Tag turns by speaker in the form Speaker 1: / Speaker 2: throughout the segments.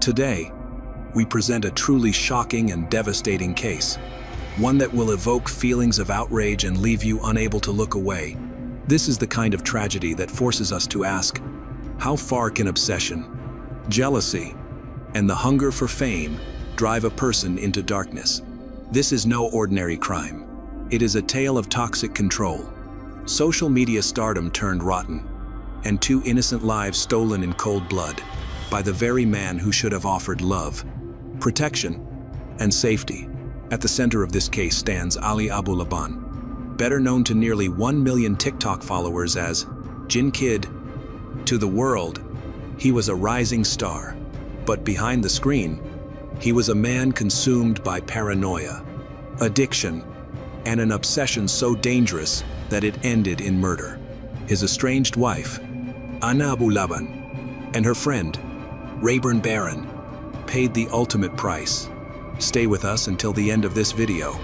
Speaker 1: Today, we present a truly shocking and devastating case, one that will evoke feelings of outrage and leave you unable to look away. This is the kind of tragedy that forces us to ask, how far can obsession, jealousy, and the hunger for fame drive a person into darkness? This is no ordinary crime. It is a tale of toxic control, social media stardom turned rotten, and two innocent lives stolen in cold blood by the very man who should have offered love, protection, and safety. At the center of this case stands Ali Abu Laban, better known to nearly 1 million TikTok followers as Jin Kid. To the world, he was a rising star, but behind the screen, he was a man consumed by paranoia, addiction, and an obsession so dangerous that it ended in murder. His estranged wife, Ana Abu Laban, and her friend, Rayburn Barron, paid the ultimate price. Stay with us until the end of this video,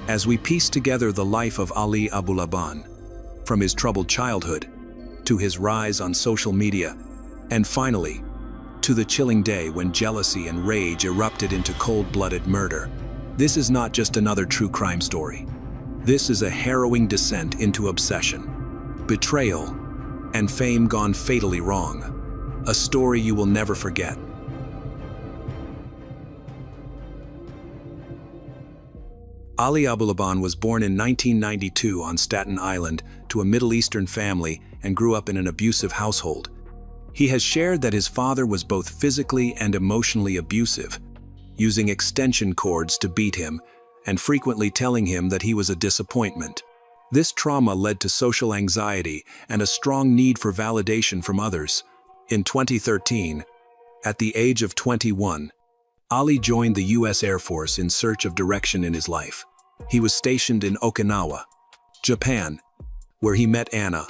Speaker 1: as we piece together the life of Ali Abu Laban, from his troubled childhood, to his rise on social media, and finally, to the chilling day when jealousy and rage erupted into cold-blooded murder. This is not just another true crime story. This is a harrowing descent into obsession, betrayal, and fame gone fatally wrong. A story you will never forget. Ali Abu Laban was born in 1992 on Staten Island to a Middle Eastern family and grew up in an abusive household. He has shared that his father was both physically and emotionally abusive, using extension cords to beat him and frequently telling him that he was a disappointment. This trauma led to social anxiety and a strong need for validation from others. In 2013, at the age of 21, Ali joined the U.S. Air Force in search of direction in his life. He was stationed in Okinawa, Japan, where he met Anna,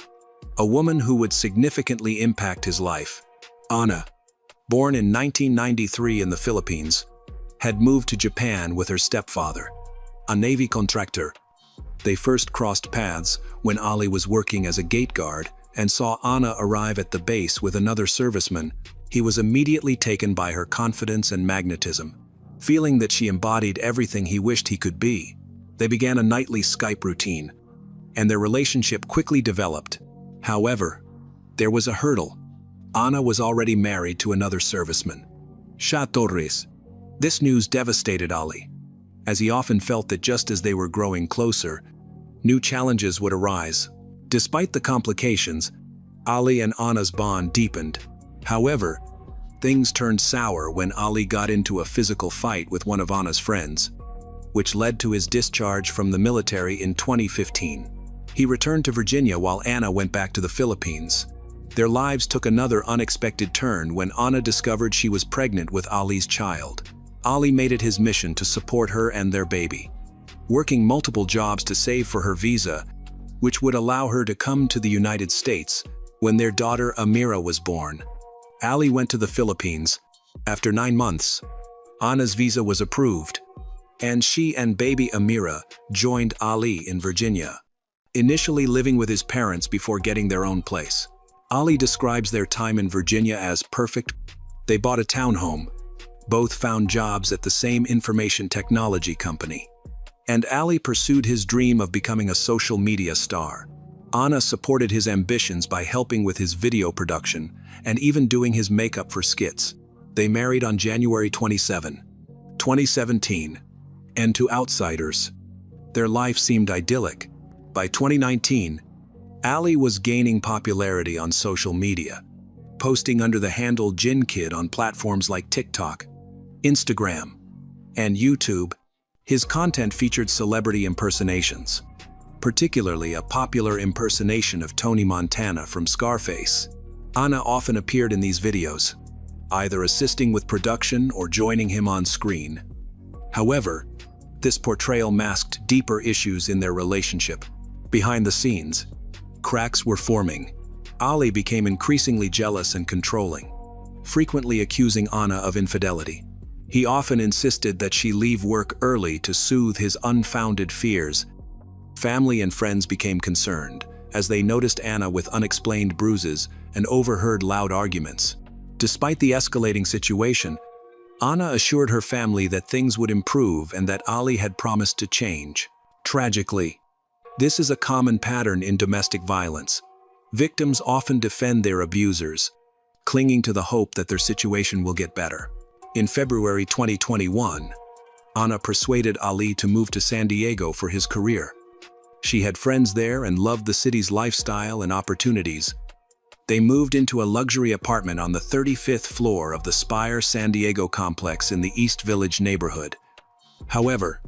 Speaker 1: a woman who would significantly impact his life. Anna, born in 1993 in the Philippines, had moved to Japan with her stepfather, a Navy contractor. They first crossed paths when Ali was working as a gate guard and saw Anna arrive at the base with another serviceman. He was immediately taken by her confidence and magnetism, feeling that she embodied everything he wished he could be. They began a nightly Skype routine, and their relationship quickly developed. However, there was a hurdle. Anna was already married to another serviceman, Shah Torres. This news devastated Ali, as he often felt that just as they were growing closer, new challenges would arise. Despite the complications, Ali and Anna's bond deepened. However, things turned sour when Ali got into a physical fight with one of Anna's friends, which led to his discharge from the military in 2015. He returned to Virginia while Anna went back to the Philippines. Their lives took another unexpected turn when Anna discovered she was pregnant with Ali's child. Ali made it his mission to support her and their baby, working multiple jobs to save for her visa, which would allow her to come to the United States when their daughter Amira was born. Ali went to the Philippines. After 9 months, Anna's visa was approved, and she and baby Amira joined Ali in Virginia, initially living with his parents before getting their own place. Ali describes their time in Virginia as perfect. They bought a townhome, both found jobs at the same information technology company, and Ali pursued his dream of becoming a social media star. Anna supported his ambitions by helping with his video production and even doing his makeup for skits. They married on January 27, 2017, and to outsiders, their life seemed idyllic. By 2019, Ali was gaining popularity on social media, posting under the handle Jin Kid on platforms like TikTok, Instagram, and YouTube. His content featured celebrity impersonations, particularly a popular impersonation of Tony Montana from Scarface. Anna often appeared in these videos, either assisting with production or joining him on screen. However, this portrayal masked deeper issues in their relationship. Behind the scenes, cracks were forming. Ali became increasingly jealous and controlling, frequently accusing Anna of infidelity. He often insisted that she leave work early to soothe his unfounded fears. Family and friends became concerned as they noticed Anna with unexplained bruises and overheard loud arguments. Despite the escalating situation, Anna assured her family that things would improve and that Ali had promised to change. Tragically, this is a common pattern in domestic violence. Victims often defend their abusers, clinging to the hope that their situation will get better. In February 2021, Anna persuaded Ali to move to San Diego for his career. She had friends there and loved the city's lifestyle and opportunities. They moved into a luxury apartment on the 35th floor of the Spire San Diego complex in the East Village neighborhood. However,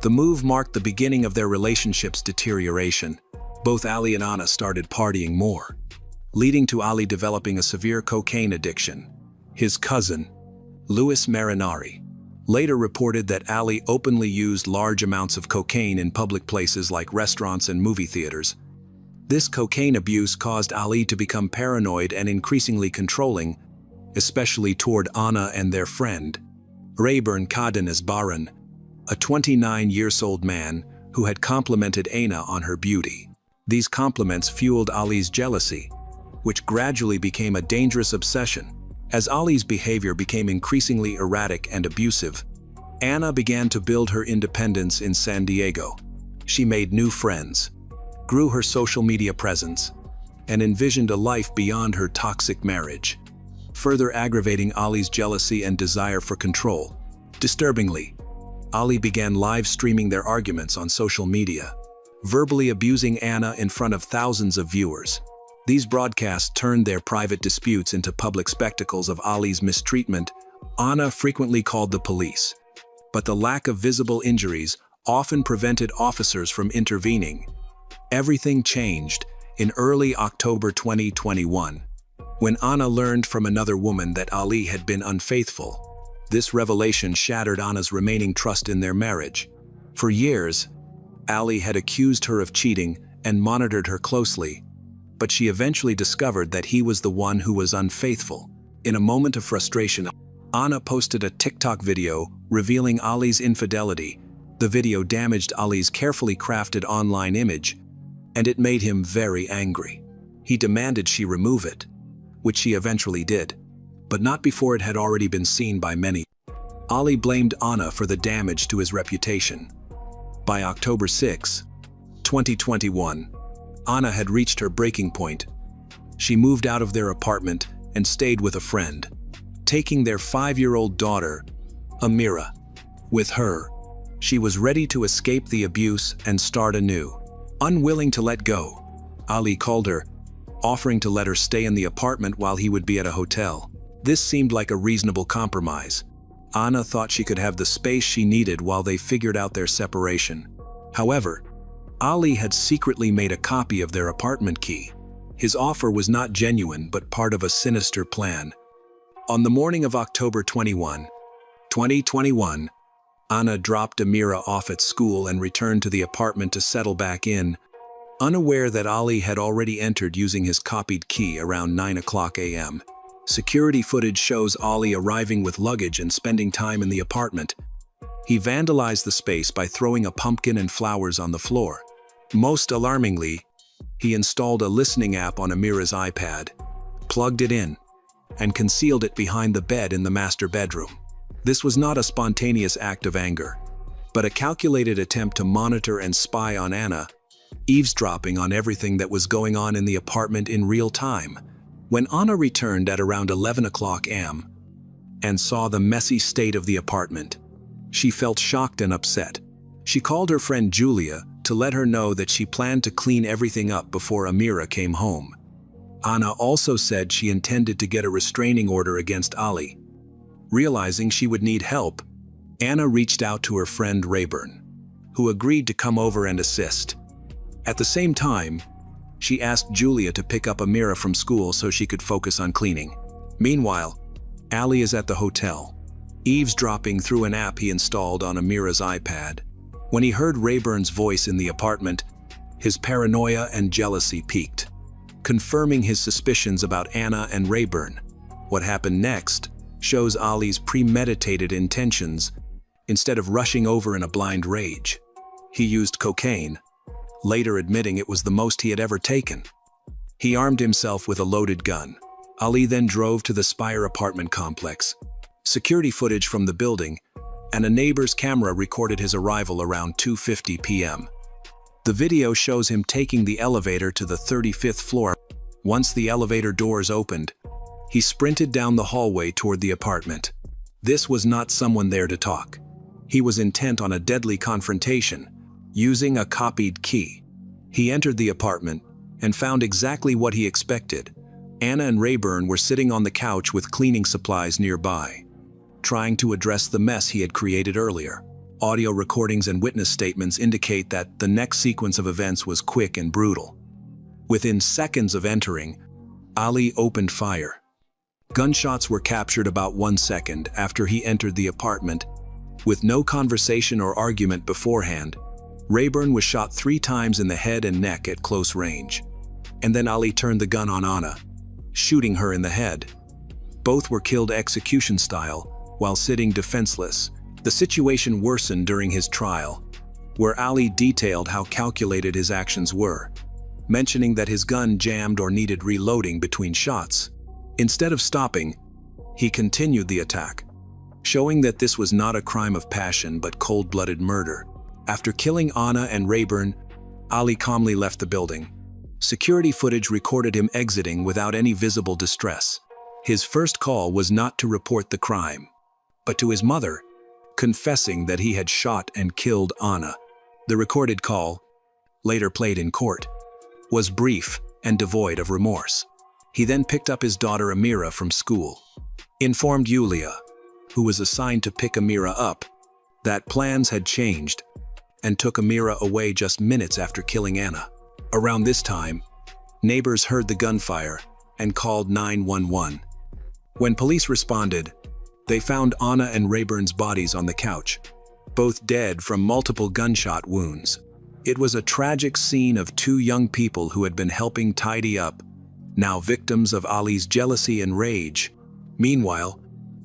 Speaker 1: the move marked the beginning of their relationship's deterioration. Both Ali and Anna started partying more, leading to Ali developing a severe cocaine addiction. His cousin, Louis Marinari, later reported that Ali openly used large amounts of cocaine in public places like restaurants and movie theaters. This cocaine abuse caused Ali to become paranoid and increasingly controlling, especially toward Anna and their friend, Rayburn Cardenas Barron, a 29-year-old man who had complimented Anna on her beauty. These compliments fueled Ali's jealousy, which gradually became a dangerous obsession. As Ali's behavior became increasingly erratic and abusive, Anna began to build her independence in San Diego. She made new friends, grew her social media presence, and envisioned a life beyond her toxic marriage, further aggravating Ali's jealousy and desire for control. Disturbingly, Ali began live streaming their arguments on social media, verbally abusing Anna in front of thousands of viewers. These broadcasts turned their private disputes into public spectacles of Ali's mistreatment. Anna frequently called the police, but the lack of visible injuries often prevented officers from intervening. Everything changed in early October 2021, when Anna learned from another woman that Ali had been unfaithful. This revelation shattered Anna's remaining trust in their marriage. For years, Ali had accused her of cheating and monitored her closely, but she eventually discovered that he was the one who was unfaithful. In a moment of frustration, Anna posted a TikTok video revealing Ali's infidelity. The video damaged Ali's carefully crafted online image, and it made him very angry. He demanded she remove it, which she eventually did, but not before it had already been seen by many. Ali blamed Anna for the damage to his reputation. By October 6, 2021, Anna had reached her breaking point. She moved out of their apartment and stayed with a friend, taking their 5-year-old daughter, Amira, with her. She was ready to escape the abuse and start anew. Unwilling to let go, Ali called her, offering to let her stay in the apartment while he would be at a hotel. This seemed like a reasonable compromise. Anna thought she could have the space she needed while they figured out their separation. However, Ali had secretly made a copy of their apartment key. His offer was not genuine but part of a sinister plan. On the morning of October 21, 2021, Anna dropped Amira off at school and returned to the apartment to settle back in, unaware that Ali had already entered using his copied key around 9 a.m. Security footage shows Ali arriving with luggage and spending time in the apartment. He vandalized the space by throwing a pumpkin and flowers on the floor. Most alarmingly, he installed a listening app on Amira's iPad, plugged it in, and concealed it behind the bed in the master bedroom. This was not a spontaneous act of anger, but a calculated attempt to monitor and spy on Anna, eavesdropping on everything that was going on in the apartment in real time. When Anna returned at around 11 a.m. and saw the messy state of the apartment, she felt shocked and upset. She called her friend Julia to let her know that she planned to clean everything up before Amira came home. Anna also said she intended to get a restraining order against Ali. Realizing she would need help, Anna reached out to her friend Rayburn, who agreed to come over and assist. At the same time, she asked Julia to pick up Amira from school so she could focus on cleaning. Meanwhile, Ali is at the hotel, eavesdropping through an app he installed on Amira's iPad. When he heard Rayburn's voice in the apartment, his paranoia and jealousy peaked, confirming his suspicions about Anna and Rayburn. What happened next shows Ali's premeditated intentions. Instead of rushing over in a blind rage, he used cocaine, later admitting it was the most he had ever taken. He armed himself with a loaded gun. Ali then drove to the Spire apartment complex, security footage from the building, and a neighbor's camera recorded his arrival around 2:50 p.m. The video shows him taking the elevator to the 35th floor. Once the elevator doors opened, he sprinted down the hallway toward the apartment. This was not someone there to talk. He was intent on a deadly confrontation, using a copied key. He entered the apartment and found exactly what he expected. Anna and Rayburn were sitting on the couch with cleaning supplies nearby, trying to address the mess he had created earlier. Audio recordings and witness statements indicate that the next sequence of events was quick and brutal. Within seconds of entering, Ali opened fire. Gunshots were captured about 1 second after he entered the apartment. With no conversation or argument beforehand, Rayburn was shot 3 times in the head and neck at close range. And then Ali turned the gun on Anna, shooting her in the head. Both were killed execution style while sitting defenseless. The situation worsened during his trial, where Ali detailed how calculated his actions were, mentioning that his gun jammed or needed reloading between shots. Instead of stopping, he continued the attack, showing that this was not a crime of passion but cold-blooded murder. After killing Anna and Rayburn, Ali calmly left the building. Security footage recorded him exiting without any visible distress. His first call was not to report the crime, but to his mother, confessing that he had shot and killed Anna. The recorded call, later played in court, was brief and devoid of remorse. He then picked up his daughter Amira from school, informed Yulia, who was assigned to pick Amira up, that plans had changed, and took Amira away just minutes after killing Anna. Around this time, neighbors heard the gunfire and called 911. When police responded, they found Anna and Rayburn's bodies on the couch, both dead from multiple gunshot wounds. It was a tragic scene of 2 young people who had been helping tidy up, now victims of Ali's jealousy and rage. Meanwhile,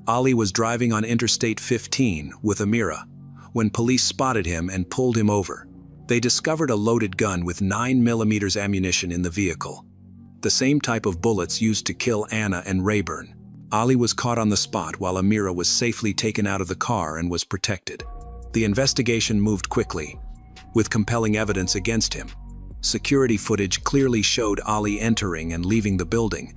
Speaker 1: Ali was driving on Interstate 15 with Amira when police spotted him and pulled him over. They discovered a loaded gun with 9mm ammunition in the vehicle, the same type of bullets used to kill Anna and Rayburn. Ali was caught on the spot while Amira was safely taken out of the car and was protected. The investigation moved quickly, with compelling evidence against him. Security footage clearly showed Ali entering and leaving the building,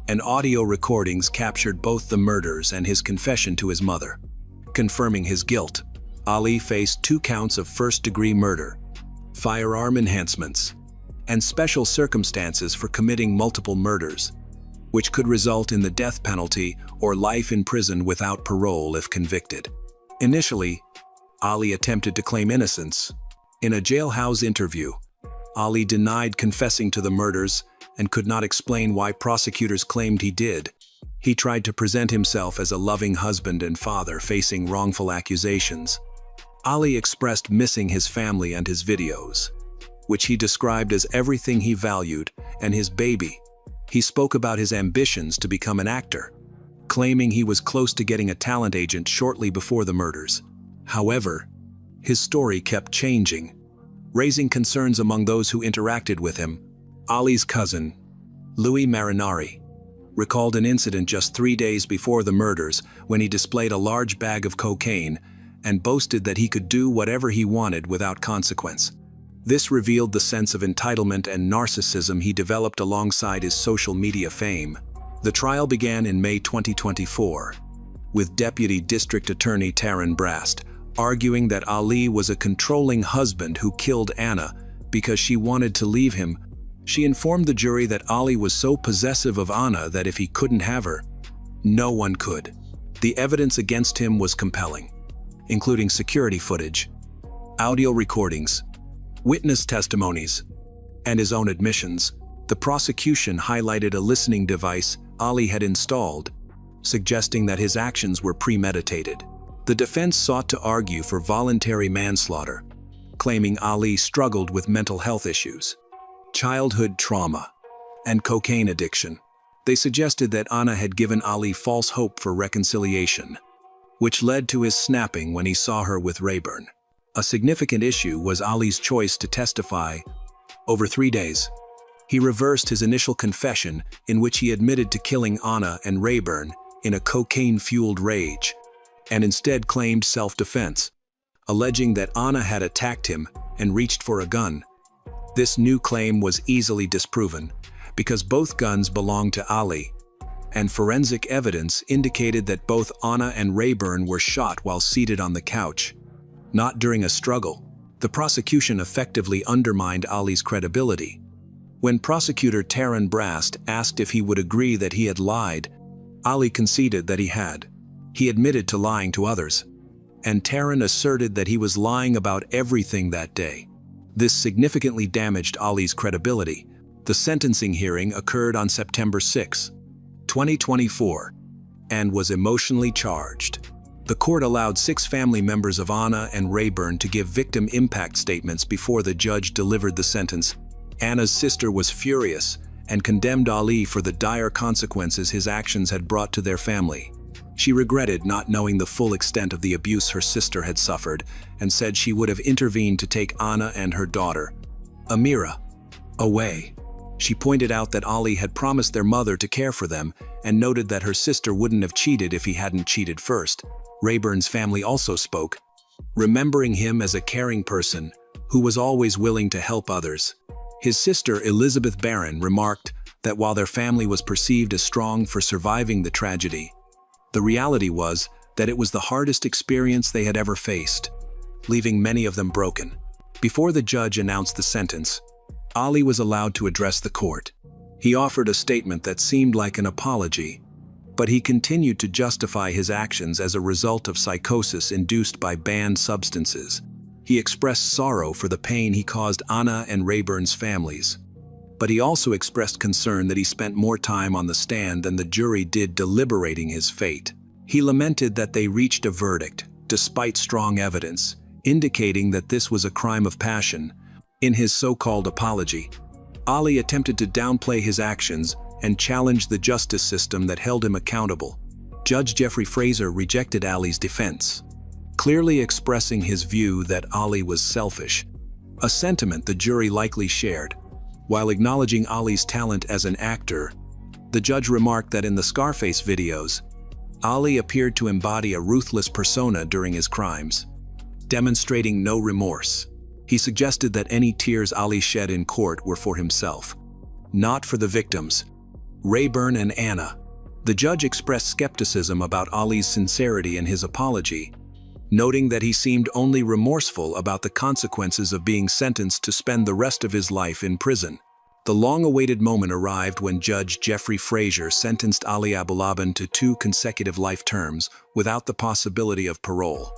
Speaker 1: and audio recordings captured both the murders and his confession to his mother. Confirming his guilt, Ali faced 2 counts of first-degree murder, firearm enhancements, and special circumstances for committing multiple murders, which could result in the death penalty or life in prison without parole if convicted. Initially, Ali attempted to claim innocence. In a jailhouse interview, Ali denied confessing to the murders and could not explain why prosecutors claimed he did. He tried to present himself as a loving husband and father facing wrongful accusations. Ali expressed missing his family and his videos, which he described as everything he valued, and his baby. He spoke about his ambitions to become an actor, claiming he was close to getting a talent agent shortly before the murders. However, his story kept changing, raising concerns among those who interacted with him. Ali's cousin, Louis Marinari, recalled an incident just 3 days before the murders when he displayed a large bag of cocaine and boasted that he could do whatever he wanted without consequence. This revealed the sense of entitlement and narcissism he developed alongside his social media fame. The trial began in May 2024, with Deputy District Attorney Taryn Brast arguing that Ali was a controlling husband who killed Anna because she wanted to leave him. She informed the jury that Ali was so possessive of Anna that if he couldn't have her, no one could. The evidence against him was compelling, including security footage, audio recordings, witness testimonies, and his own admissions. The prosecution highlighted a listening device Ali had installed, suggesting that his actions were premeditated. The defense sought to argue for voluntary manslaughter, claiming Ali struggled with mental health issues, childhood trauma, and cocaine addiction. They suggested that Anna had given Ali false hope for reconciliation, which led to his snapping when he saw her with Rayburn. A significant issue was Ali's choice to testify over 3 days. He reversed his initial confession in which he admitted to killing Anna and Rayburn in a cocaine-fueled rage, and instead claimed self-defense, alleging that Ana had attacked him and reached for a gun. This new claim was easily disproven, because both guns belonged to Ali, and forensic evidence indicated that both Ana and Rayburn were shot while seated on the couch, not during a struggle. The prosecution effectively undermined Ali's credibility. When prosecutor Taran Brast asked if he would agree that he had lied, Ali conceded that he had. He admitted to lying to others, and Taran asserted that he was lying about everything that day. This significantly damaged Ali's credibility. The sentencing hearing occurred on September 6, 2024, and was emotionally charged. The court allowed 6 family members of Ana and Rayburn to give victim impact statements before the judge delivered the sentence. Ana's sister was furious and condemned Ali for the dire consequences his actions had brought to their family. She regretted not knowing the full extent of the abuse her sister had suffered and said she would have intervened to take Ana and her daughter, Amira, away. She pointed out that Ali had promised their mother to care for them and noted that her sister wouldn't have cheated if he hadn't cheated first. Rayburn's family also spoke, remembering him as a caring person who was always willing to help others. His sister, Elizabeth Barron, remarked that while their family was perceived as strong for surviving the tragedy, the reality was that it was the hardest experience they had ever faced, leaving many of them broken. Before the judge announced the sentence, Ali was allowed to address the court. He offered a statement that seemed like an apology, but he continued to justify his actions as a result of psychosis induced by banned substances. He expressed sorrow for the pain he caused Ana and Rayburn's families, but he also expressed concern that he spent more time on the stand than the jury did deliberating his fate. He lamented that they reached a verdict, despite strong evidence, indicating that this was a crime of passion. In his so-called apology, Ali attempted to downplay his actions and challenge the justice system that held him accountable. Judge Jeffrey Fraser rejected Ali's defense, clearly expressing his view that Ali was selfish, a sentiment the jury likely shared. While acknowledging Ali's talent as an actor, the judge remarked that in the Scarface videos, Ali appeared to embody a ruthless persona during his crimes, demonstrating no remorse. He suggested that any tears Ali shed in court were for himself, not for the victims, Rayburn and Ana. The judge expressed skepticism about Ali's sincerity in his apology, noting that he seemed only remorseful about the consequences of being sentenced to spend the rest of his life in prison. The long-awaited moment arrived when Judge Jeffrey Fraser sentenced Ali Abulaban to 2 consecutive life terms without the possibility of parole,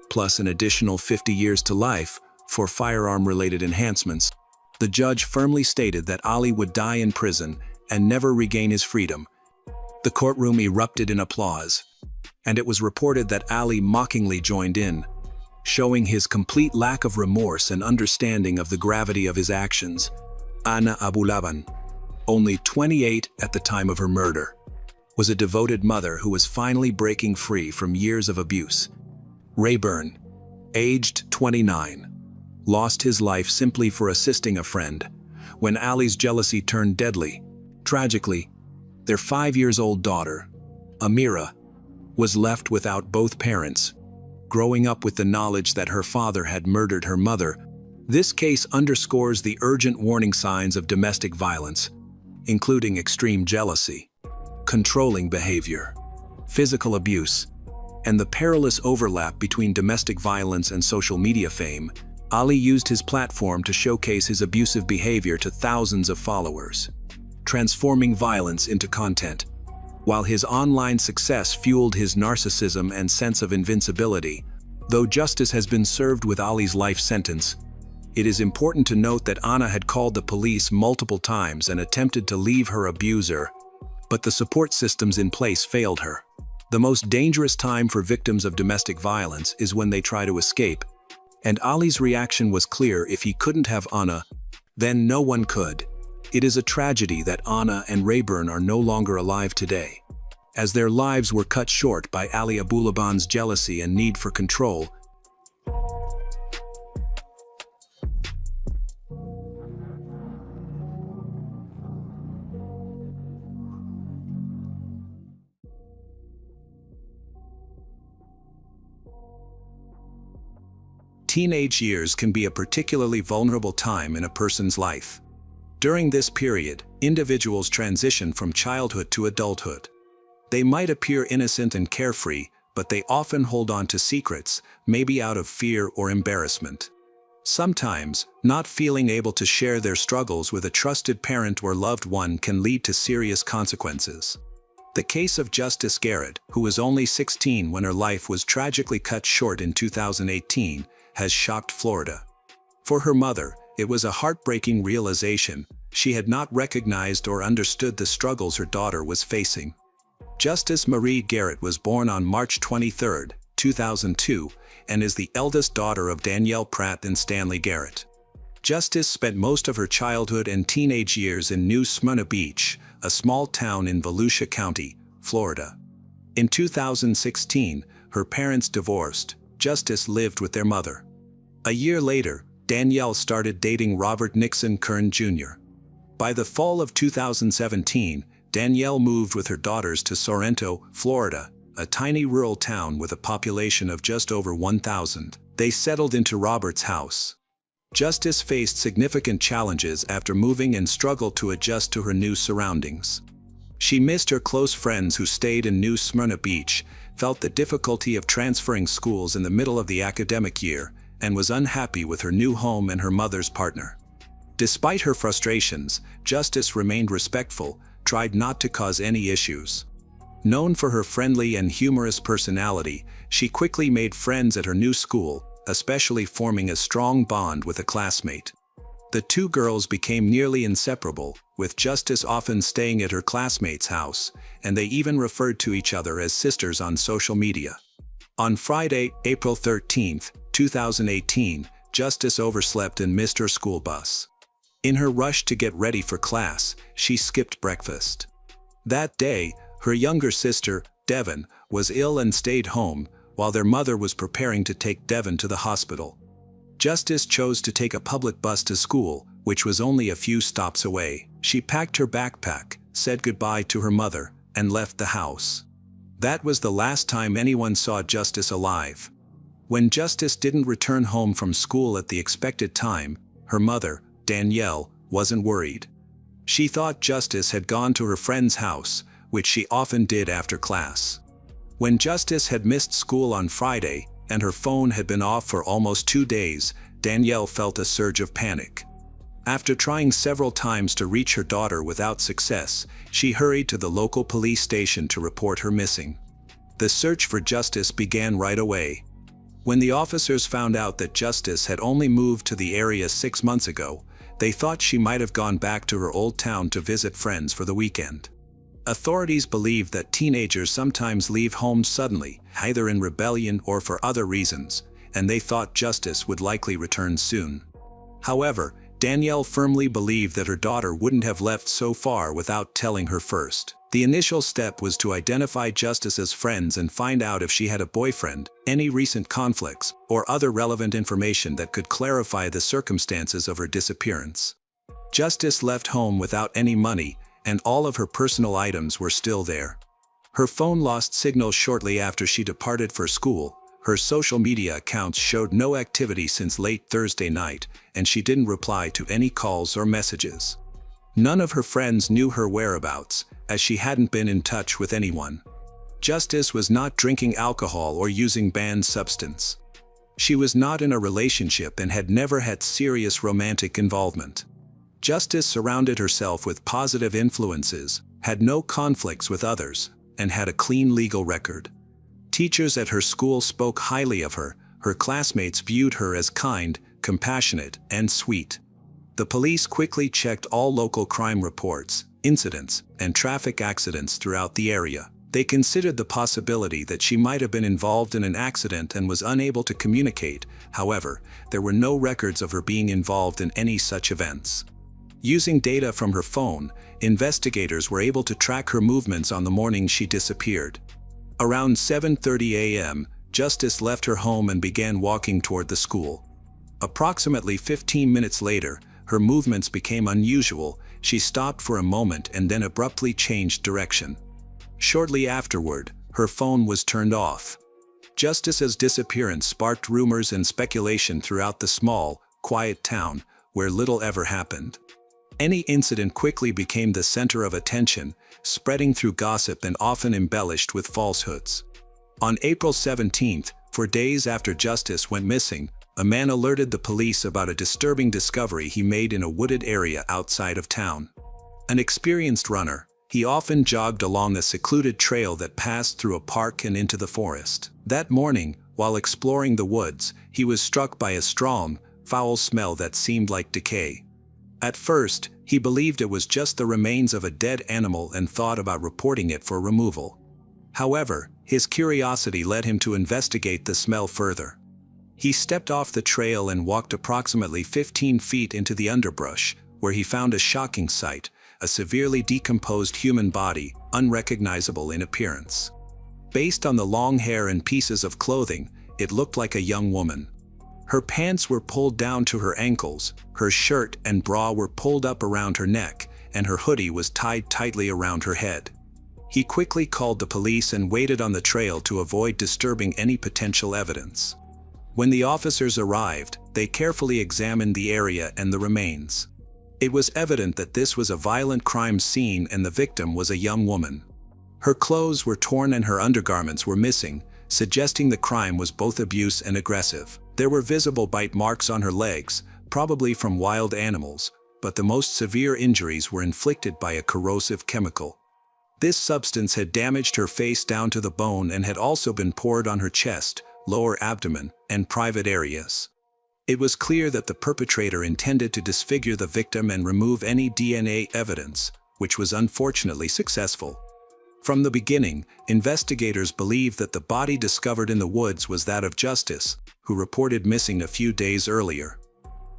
Speaker 1: plus an additional 50 years to life for firearm-related enhancements. The judge firmly stated that Ali would die in prison and never regain his freedom. The courtroom erupted in applause, and it was reported that Ali mockingly joined in, showing his complete lack of remorse and understanding of the gravity of his actions. Ana Abulaban, only 28 at the time of her murder, was a devoted mother who was finally breaking free from years of abuse. Rayburn, aged 29, lost his life simply for assisting a friend, when Ali's jealousy turned deadly. Tragically, their 5-year-old daughter, Amira, was left without both parents, growing up with the knowledge that her father had murdered her mother. This case underscores the urgent warning signs of domestic violence, including extreme jealousy, controlling behavior, physical abuse, and the perilous overlap between domestic violence and social media fame. Ali used his platform to showcase his abusive behavior to thousands of followers, transforming violence into content. While his online success fueled his narcissism and sense of invincibility, though justice has been served with Ali's life sentence, it is important to note that Ana had called the police multiple times and attempted to leave her abuser, but the support systems in place failed her. The most dangerous time for victims of domestic violence is when they try to escape, and Ali's reaction was clear: if he couldn't have Ana, then no one could. It is a tragedy that Ana and Rayburn are no longer alive today, as their lives were cut short by Ali Abulaban's jealousy and need for control. Teenage years can be a particularly vulnerable time in a person's life. During this period, individuals transition from childhood to adulthood. They might appear innocent and carefree, but they often hold on to secrets, maybe out of fear or embarrassment. Sometimes, not feeling able to share their struggles with a trusted parent or loved one can lead to serious consequences. The case of Justice Garrett, who was only 16 when her life was tragically cut short in 2018, has shocked Florida. For her mother, it was a heartbreaking realization. She had not recognized or understood the struggles her daughter was facing. Justice Marie Garrett was born on March 23, 2002, and is the eldest daughter of Danielle Pratt and Stanley Garrett. Justice spent most of her childhood and teenage years in New Smyrna Beach, a small town in Volusia County, Florida. In 2016, her parents divorced. Justice lived with their mother. A year later, Danielle started dating Robert Nixon Kern Jr. By the fall of 2017, Danielle moved with her daughters to Sorrento, Florida, a tiny rural town with a population of just over 1,000. They settled into Robert's house. Justice faced significant challenges after moving and struggled to adjust to her new surroundings. She missed her close friends who stayed in New Smyrna Beach, felt the difficulty of transferring schools in the middle of the academic year, and was unhappy with her new home and her mother's partner. Despite her frustrations, Justice remained respectful, tried not to cause any issues. Known for her friendly and humorous personality, she quickly made friends at her new school, especially forming a strong bond with a classmate. The two girls became nearly inseparable, with Justice often staying at her classmate's house, and they even referred to each other as sisters on social media. On Friday, April 13, 2018, Justice overslept and missed her school bus. In her rush to get ready for class, she skipped breakfast. That day, her younger sister, Devon, was ill and stayed home, while their mother was preparing to take Devon to the hospital. Justice chose to take a public bus to school, which was only a few stops away. She packed her backpack, said goodbye to her mother, and left the house. That was the last time anyone saw Justice alive. When Justice didn't return home from school at the expected time, her mother, Danielle, wasn't worried. She thought Justice had gone to her friend's house, which she often did after class. When Justice had missed school on Friday, and her phone had been off for almost 2 days, Danielle felt a surge of panic. After trying several times to reach her daughter without success, she hurried to the local police station to report her missing. The search for Justice began right away. When the officers found out that Justice had only moved to the area 6 months ago, they thought she might have gone back to her old town to visit friends for the weekend. Authorities believe that teenagers sometimes leave home suddenly, either in rebellion or for other reasons, and they thought Justice would likely return soon. However, Danielle firmly believed that her daughter wouldn't have left so far without telling her first. The initial step was to identify Justice's friends and find out if she had a boyfriend, any recent conflicts, or other relevant information that could clarify the circumstances of her disappearance. Justice left home without any money, and all of her personal items were still there. Her phone lost signal shortly after she departed for school. Her social media accounts showed no activity since late Thursday night, and she didn't reply to any calls or messages. None of her friends knew her whereabouts, as she hadn't been in touch with anyone. Justice was not drinking alcohol or using banned substance. She was not in a relationship and had never had serious romantic involvement. Justice surrounded herself with positive influences, had no conflicts with others, and had a clean legal record. Teachers at her school spoke highly of her. Her classmates viewed her as kind, compassionate, and sweet. The police quickly checked all local crime reports, incidents, and traffic accidents throughout the area. They considered the possibility that she might have been involved in an accident and was unable to communicate. However, there were no records of her being involved in any such events. Using data from her phone, investigators were able to track her movements on the morning she disappeared. Around 7:30 a.m., Justice left her home and began walking toward the school. Approximately 15 minutes later, her movements became unusual. She stopped for a moment and then abruptly changed direction. Shortly afterward, her phone was turned off. Justice's disappearance sparked rumors and speculation throughout the small, quiet town, where little ever happened. Any incident quickly became the center of attention, spreading through gossip and often embellished with falsehoods. On April 17th, for days after Justice went missing, a man alerted the police about a disturbing discovery he made in a wooded area outside of town. An experienced runner, he often jogged along a secluded trail that passed through a park and into the forest. That morning, while exploring the woods, he was struck by a strong, foul smell that seemed like decay. At first, he believed it was just the remains of a dead animal and thought about reporting it for removal. However, his curiosity led him to investigate the smell further. He stepped off the trail and walked approximately 15 feet into the underbrush, where he found a shocking sight: a severely decomposed human body, unrecognizable in appearance. Based on the long hair and pieces of clothing, it looked like a young woman. Her pants were pulled down to her ankles, her shirt and bra were pulled up around her neck, and her hoodie was tied tightly around her head. He quickly called the police and waited on the trail to avoid disturbing any potential evidence. When the officers arrived, they carefully examined the area and the remains. It was evident that this was a violent crime scene and the victim was a young woman. Her clothes were torn and her undergarments were missing, suggesting the crime was both abuse and aggressive. There were visible bite marks on her legs, probably from wild animals, but the most severe injuries were inflicted by a corrosive chemical. This substance had damaged her face down to the bone and had also been poured on her chest, lower abdomen, and private areas. It was clear that the perpetrator intended to disfigure the victim and remove any DNA evidence, which was unfortunately successful. From the beginning, investigators believed that the body discovered in the woods was that of Justice, who reported missing a few days earlier.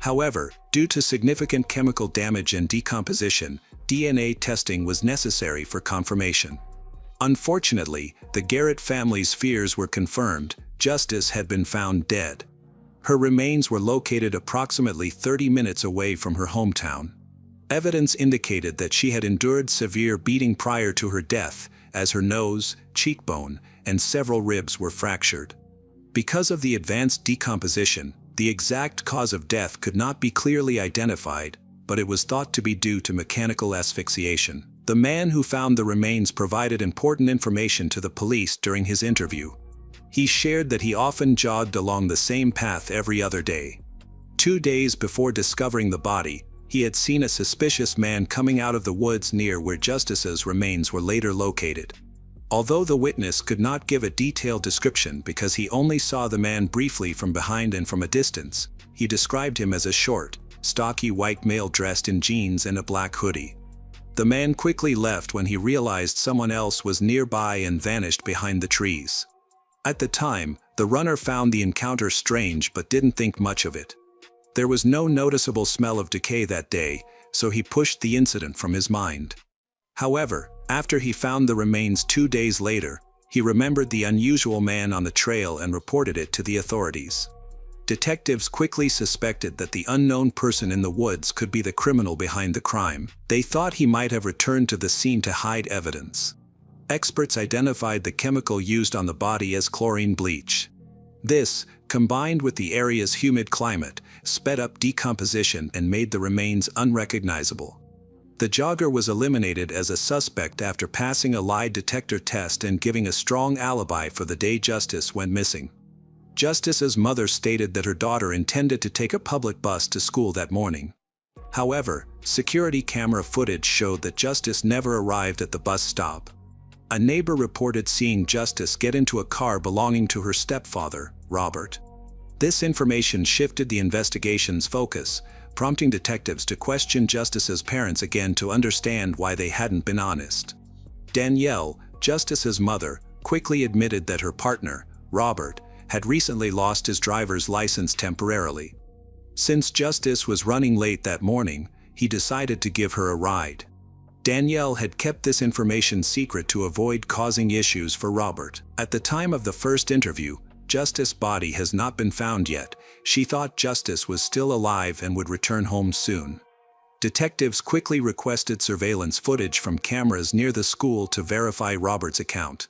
Speaker 1: However, due to significant chemical damage and decomposition, DNA testing was necessary for confirmation. Unfortunately, the Garrett family's fears were confirmed: Justice had been found dead. Her remains were located approximately 30 minutes away from her hometown. Evidence indicated that she had endured severe beating prior to her death, as her nose, cheekbone, and several ribs were fractured. Because of the advanced decomposition, the exact cause of death could not be clearly identified, but it was thought to be due to mechanical asphyxiation. The man who found the remains provided important information to the police during his interview. He shared that he often jogged along the same path every other day. 2 days before discovering the body, he had seen a suspicious man coming out of the woods near where Justice's remains were later located. Although the witness could not give a detailed description because he only saw the man briefly from behind and from a distance, he described him as a short, stocky white male dressed in jeans and a black hoodie. The man quickly left when he realized someone else was nearby and vanished behind the trees. At the time, the runner found the encounter strange but didn't think much of it. There was no noticeable smell of decay that day, so he pushed the incident from his mind. However, after he found the remains 2 days later, he remembered the unusual man on the trail and reported it to the authorities. Detectives quickly suspected that the unknown person in the woods could be the criminal behind the crime. They thought he might have returned to the scene to hide evidence. Experts identified the chemical used on the body as chlorine bleach. This, combined with the area's humid climate, sped up decomposition and made the remains unrecognizable. The jogger was eliminated as a suspect after passing a lie detector test and giving a strong alibi for the day Justice went missing. Justice's mother stated that her daughter intended to take a public bus to school that morning. However, security camera footage showed that Justice never arrived at the bus stop. A neighbor reported seeing Justice get into a car belonging to her stepfather, Robert. This information shifted the investigation's focus, prompting detectives to question Justice's parents again to understand why they hadn't been honest. Danielle, Justice's mother, quickly admitted that her partner, Robert, had recently lost his driver's license temporarily. Since Justice was running late that morning, he decided to give her a ride. Danielle had kept this information secret to avoid causing issues for Robert. At the time of the first interview, Justice's body has not been found yet. She thought Justice was still alive and would return home soon. Detectives quickly requested surveillance footage from cameras near the school to verify Robert's account.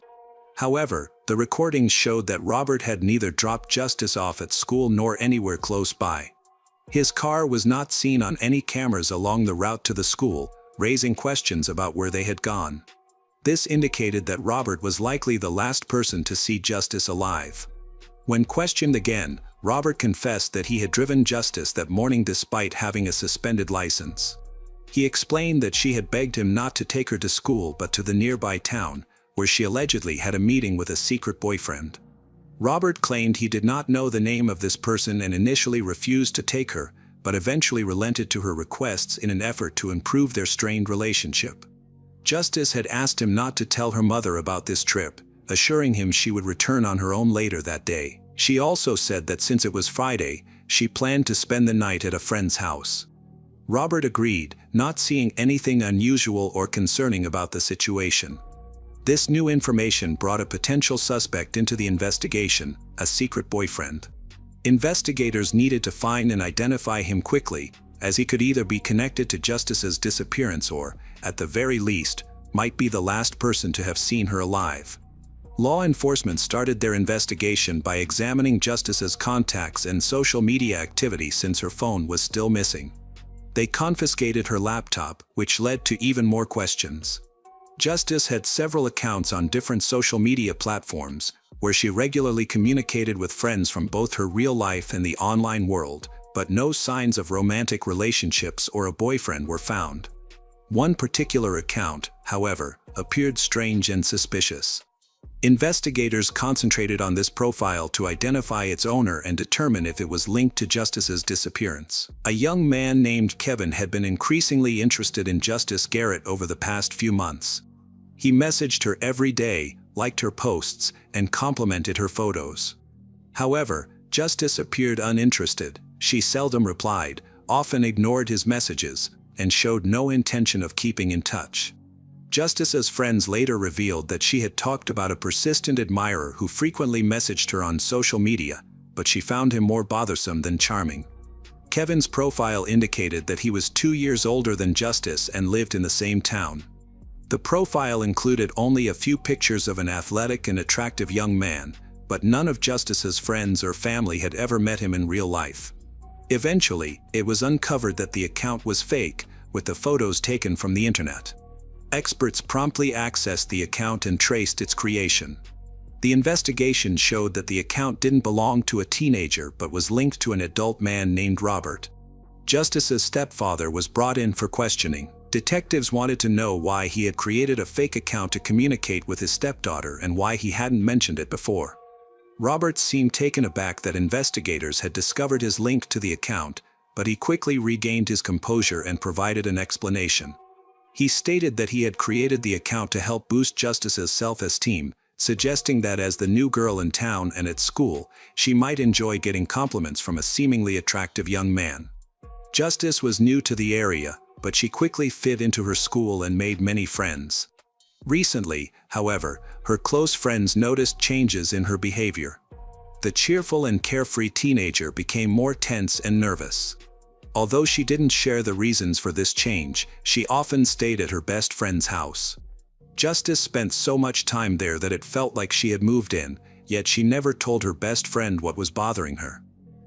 Speaker 1: However, the recordings showed that Robert had neither dropped Justice off at school nor anywhere close by. His car was not seen on any cameras along the route to the school, raising questions about where they had gone. This indicated that Robert was likely the last person to see Justice alive. When questioned again, Robert confessed that he had driven Justice that morning despite having a suspended license. He explained that she had begged him not to take her to school but to the nearby town, where she allegedly had a meeting with a secret boyfriend. Robert claimed he did not know the name of this person and initially refused to take her, but eventually relented to her requests in an effort to improve their strained relationship. Justice had asked him not to tell her mother about this trip, assuring him she would return on her own later that day. She also said that since it was Friday, she planned to spend the night at a friend's house. Robert agreed, not seeing anything unusual or concerning about the situation. This new information brought a potential suspect into the investigation, a secret boyfriend. Investigators needed to find and identify him quickly, as he could either be connected to Justice's disappearance or, at the very least, might be the last person to have seen her alive. Law enforcement started their investigation by examining Justice's contacts and social media activity since her phone was still missing. They confiscated her laptop, which led to even more questions. Justice had several accounts on different social media platforms, where she regularly communicated with friends from both her real life and the online world, but no signs of romantic relationships or a boyfriend were found. One particular account, however, appeared strange and suspicious. Investigators concentrated on this profile to identify its owner and determine if it was linked to Justice's disappearance. A young man named Kevin had been increasingly interested in Justice Garrett over the past few months. He messaged her every day, liked her posts, and complimented her photos. However, Justice appeared uninterested. She seldom replied, often ignored his messages, and showed no intention of keeping in touch. Justice's friends later revealed that she had talked about a persistent admirer who frequently messaged her on social media, but she found him more bothersome than charming. Kevin's profile indicated that he was 2 years older than Justice and lived in the same town. The profile included only a few pictures of an athletic and attractive young man, but none of Justice's friends or family had ever met him in real life. Eventually, it was uncovered that the account was fake, with the photos taken from the internet. Experts promptly accessed the account and traced its creation. The investigation showed that the account didn't belong to a teenager but was linked to an adult man named Robert. Justice's stepfather was brought in for questioning. Detectives wanted to know why he had created a fake account to communicate with his stepdaughter and why he hadn't mentioned it before. Robert seemed taken aback that investigators had discovered his link to the account, but he quickly regained his composure and provided an explanation. He stated that he had created the account to help boost Justice's self-esteem, suggesting that as the new girl in town and at school, she might enjoy getting compliments from a seemingly attractive young man. Justice was new to the area, but she quickly fit into her school and made many friends. Recently, however, her close friends noticed changes in her behavior. The cheerful and carefree teenager became more tense and nervous. Although she didn't share the reasons for this change, she often stayed at her best friend's house. Justice spent so much time there that it felt like she had moved in, yet she never told her best friend what was bothering her.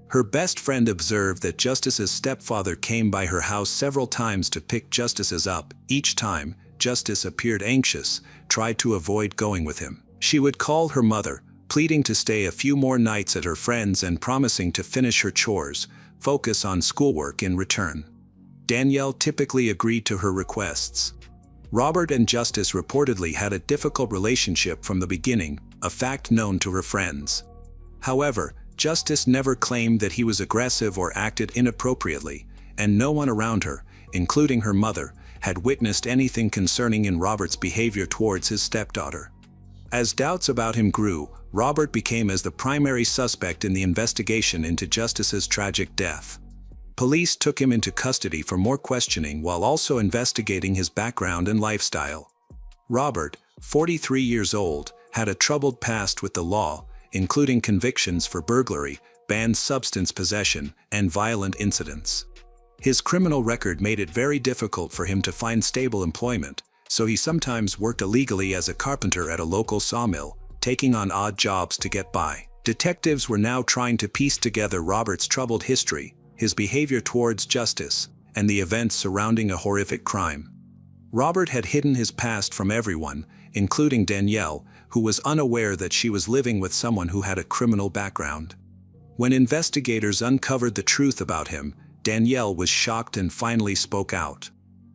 Speaker 1: Her best friend observed that Justice's stepfather came by her house several times to pick Justice's up. Each time, Justice appeared anxious, tried to avoid going with him. She would call her mother, pleading to stay a few more nights at her friend's and promising to finish her chores, focus on schoolwork in return. Danielle typically agreed to her requests. Robert and Justice reportedly had a difficult relationship from the beginning, a fact known to her friends. However, Justice never claimed that he was aggressive or acted inappropriately, and no one around her, including her mother, had witnessed anything concerning in Robert's behavior towards his stepdaughter. As doubts about him grew, Robert became as the primary suspect in the investigation into Justice's tragic death. Police took him into custody for more questioning while also investigating his background and lifestyle. Robert, 43 years old, had a troubled past with the law, including convictions for burglary, banned substance possession, and violent incidents. His criminal record made it very difficult for him to find stable employment, so he sometimes worked illegally as a carpenter at a local sawmill, taking on odd jobs to get by. Detectives were now trying to piece together Robert's troubled history, his behavior towards justice, and the events surrounding a horrific crime. Robert had hidden his past from everyone, including Danielle, who was unaware that she was living with someone who had a criminal background. When investigators uncovered the truth about him, Danielle was shocked and finally spoke out.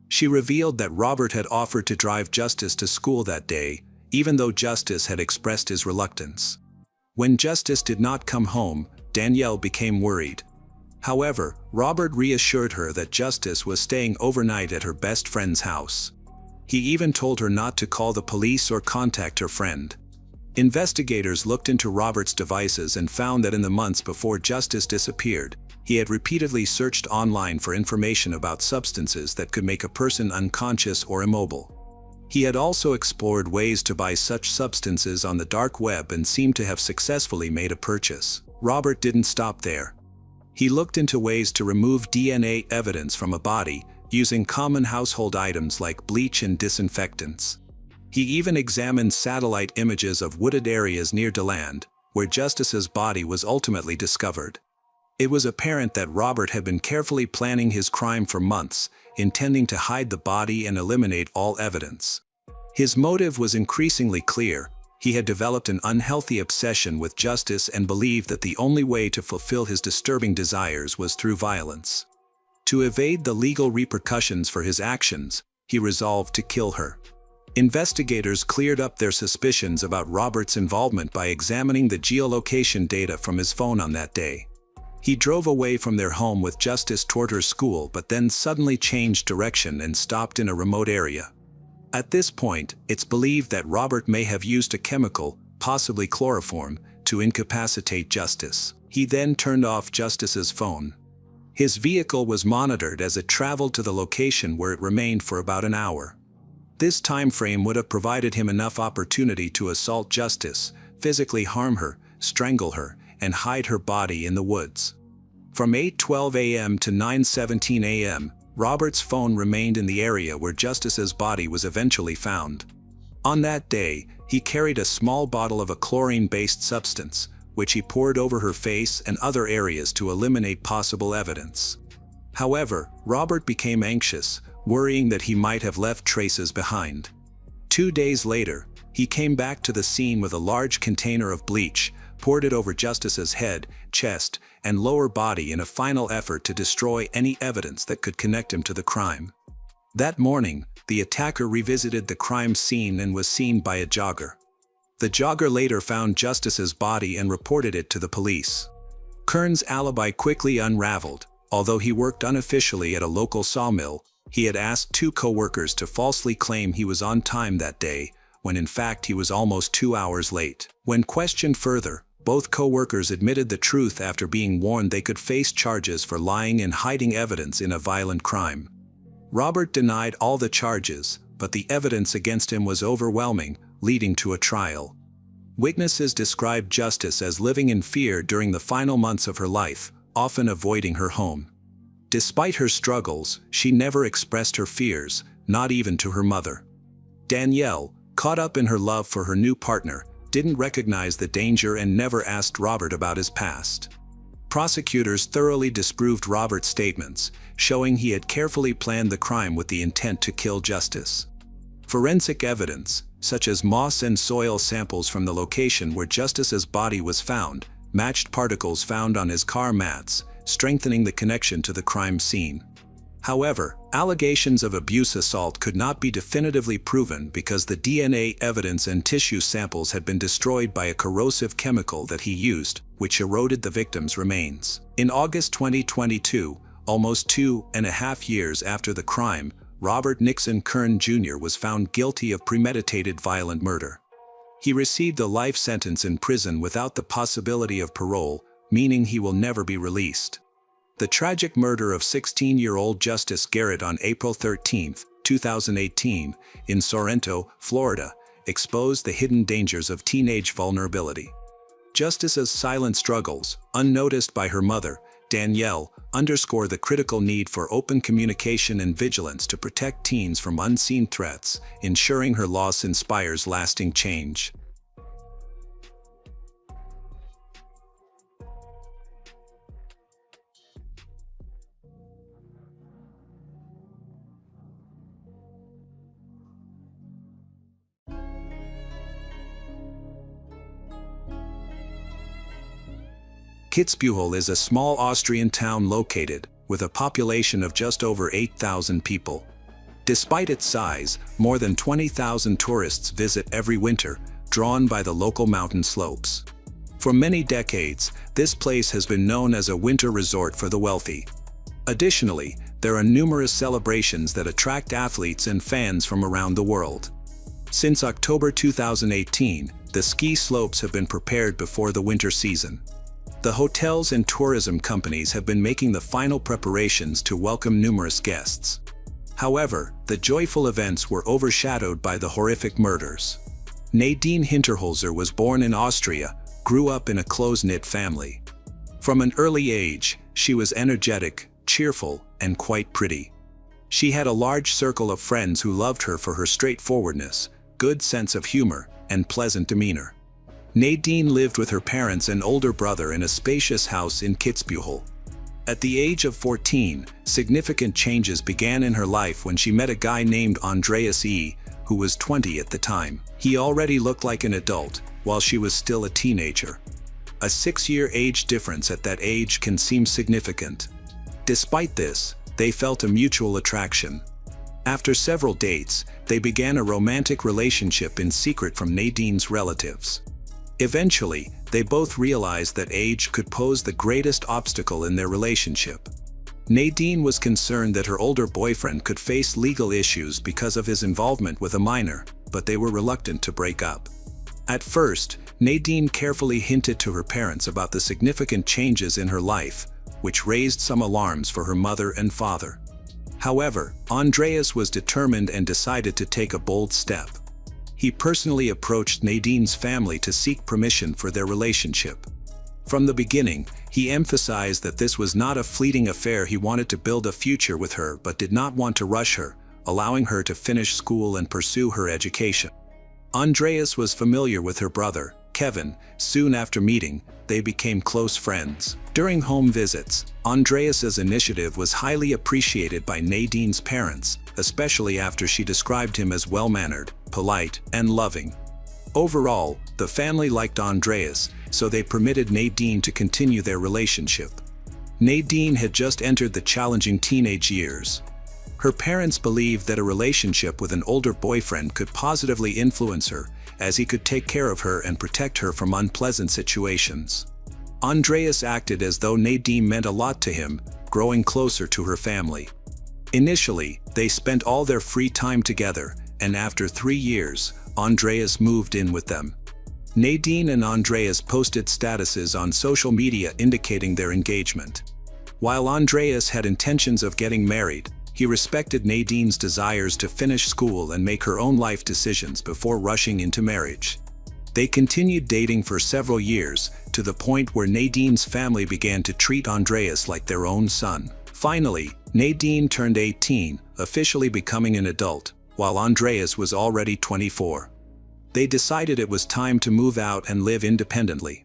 Speaker 1: She revealed that Robert had offered to drive Justice to school that day, even though Justice had expressed his reluctance. When Justice did not come home, Danielle became worried. However, Robert reassured her that Justice was staying overnight at her best friend's house. He even told her not to call the police or contact her friend. Investigators looked into Robert's devices and found that in the months before Justice disappeared, he had repeatedly searched online for information about substances that could make a person unconscious or immobile. He had also explored ways to buy such substances on the dark web and seemed to have successfully made a purchase. Robert didn't stop there. He looked into ways to remove DNA evidence from a body, using common household items like bleach and disinfectants. He even examined satellite images of wooded areas near DeLand, where Justice's body was ultimately discovered. It was apparent that Robert had been carefully planning his crime for months, intending to hide the body and eliminate all evidence. His motive was increasingly clear. He had developed an unhealthy obsession with justice and believed that the only way to fulfill his disturbing desires was through violence. To evade the legal repercussions for his actions, he resolved to kill her. Investigators cleared up their suspicions about Robert's involvement by examining the geolocation data from his phone on that day. He drove away from their home with Justice toward her school, but then suddenly changed direction and stopped in a remote area. At this point, it's believed that Robert may have used a chemical, possibly chloroform, to incapacitate Justice. He then turned off Justice's phone. His vehicle was monitored as it traveled to the location where it remained for about an hour. This time frame would have provided him enough opportunity to assault Justice, physically harm her, strangle her, and hide her body in the woods. From 8:12 a.m. to 9:17 a.m., Robert's phone remained in the area where Justice's body was eventually found. On that day, he carried a small bottle of a chlorine-based substance, which he poured over her face and other areas to eliminate possible evidence. However, Robert became anxious, worrying that he might have left traces behind. 2 days later, he came back to the scene with a large container of bleach, poured it over Justice's head, chest, and lower body in a final effort to destroy any evidence that could connect him to the crime. That morning, the attacker revisited the crime scene and was seen by a jogger. The jogger later found Justice's body and reported it to the police. Kern's alibi quickly unraveled. Although he worked unofficially at a local sawmill, he had asked 2 co-workers to falsely claim he was on time that day, when in fact he was almost 2 hours late. When questioned further, both co-workers admitted the truth after being warned they could face charges for lying and hiding evidence in a violent crime. Robert denied all the charges, but the evidence against him was overwhelming, leading to a trial. Witnesses described Justice as living in fear during the final months of her life, often avoiding her home. Despite her struggles, she never expressed her fears, not even to her mother. Danielle, caught up in her love for her new partner, didn't recognize the danger and never asked Robert about his past. Prosecutors thoroughly disproved Robert's statements, showing he had carefully planned the crime with the intent to kill Justice. Forensic evidence, such as moss and soil samples from the location where Justice's body was found, matched particles found on his car mats, strengthening the connection to the crime scene. However, allegations of abuse assault could not be definitively proven because the DNA evidence and tissue samples had been destroyed by a corrosive chemical that he used, which eroded the victim's remains. In August 2022, almost 2.5 years after the crime, Robert Nixon Kern Jr. was found guilty of premeditated violent murder. He received a life sentence in prison without the possibility of parole, meaning he will never be released. The tragic murder of 16-year-old Justice Garrett on April 13, 2018, in Sorrento, Florida, exposed the hidden dangers of teenage vulnerability. Justice's silent struggles, unnoticed by her mother, Danielle, underscore the critical need for open communication and vigilance to protect teens from unseen threats, ensuring her loss inspires lasting change. Kitzbühel is a small Austrian town located with a population of just over 8,000 people. Despite its size, more than 20,000 tourists visit every winter, drawn by the local mountain slopes. For many decades, this place has been known as a winter resort for the wealthy. Additionally, there are numerous celebrations that attract athletes and fans from around the world. Since October 2018, the ski slopes have been prepared before the winter season. The hotels and tourism companies have been making the final preparations to welcome numerous guests. However, the joyful events were overshadowed by the horrific murders. Nadine Hinterholzer was born in Austria, grew up in a close-knit family. From an early age, she was energetic, cheerful, and quite pretty. She had a large circle of friends who loved her for her straightforwardness, good sense of humor, and pleasant demeanor. Nadine lived with her parents and older brother in a spacious house in Kitzbühel. At the age of 14, significant changes began in her life when she met a guy named Andreas E., who was 20 at the time. He already looked like an adult, while she was still a teenager. A 6-year age difference at that age can seem significant. Despite this, they felt a mutual attraction. After several dates, they began a romantic relationship in secret from Nadine's relatives. Eventually, they both realized that age could pose the greatest obstacle in their relationship. Nadine was concerned that her older boyfriend could face legal issues because of his involvement with a minor, but they were reluctant to break up. At first, Nadine carefully hinted to her parents about the significant changes in her life, which raised some alarms for her mother and father. However, Andreas was determined and decided to take a bold step. He personally approached Nadine's family to seek permission for their relationship. From the beginning, he emphasized that this was not a fleeting affair. He wanted to build a future with her but did not want to rush her, allowing her to finish school and pursue her education. Andreas was familiar with her brother, Kevin. Soon after meeting, they became close friends. During home visits, Andreas's initiative was highly appreciated by Nadine's parents, especially after she described him as well-mannered, polite, and loving. Overall, the family liked Andreas, so they permitted Nadine to continue their relationship. Nadine had just entered the challenging teenage years. Her parents believed that a relationship with an older boyfriend could positively influence her, as he could take care of her and protect her from unpleasant situations. Andreas acted as though Nadine meant a lot to him, growing closer to her family. Initially, they spent all their free time together, and after 3 years, Andreas moved in with them. Nadine and Andreas posted statuses on social media indicating their engagement. While Andreas had intentions of getting married, he respected Nadine's desires to finish school and make her own life decisions before rushing into marriage. They continued dating for several years, to the point where Nadine's family began to treat Andreas like their own son. Finally, Nadine turned 18, officially becoming an adult, while Andreas was already 24. They decided it was time to move out and live independently.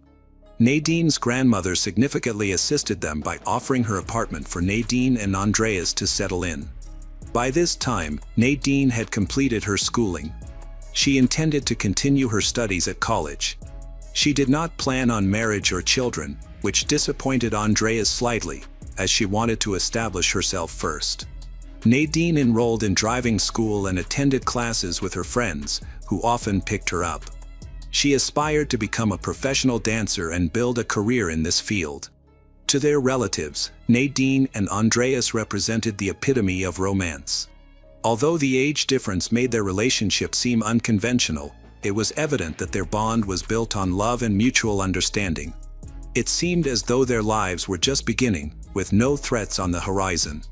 Speaker 1: Nadine's grandmother significantly assisted them by offering her apartment for Nadine and Andreas to settle in. By this time, Nadine had completed her schooling. She intended to continue her studies at college. She did not plan on marriage or children, which disappointed Andreas slightly, as she wanted to establish herself first. Nadine enrolled in driving school and attended classes with her friends, who often picked her up. She aspired to become a professional dancer and build a career in this field. To their relatives, Nadine and Andreas represented the epitome of romance. Although the age difference made their relationship seem unconventional, it was evident that their bond was built on love and mutual understanding. It seemed as though their lives were just beginning, with no threats on the horizon.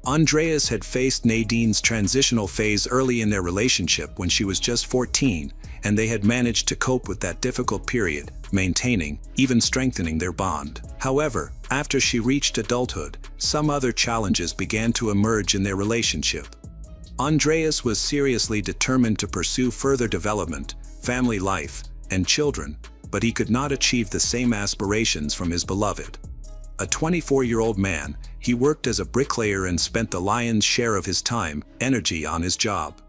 Speaker 1: Andreas had faced Nadine's transitional phase early in their relationship when she was just 14, and they had managed to cope with that difficult period, maintaining, even strengthening their bond. However, after she reached adulthood, some other challenges began to emerge in their relationship. Andreas was seriously determined to pursue further development, family life, and children, but he could not achieve the same aspirations from his beloved. A 24-year-old man, he worked as a bricklayer and spent the lion's share of his time, energy on his job.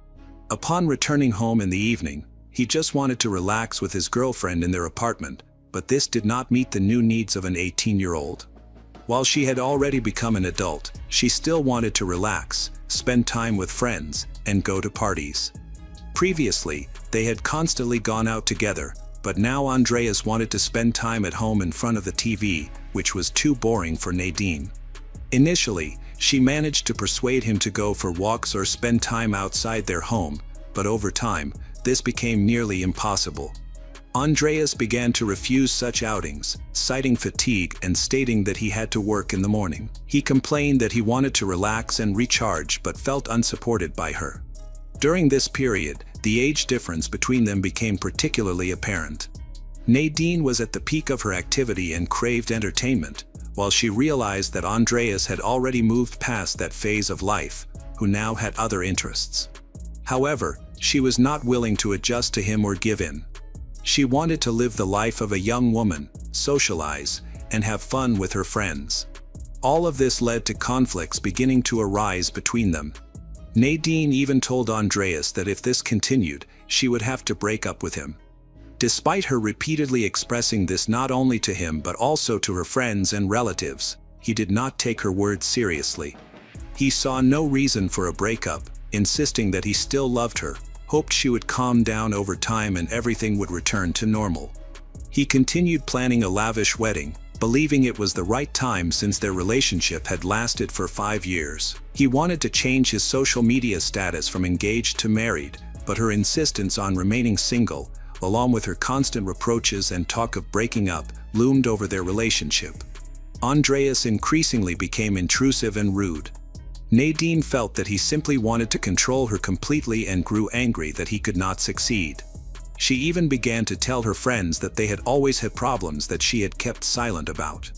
Speaker 1: Upon returning home in the evening, he just wanted to relax with his girlfriend in their apartment, but this did not meet the new needs of an 18-year-old. While she had already become an adult, she still wanted to relax, spend time with friends, and go to parties. Previously, they had constantly gone out together, but now Andreas wanted to spend time at home in front of the TV, which was too boring for Nadine. Initially, she managed to persuade him to go for walks or spend time outside their home, but over time, this became nearly impossible. Andreas began to refuse such outings, citing fatigue and stating that he had to work in the morning. He complained that he wanted to relax and recharge but felt unsupported by her. During this period, the age difference between them became particularly apparent. Nadine was at the peak of her activity and craved entertainment, while she realized that Andreas had already moved past that phase of life, who now had other interests. However, she was not willing to adjust to him or give in. She wanted to live the life of a young woman, socialize, and have fun with her friends. All of this led to conflicts beginning to arise between them. Nadine even told Andreas that if this continued, she would have to break up with him. Despite her repeatedly expressing this not only to him but also to her friends and relatives, he did not take her words seriously. He saw no reason for a breakup, insisting that he still loved her, hoped she would calm down over time and everything would return to normal. He continued planning a lavish wedding, believing it was the right time since their relationship had lasted for 5 years. He wanted to change his social media status from engaged to married, but her insistence on remaining single, along with her constant reproaches and talk of breaking up, loomed over their relationship. Andreas increasingly became intrusive and rude. Nadine felt that he simply wanted to control her completely and grew angry that he could not succeed. She even began to tell her friends that they had always had problems that she had kept silent about.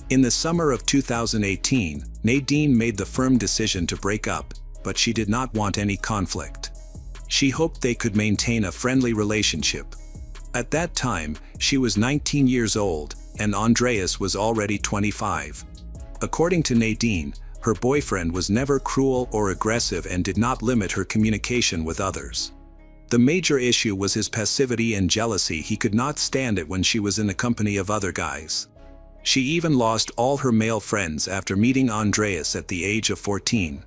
Speaker 1: In the summer of 2018, Nadine made the firm decision to break up, but she did not want any conflict. She hoped they could maintain a friendly relationship. At that time, she was 19 years old, and Andreas was already 25. According to Nadine, her boyfriend was never cruel or aggressive and did not limit her communication with others. The major issue was his passivity and jealousy. He could not stand it when she was in the company of other guys. She even lost all her male friends after meeting Andreas at the age of 14.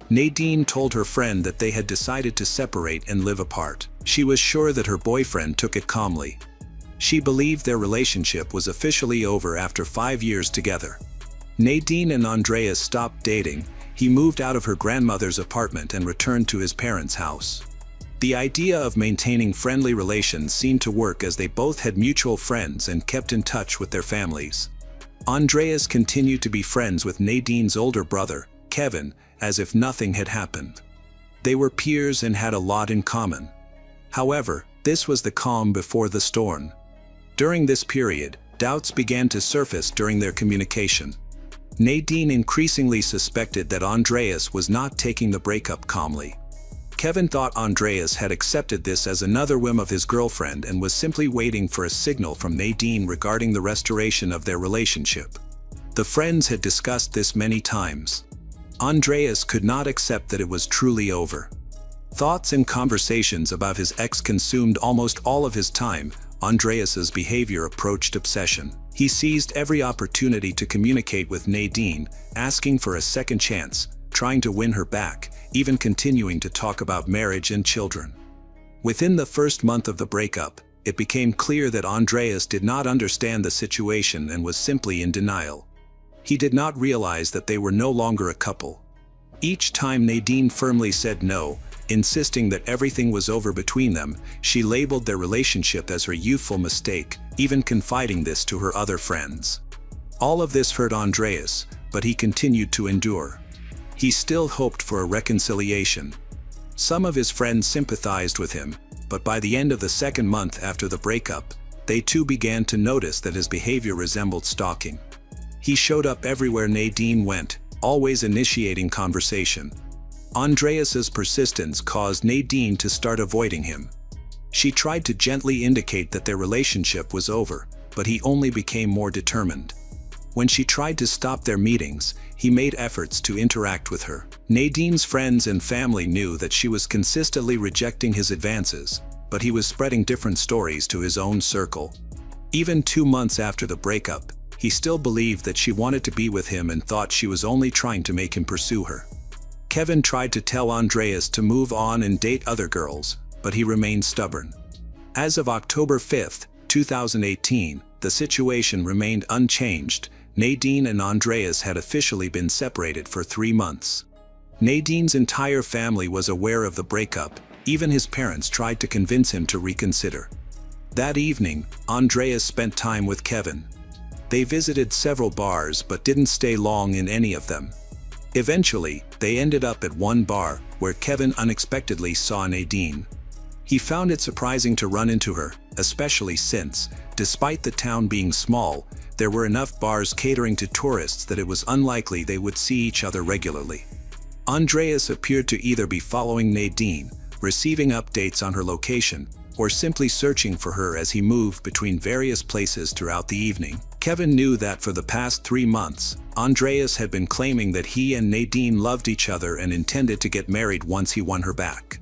Speaker 1: Nadine told her friend that they had decided to separate and live apart. She was sure that her boyfriend took it calmly. She believed their relationship was officially over after 5 years together. Nadine and Andreas stopped dating. He moved out of her grandmother's apartment and returned to his parents' house. The idea of maintaining friendly relations seemed to work as they both had mutual friends and kept in touch with their families. Andreas continued to be friends with Nadine's older brother, Kevin, as if nothing had happened. They were peers and had a lot in common. However, this was the calm before the storm. During this period, doubts began to surface during their communication. Nadine increasingly suspected that Andreas was not taking the breakup calmly. Kevin thought Andreas had accepted this as another whim of his girlfriend and was simply waiting for a signal from Nadine regarding the restoration of their relationship. The friends had discussed this many times. Andreas could not accept that it was truly over. Thoughts and conversations about his ex consumed almost all of his time. Andreas's behavior approached obsession. He seized every opportunity to communicate with Nadine, asking for a second chance, trying to win her back, even continuing to talk about marriage and children. Within the first month of the breakup, it became clear that Andreas did not understand the situation and was simply in denial. He did not realize that they were no longer a couple. Each time Nadine firmly said no, insisting that everything was over between them, she labeled their relationship as her youthful mistake, even confiding this to her other friends. All of this hurt Andreas, but he continued to endure. He still hoped for a reconciliation. Some of his friends sympathized with him, but by the end of the second month after the breakup, they too began to notice that his behavior resembled stalking. He showed up everywhere Nadine went, always initiating conversation. Andreas's persistence caused Nadine to start avoiding him. She tried to gently indicate that their relationship was over, but he only became more determined. When she tried to stop their meetings, he made efforts to interact with her. Nadine's friends and family knew that she was consistently rejecting his advances, but he was spreading different stories to his own circle. Even 2 months after the breakup, he still believed that she wanted to be with him and thought she was only trying to make him pursue her. Kevin tried to tell Andreas to move on and date other girls, but he remained stubborn. As of October 5, 2018, the situation remained unchanged. Nadine and Andreas had officially been separated for 3 months. Nadine's entire family was aware of the breakup. Even his parents tried to convince him to reconsider. That evening, Andreas spent time with Kevin. They visited several bars but didn't stay long in any of them. Eventually, they ended up at one bar, where Kevin unexpectedly saw Nadine. He found it surprising to run into her, especially since, despite the town being small, there were enough bars catering to tourists that it was unlikely they would see each other regularly. Andreas appeared to either be following Nadine, receiving updates on her location, or simply searching for her as he moved between various places throughout the evening. Kevin knew that for the past 3 months, Andreas had been claiming that he and Nadine loved each other and intended to get married once he won her back.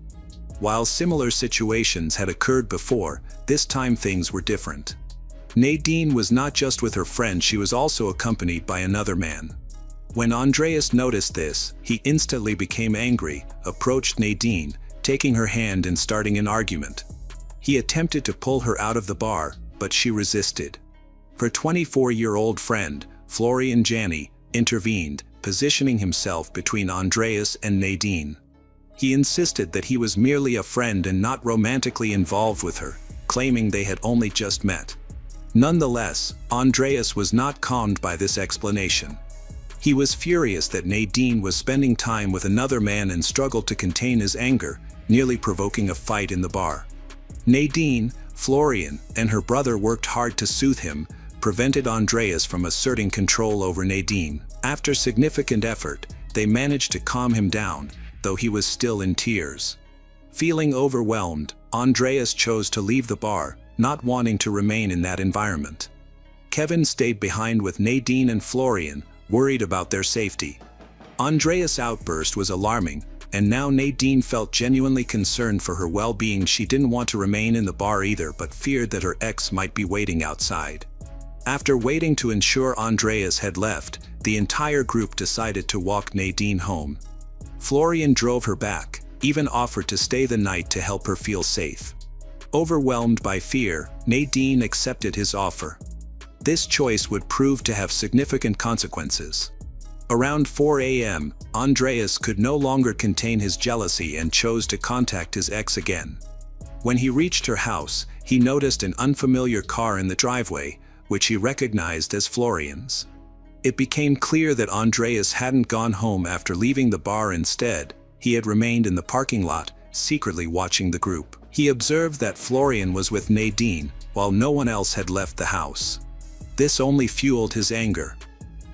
Speaker 1: While similar situations had occurred before, this time things were different. Nadine was not just with her friend, she was also accompanied by another man. When Andreas noticed this, he instantly became angry, approached Nadine, taking her hand and starting an argument. He attempted to pull her out of the bar, but she resisted. Her 24-year-old friend, Florian Jani, intervened, positioning himself between Andreas and Nadine. He insisted that he was merely a friend and not romantically involved with her, claiming they had only just met. Nonetheless, Andreas was not calmed by this explanation. He was furious that Nadine was spending time with another man and struggled to contain his anger, nearly provoking a fight in the bar. Nadine, Florian, and her brother worked hard to soothe him, prevented Andreas from asserting control over Nadine. After significant effort, they managed to calm him down, though he was still in tears. Feeling overwhelmed, Andreas chose to leave the bar, not wanting to remain in that environment. Kevin stayed behind with Nadine and Florian, worried about their safety. Andreas' outburst was alarming, and now Nadine felt genuinely concerned for her well-being. She didn't want to remain in the bar either, but feared that her ex might be waiting outside. After waiting to ensure Andreas had left, the entire group decided to walk Nadine home. Florian drove her back, even offered to stay the night to help her feel safe. Overwhelmed by fear, Nadine accepted his offer. This choice would prove to have significant consequences. Around 4 a.m., Andreas could no longer contain his jealousy and chose to contact his ex again. When he reached her house, he noticed an unfamiliar car in the driveway, which he recognized as Florian's. It became clear that Andreas hadn't gone home after leaving the bar. Instead, he had remained in the parking lot, secretly watching the group. He observed that Florian was with Nadine, while no one else had left the house. This only fueled his anger.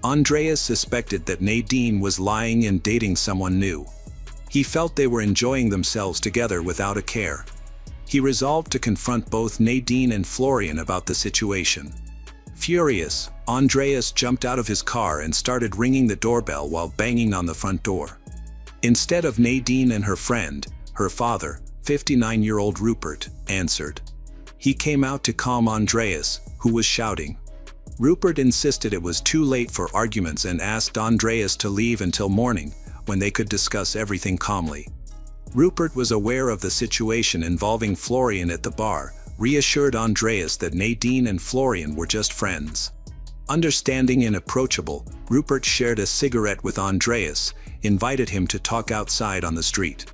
Speaker 1: Andreas suspected that Nadine was lying and dating someone new. He felt they were enjoying themselves together without a care. He resolved to confront both Nadine and Florian about the situation. Furious, Andreas jumped out of his car and started ringing the doorbell while banging on the front door. Instead of Nadine and her friend, her father, 59-year-old Rupert, answered. He came out to calm Andreas, who was shouting. Rupert insisted it was too late for arguments and asked Andreas to leave until morning, when they could discuss everything calmly. Rupert was aware of the situation involving Florian at the bar, reassured Andreas that Nadine and Florian were just friends. Understanding and approachable, Rupert shared a cigarette with Andreas, invited him to talk outside on the street.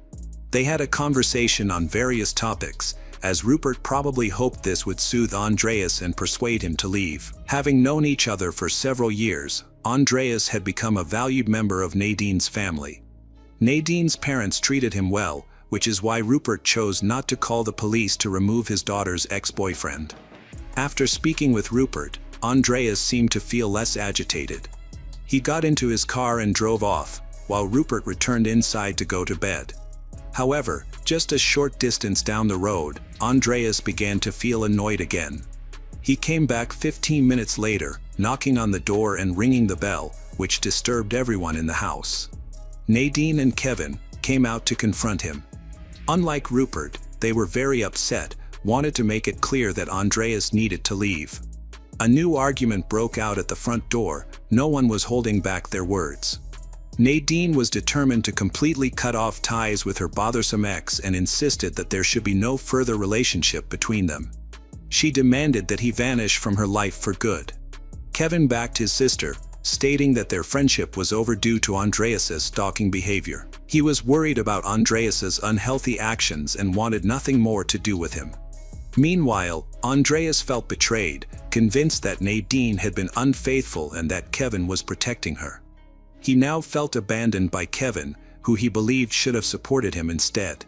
Speaker 1: They had a conversation on various topics, as Rupert probably hoped this would soothe Andreas and persuade him to leave. Having known each other for several years, Andreas had become a valued member of Nadine's family. Nadine's parents treated him well, which is why Rupert chose not to call the police to remove his daughter's ex-boyfriend. After speaking with Rupert, Andreas seemed to feel less agitated. He got into his car and drove off, while Rupert returned inside to go to bed. However, just a short distance down the road, Andreas began to feel annoyed again. He came back 15 minutes later, knocking on the door and ringing the bell, which disturbed everyone in the house. Nadine and Kevin came out to confront him. Unlike Rupert, they were very upset, wanted to make it clear that Andreas needed to leave. A new argument broke out at the front door. No one was holding back their words. Nadine was determined to completely cut off ties with her bothersome ex and insisted that there should be no further relationship between them. She demanded that he vanish from her life for good. Kevin backed his sister, stating that their friendship was overdue to Andreas's stalking behavior. He was worried about Andreas's unhealthy actions and wanted nothing more to do with him. Meanwhile, Andreas felt betrayed, convinced that Nadine had been unfaithful and that Kevin was protecting her. He now felt abandoned by Kevin, who he believed should have supported him instead.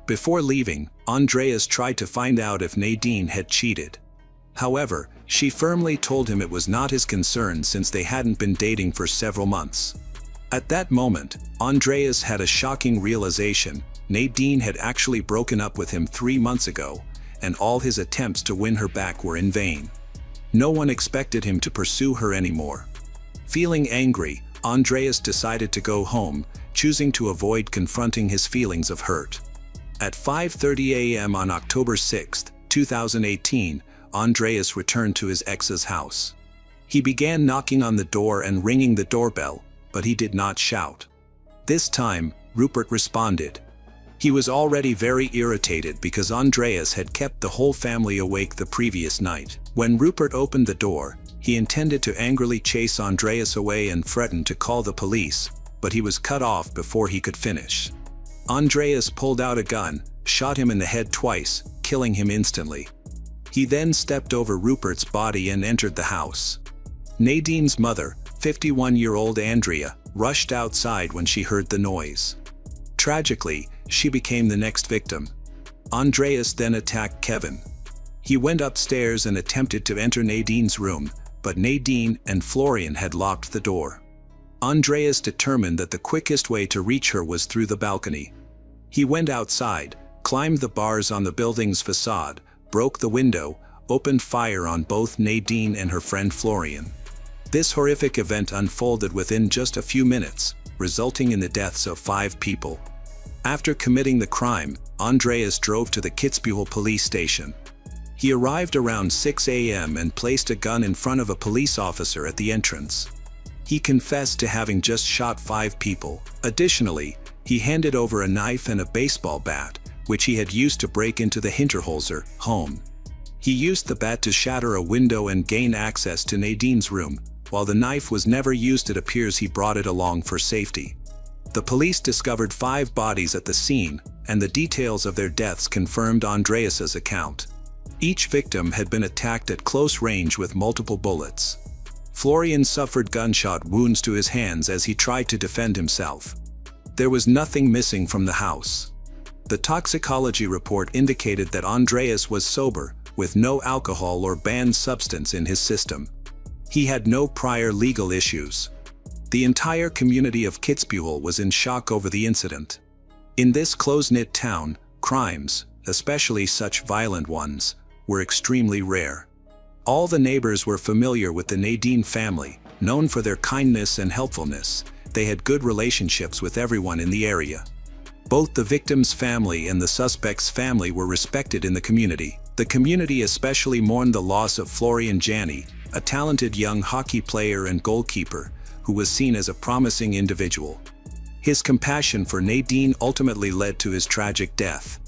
Speaker 1: Before leaving, Andreas tried to find out if Nadine had cheated. However, she firmly told him it was not his concern since they hadn't been dating for several months. At that moment, Andreas had a shocking realization: Nadine had actually broken up with him 3 months ago, and all his attempts to win her back were in vain. No one expected him to pursue her anymore. Feeling angry, Andreas decided to go home, choosing to avoid confronting his feelings of hurt. At 5:30 a.m. on October 6, 2018, Andreas returned to his ex's house. He began knocking on the door and ringing the doorbell, but he did not shout. This time, Rupert responded. He was already very irritated because Andreas had kept the whole family awake the previous night. When Rupert opened the door, he intended to angrily chase Andreas away and threatened to call the police, but he was cut off before he could finish. Andreas pulled out a gun, shot him in the head twice, killing him instantly. He then stepped over Rupert's body and entered the house. Nadine's mother, 51-year-old Andrea, rushed outside when she heard the noise. Tragically, she became the next victim. Andreas then attacked Kevin. He went upstairs and attempted to enter Nadine's room, but Nadine and Florian had locked the door. Andreas determined that the quickest way to reach her was through the balcony. He went outside, climbed the bars on the building's facade, broke the window, opened fire on both Nadine and her friend Florian. This horrific event unfolded within just a few minutes, resulting in the deaths of 5 people. After committing the crime, Andreas drove to the Kitzbühel police station. He arrived around 6 a.m. and placed a gun in front of a police officer at the entrance. He confessed to having just shot 5 people. Additionally, he handed over a knife and a baseball bat, which he had used to break into the Hinterholzer home. He used the bat to shatter a window and gain access to Nadine's room. While the knife was never used, it appears he brought it along for safety. The police discovered 5 bodies at the scene, and the details of their deaths confirmed Andreas's account. Each victim had been attacked at close range with multiple bullets. Florian suffered gunshot wounds to his hands as he tried to defend himself. There was nothing missing from the house. The toxicology report indicated that Andreas was sober, with no alcohol or banned substance in his system. He had no prior legal issues. The entire community of Kitzbühel was in shock over the incident. In this close-knit town, crimes, especially such violent ones, were extremely rare. All the neighbors were familiar with the Nadine family, known for their kindness and helpfulness. They had good relationships with everyone in the area. Both the victim's family and the suspect's family were respected in the community. The community especially mourned the loss of Florian Jani, a talented young hockey player and goalkeeper, who was seen as a promising individual. His compassion for Nadine ultimately led to his tragic death.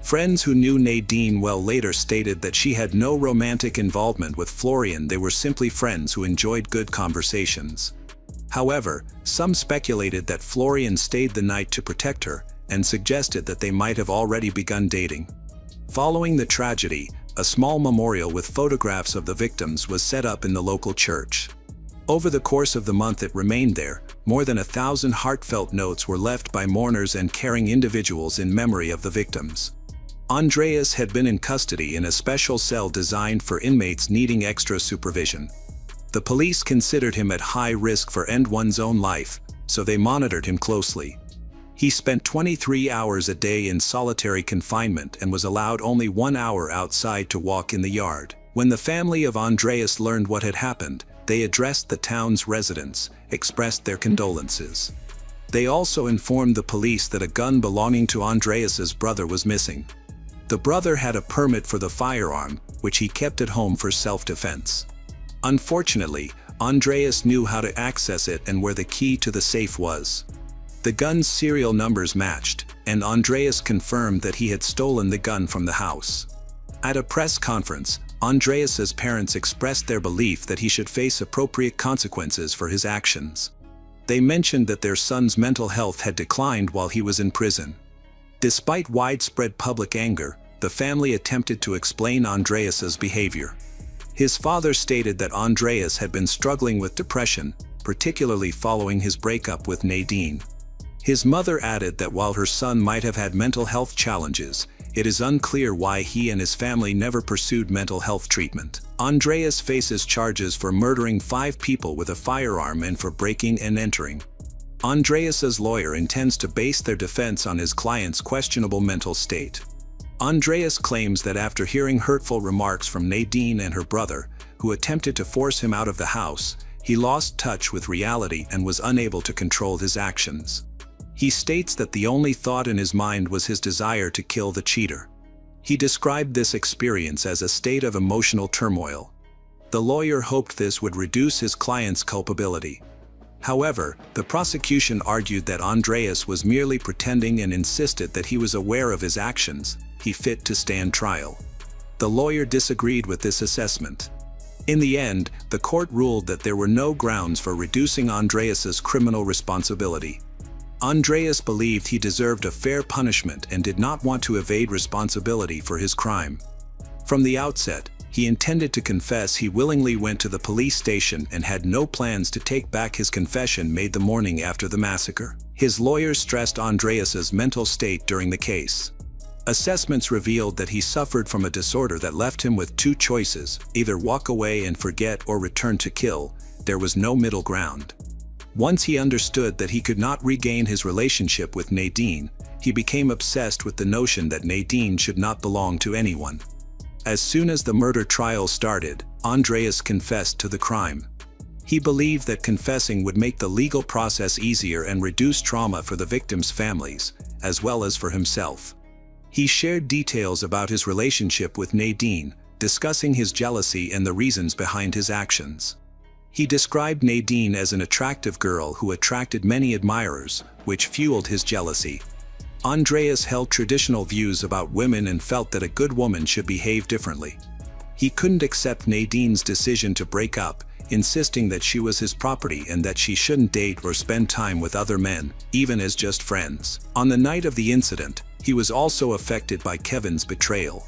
Speaker 1: Friends who knew Nadine well later stated that she had no romantic involvement with Florian. They were simply friends who enjoyed good conversations. However, some speculated that Florian stayed the night to protect her, and suggested that they might have already begun dating. Following the tragedy, a small memorial with photographs of the victims was set up in the local church. Over the course of the month it remained there. More than 1,000 heartfelt notes were left by mourners and caring individuals in memory of the victims. Andreas had been in custody in a special cell designed for inmates needing extra supervision. The police considered him at high risk for end one's own life, so they monitored him closely. He spent 23 hours a day in solitary confinement and was allowed only 1 hour outside to walk in the yard. When the family of Andreas learned what had happened, they addressed the town's residents, expressed their condolences. They also informed the police that a gun belonging to Andreas's brother was missing. The brother had a permit for the firearm, which he kept at home for self-defense. Unfortunately, Andreas knew how to access it and where the key to the safe was. The gun's serial numbers matched, and Andreas confirmed that he had stolen the gun from the house. At a press conference, Andreas's parents expressed their belief that he should face appropriate consequences for his actions. They mentioned that their son's mental health had declined while he was in prison. Despite widespread public anger, the family attempted to explain Andreas's behavior. His father stated that Andreas had been struggling with depression, particularly following his breakup with Nadine. His mother added that while her son might have had mental health challenges, it is unclear why he and his family never pursued mental health treatment. Andreas faces charges for murdering 5 people with a firearm and for breaking and entering. Andreas's lawyer intends to base their defense on his client's questionable mental state. Andreas claims that after hearing hurtful remarks from Nadine and her brother, who attempted to force him out of the house, he lost touch with reality and was unable to control his actions. He states that the only thought in his mind was his desire to kill the cheater. He described this experience as a state of emotional turmoil. The lawyer hoped this would reduce his client's culpability. However, the prosecution argued that Andreas was merely pretending and insisted that he was aware of his actions, he fit to stand trial. The lawyer disagreed with this assessment. In the end, the court ruled that there were no grounds for reducing Andreas's criminal responsibility. Andreas believed he deserved a fair punishment and did not want to evade responsibility for his crime. From the outset, he intended to confess. He willingly went to the police station and had no plans to take back his confession made the morning after the massacre. His lawyers stressed Andreas's mental state during the case. Assessments revealed that he suffered from a disorder that left him with 2 choices: either walk away and forget or return to kill. There was no middle ground. Once he understood that he could not regain his relationship with Nadine, he became obsessed with the notion that Nadine should not belong to anyone. As soon as the murder trial started, Andreas confessed to the crime. He believed that confessing would make the legal process easier and reduce trauma for the victims' families, as well as for himself. He shared details about his relationship with Nadine, discussing his jealousy and the reasons behind his actions. He described Nadine as an attractive girl who attracted many admirers, which fueled his jealousy. Andreas held traditional views about women and felt that a good woman should behave differently. He couldn't accept Nadine's decision to break up, insisting that she was his property and that she shouldn't date or spend time with other men, even as just friends. On the night of the incident, he was also affected by Kevin's betrayal.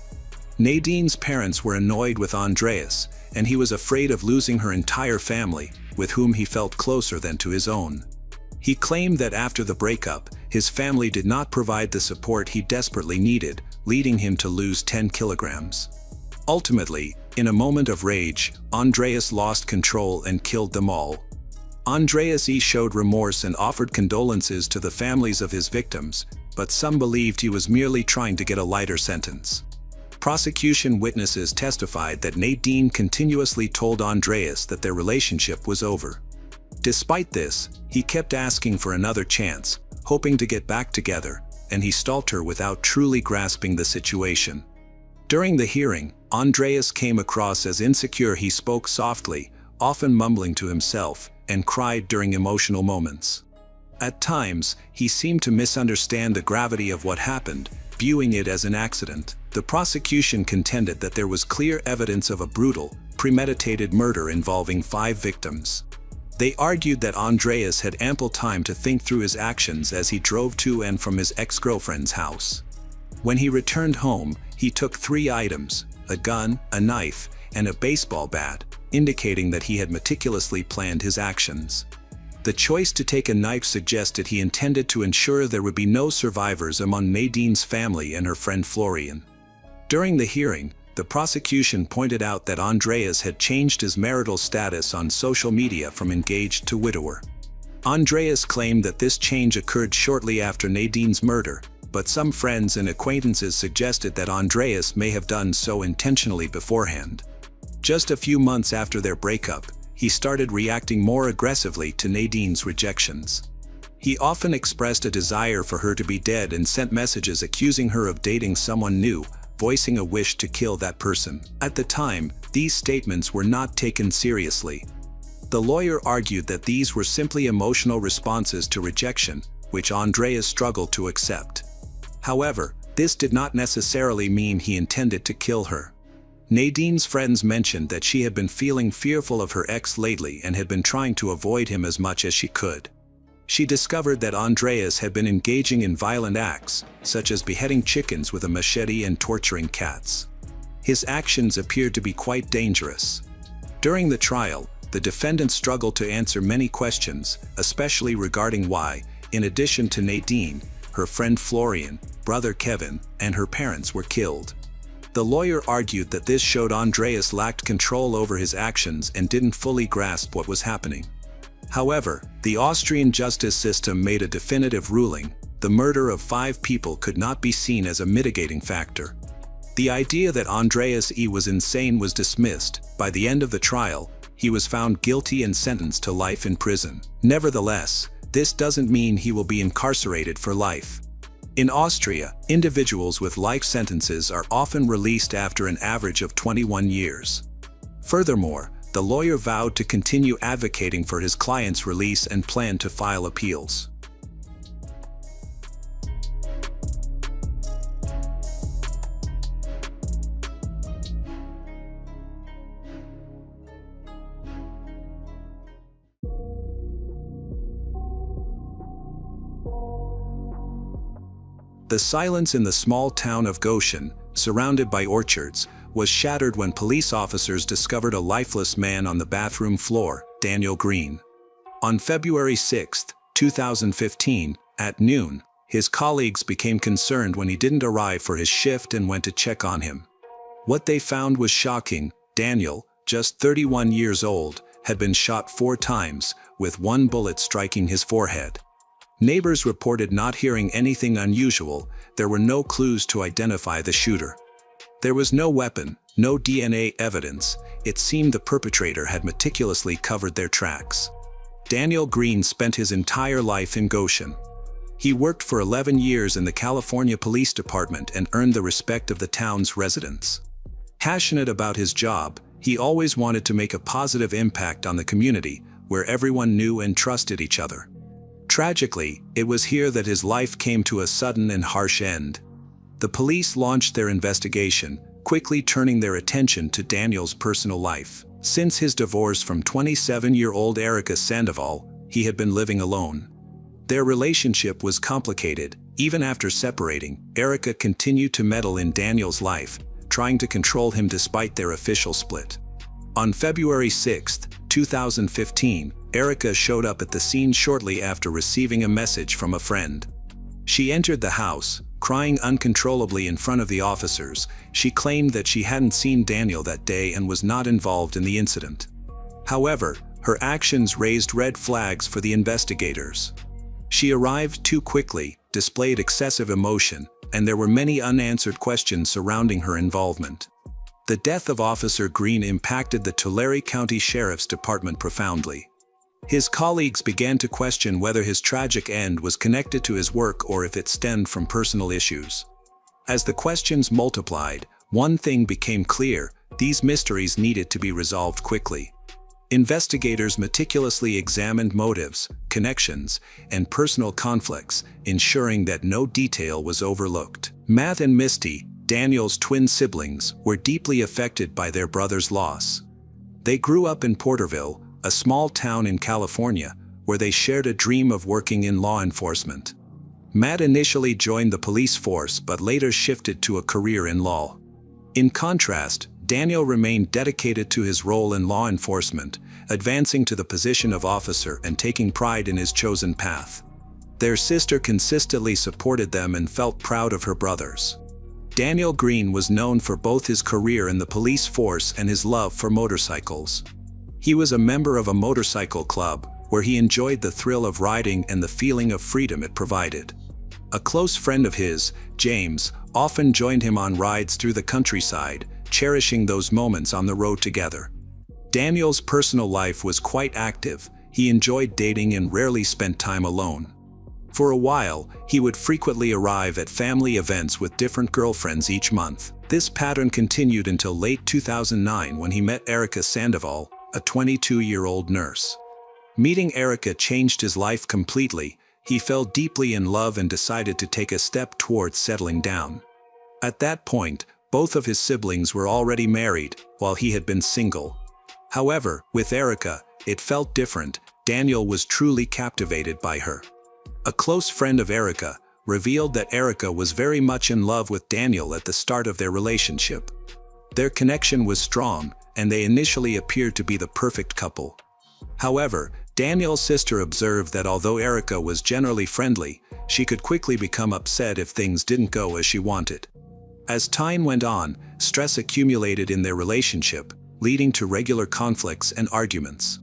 Speaker 1: Nadine's parents were annoyed with Andreas, and he was afraid of losing her entire family, with whom he felt closer than to his own. He claimed that after the breakup, his family did not provide the support he desperately needed, leading him to lose 10 kilograms. Ultimately, in a moment of rage, Andreas lost control and killed them all. Andreas showed remorse and offered condolences to the families of his victims, but some believed he was merely trying to get a lighter sentence. Prosecution witnesses testified that Nadine continuously told Andreas that their relationship was over. Despite this, he kept asking for another chance, hoping to get back together, and he stalked her without truly grasping the situation. During the hearing, Andreas came across as insecure. He spoke softly, often mumbling to himself, and cried during emotional moments. At times, he seemed to misunderstand the gravity of what happened, viewing it as an accident. The prosecution contended that there was clear evidence of a brutal, premeditated murder involving 5 victims. They argued that Andreas had ample time to think through his actions as he drove to and from his ex-girlfriend's house. When he returned home, he took 3 items: a gun, a knife, and a baseball bat, indicating that he had meticulously planned his actions. The choice to take a knife suggested he intended to ensure there would be no survivors among Nadine's family and her friend Florian. During the hearing, the prosecution pointed out that Andreas had changed his marital status on social media from engaged to widower. Andreas claimed that this change occurred shortly after Nadine's murder, but some friends and acquaintances suggested that Andreas may have done so intentionally beforehand. Just a few months after their breakup, he started reacting more aggressively to Nadine's rejections. He often expressed a desire for her to be dead and sent messages accusing her of dating someone new, voicing a wish to kill that person. At the time, these statements were not taken seriously. The lawyer argued that these were simply emotional responses to rejection, which Andreas struggled to accept. However, this did not necessarily mean he intended to kill her. Nadine's friends mentioned that she had been feeling fearful of her ex lately and had been trying to avoid him as much as she could. She discovered that Andreas had been engaging in violent acts, such as beheading chickens with a machete and torturing cats. His actions appeared to be quite dangerous. During the trial, the defendant struggled to answer many questions, especially regarding why, in addition to Nadine, her friend Florian, brother Kevin, and her parents were killed. The lawyer argued that this showed Andreas lacked control over his actions and didn't fully grasp what was happening. However, the Austrian justice system made a definitive ruling: the murder of 5 people could not be seen as a mitigating factor. The idea that Andreas was insane was dismissed. By the end of the trial, he was found guilty and sentenced to life in prison. Nevertheless, this doesn't mean he will be incarcerated for life. In Austria, individuals with life sentences are often released after an average of 21 years. Furthermore, the lawyer vowed to continue advocating for his client's release and planned to file appeals. The silence in the small town of Goshen, surrounded by orchards, was shattered when police officers discovered a lifeless man on the bathroom floor, Daniel Green. On February 6, 2015, at noon, his colleagues became concerned when he didn't arrive for his shift and went to check on him. What they found was shocking. Daniel, just 31 years old, had been shot 4 times, with 1 bullet striking his forehead. Neighbors reported not hearing anything unusual. There were no clues to identify the shooter. There was no weapon, no DNA evidence. It seemed the perpetrator had meticulously covered their tracks. Daniel Green spent his entire life in Goshen. He worked for 11 years in the California Police Department and earned the respect of the town's residents. Passionate about his job, he always wanted to make a positive impact on the community, where everyone knew and trusted each other. Tragically, it was here that his life came to a sudden and harsh end. The police launched their investigation, quickly turning their attention to Daniel's personal life. Since his divorce from 27-year-old Erica Sandoval, he had been living alone. Their relationship was complicated. Even after separating, Erica continued to meddle in Daniel's life, trying to control him despite their official split. On February 6, 2015, Erica showed up at the scene shortly after receiving a message from a friend. She entered the house, crying uncontrollably in front of the officers. She claimed that she hadn't seen Daniel that day and was not involved in the incident. However, her actions raised red flags for the investigators. She arrived too quickly, displayed excessive emotion, and there were many unanswered questions surrounding her involvement. The death of Officer Green impacted the Tulare County Sheriff's Department profoundly. His colleagues began to question whether his tragic end was connected to his work or if it stemmed from personal issues. As the questions multiplied, one thing became clear: these mysteries needed to be resolved quickly. Investigators meticulously examined motives, connections, and personal conflicts, ensuring that no detail was overlooked. Matt and Misty, Daniel's twin siblings, were deeply affected by their brother's loss. They grew up in Porterville, a small town in California, where they shared a dream of working in law enforcement. Matt initially joined the police force but later shifted to a career in law. In contrast, Daniel remained dedicated to his role in law enforcement, advancing to the position of officer and taking pride in his chosen path. Their sister consistently supported them and felt proud of her brothers. Daniel Green was known for both his career in the police force and his love for motorcycles. He was a member of a motorcycle club, where he enjoyed the thrill of riding and the feeling of freedom it provided. A close friend of his, James, often joined him on rides through the countryside, cherishing those moments on the road together. Daniel's personal life was quite active. He enjoyed dating and rarely spent time alone. For a while, he would frequently arrive at family events with different girlfriends each month. This pattern continued until late 2009 when he met Erica Sandoval, a 22-year-old nurse. Meeting Erica changed his life completely. He fell deeply in love and decided to take a step towards settling down. At that point, both of his siblings were already married, while he had been single. However, with Erica, it felt different. Daniel was truly captivated by her. A close friend of Erica revealed that Erica was very much in love with Daniel at the start of their relationship. Their connection was strong, and they initially appeared to be the perfect couple. However, Daniel's sister observed that although Erica was generally friendly, she could quickly become upset if things didn't go as she wanted. As time went on, stress accumulated in their relationship, leading to regular conflicts and arguments.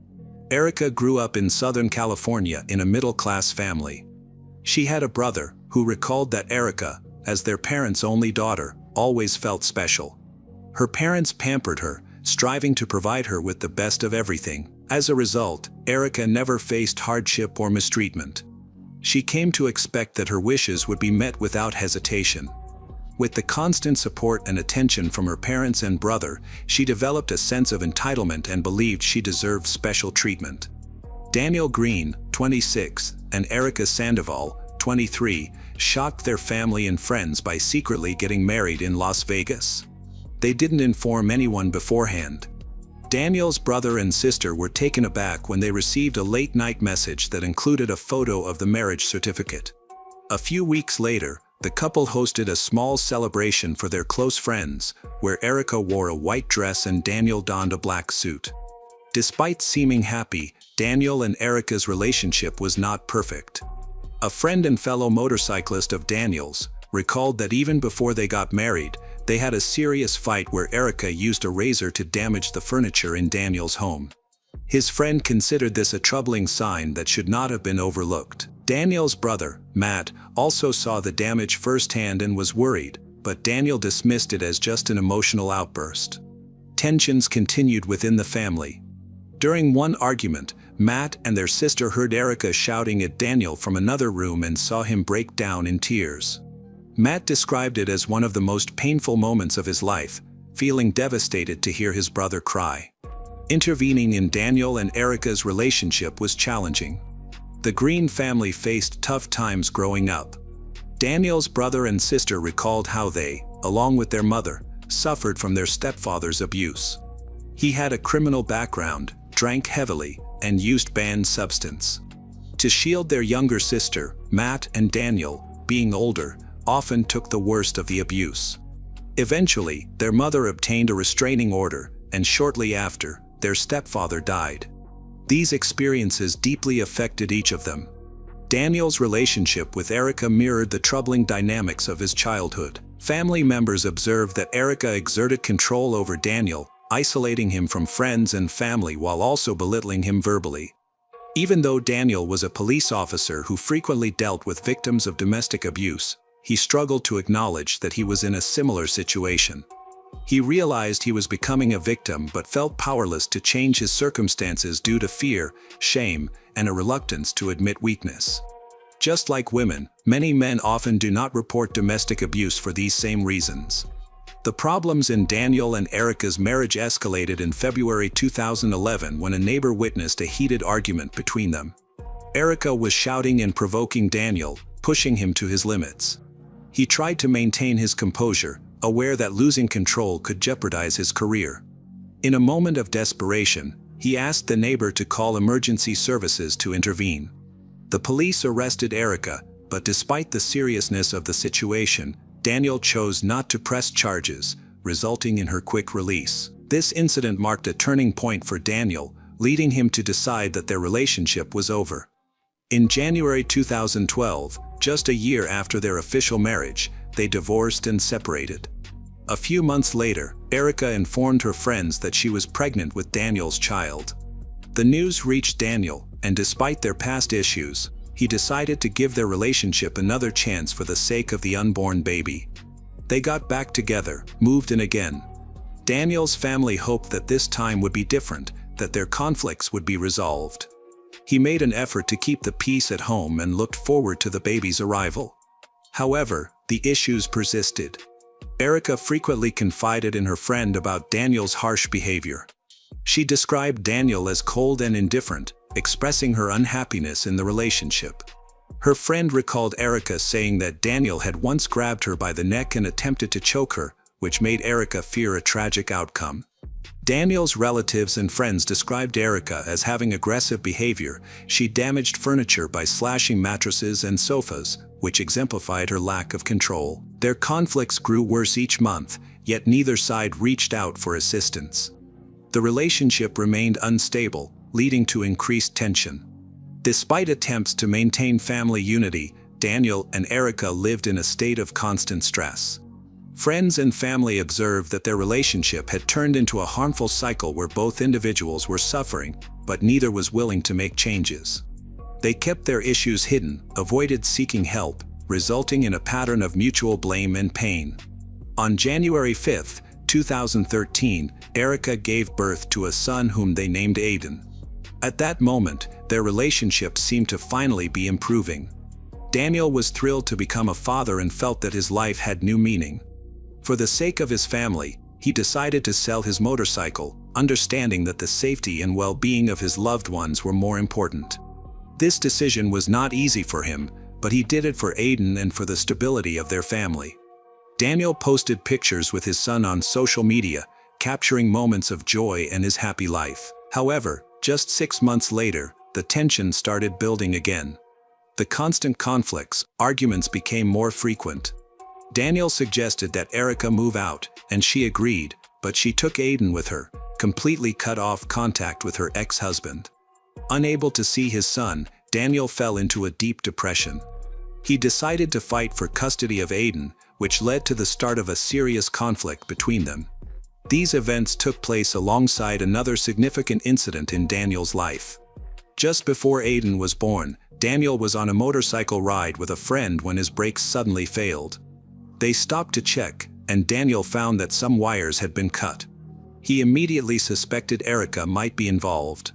Speaker 1: Erica grew up in Southern California in a middle-class family. She had a brother who recalled that Erica, as their parents' only daughter, always felt special. Her parents pampered her, striving to provide her with the best of everything. As a result, Erica never faced hardship or mistreatment. She came to expect that her wishes would be met without hesitation. With the constant support and attention from her parents and brother, she developed a sense of entitlement and believed she deserved special treatment. Daniel Green, 26, and Erica Sandoval, 23, shocked their family and friends by secretly getting married in Las Vegas. They didn't inform anyone beforehand. Daniel's brother and sister were taken aback when they received a late-night message that included a photo of the marriage certificate. A few weeks later, the couple hosted a small celebration for their close friends, where Erica wore a white dress and Daniel donned a black suit. Despite seeming happy, Daniel and Erica's relationship was not perfect. A friend and fellow motorcyclist of Daniel's recalled that even before they got married, they had a serious fight where Erica used a razor to damage the furniture in Daniel's home. His friend considered this a troubling sign that should not have been overlooked. Daniel's brother, Matt, also saw the damage firsthand and was worried, but Daniel dismissed it as just an emotional outburst. Tensions continued within the family. During one argument, Matt and their sister heard Erica shouting at Daniel from another room and saw him break down in tears. Matt described it as one of the most painful moments of his life, feeling devastated to hear his brother cry. Intervening in Daniel and Erica's relationship was challenging. The Green family faced tough times growing up. Daniel's brother and sister recalled how they, along with their mother, suffered from their stepfather's abuse. He had a criminal background, drank heavily, and used banned substance. To shield their younger sister, Matt and Daniel, being older, often took the worst of the abuse. Eventually, their mother obtained a restraining order, and shortly after, their stepfather died. These experiences deeply affected each of them. Daniel's relationship with Erica mirrored the troubling dynamics of his childhood. Family members observed that Erica exerted control over Daniel, isolating him from friends and family while also belittling him verbally. Even though Daniel was a police officer who frequently dealt with victims of domestic abuse, he struggled to acknowledge that he was in a similar situation. He realized he was becoming a victim but felt powerless to change his circumstances due to fear, shame, and a reluctance to admit weakness. Just like women, many men often do not report domestic abuse for these same reasons. The problems in Daniel and Erica's marriage escalated in February 2011 when a neighbor witnessed a heated argument between them. Erica was shouting and provoking Daniel, pushing him to his limits. He tried to maintain his composure, aware that losing control could jeopardize his career. In a moment of desperation, he asked the neighbor to call emergency services to intervene. The police arrested Erica, but despite the seriousness of the situation, Daniel chose not to press charges, resulting in her quick release. This incident marked a turning point for Daniel, leading him to decide that their relationship was over. In January 2012, just a year after their official marriage, they divorced and separated. A few months later, Erica informed her friends that she was pregnant with Daniel's child. The news reached Daniel, and despite their past issues, he decided to give their relationship another chance for the sake of the unborn baby. They got back together, moved in again. Daniel's family hoped that this time would be different, that their conflicts would be resolved. He made an effort to keep the peace at home and looked forward to the baby's arrival. However, the issues persisted. Erica frequently confided in her friend about Daniel's harsh behavior. She described Daniel as cold and indifferent, expressing her unhappiness in the relationship. Her friend recalled Erica saying that Daniel had once grabbed her by the neck and attempted to choke her, which made Erica fear a tragic outcome. Daniel's relatives and friends described Erica as having aggressive behavior. She damaged furniture by slashing mattresses and sofas, which exemplified her lack of control. Their conflicts grew worse each month, yet neither side reached out for assistance. The relationship remained unstable, leading to increased tension. Despite attempts to maintain family unity, Daniel and Erica lived in a state of constant stress. Friends and family observed that their relationship had turned into a harmful cycle where both individuals were suffering, but neither was willing to make changes. They kept their issues hidden, avoided seeking help, resulting in a pattern of mutual blame and pain. On January 5, 2013, Erica gave birth to a son whom they named Aiden. At that moment, their relationship seemed to finally be improving. Daniel was thrilled to become a father and felt that his life had new meaning. For the sake of his family, he decided to sell his motorcycle, understanding that the safety and well-being of his loved ones were more important. This decision was not easy for him, but he did it for Aiden and for the stability of their family. Daniel posted pictures with his son on social media, capturing moments of joy and his happy life. However, just 6 months later, the tension started building again. The constant conflicts, arguments became more frequent. Daniel suggested that Erica move out, and she agreed, but she took Aiden with her, completely cut off contact with her ex-husband. Unable to see his son, Daniel fell into a deep depression. He decided to fight for custody of Aiden, which led to the start of a serious conflict between them. These events took place alongside another significant incident in Daniel's life. Just before Aiden was born, Daniel was on a motorcycle ride with a friend when his brakes suddenly failed. They stopped to check, and Daniel found that some wires had been cut. He immediately suspected Erica might be involved.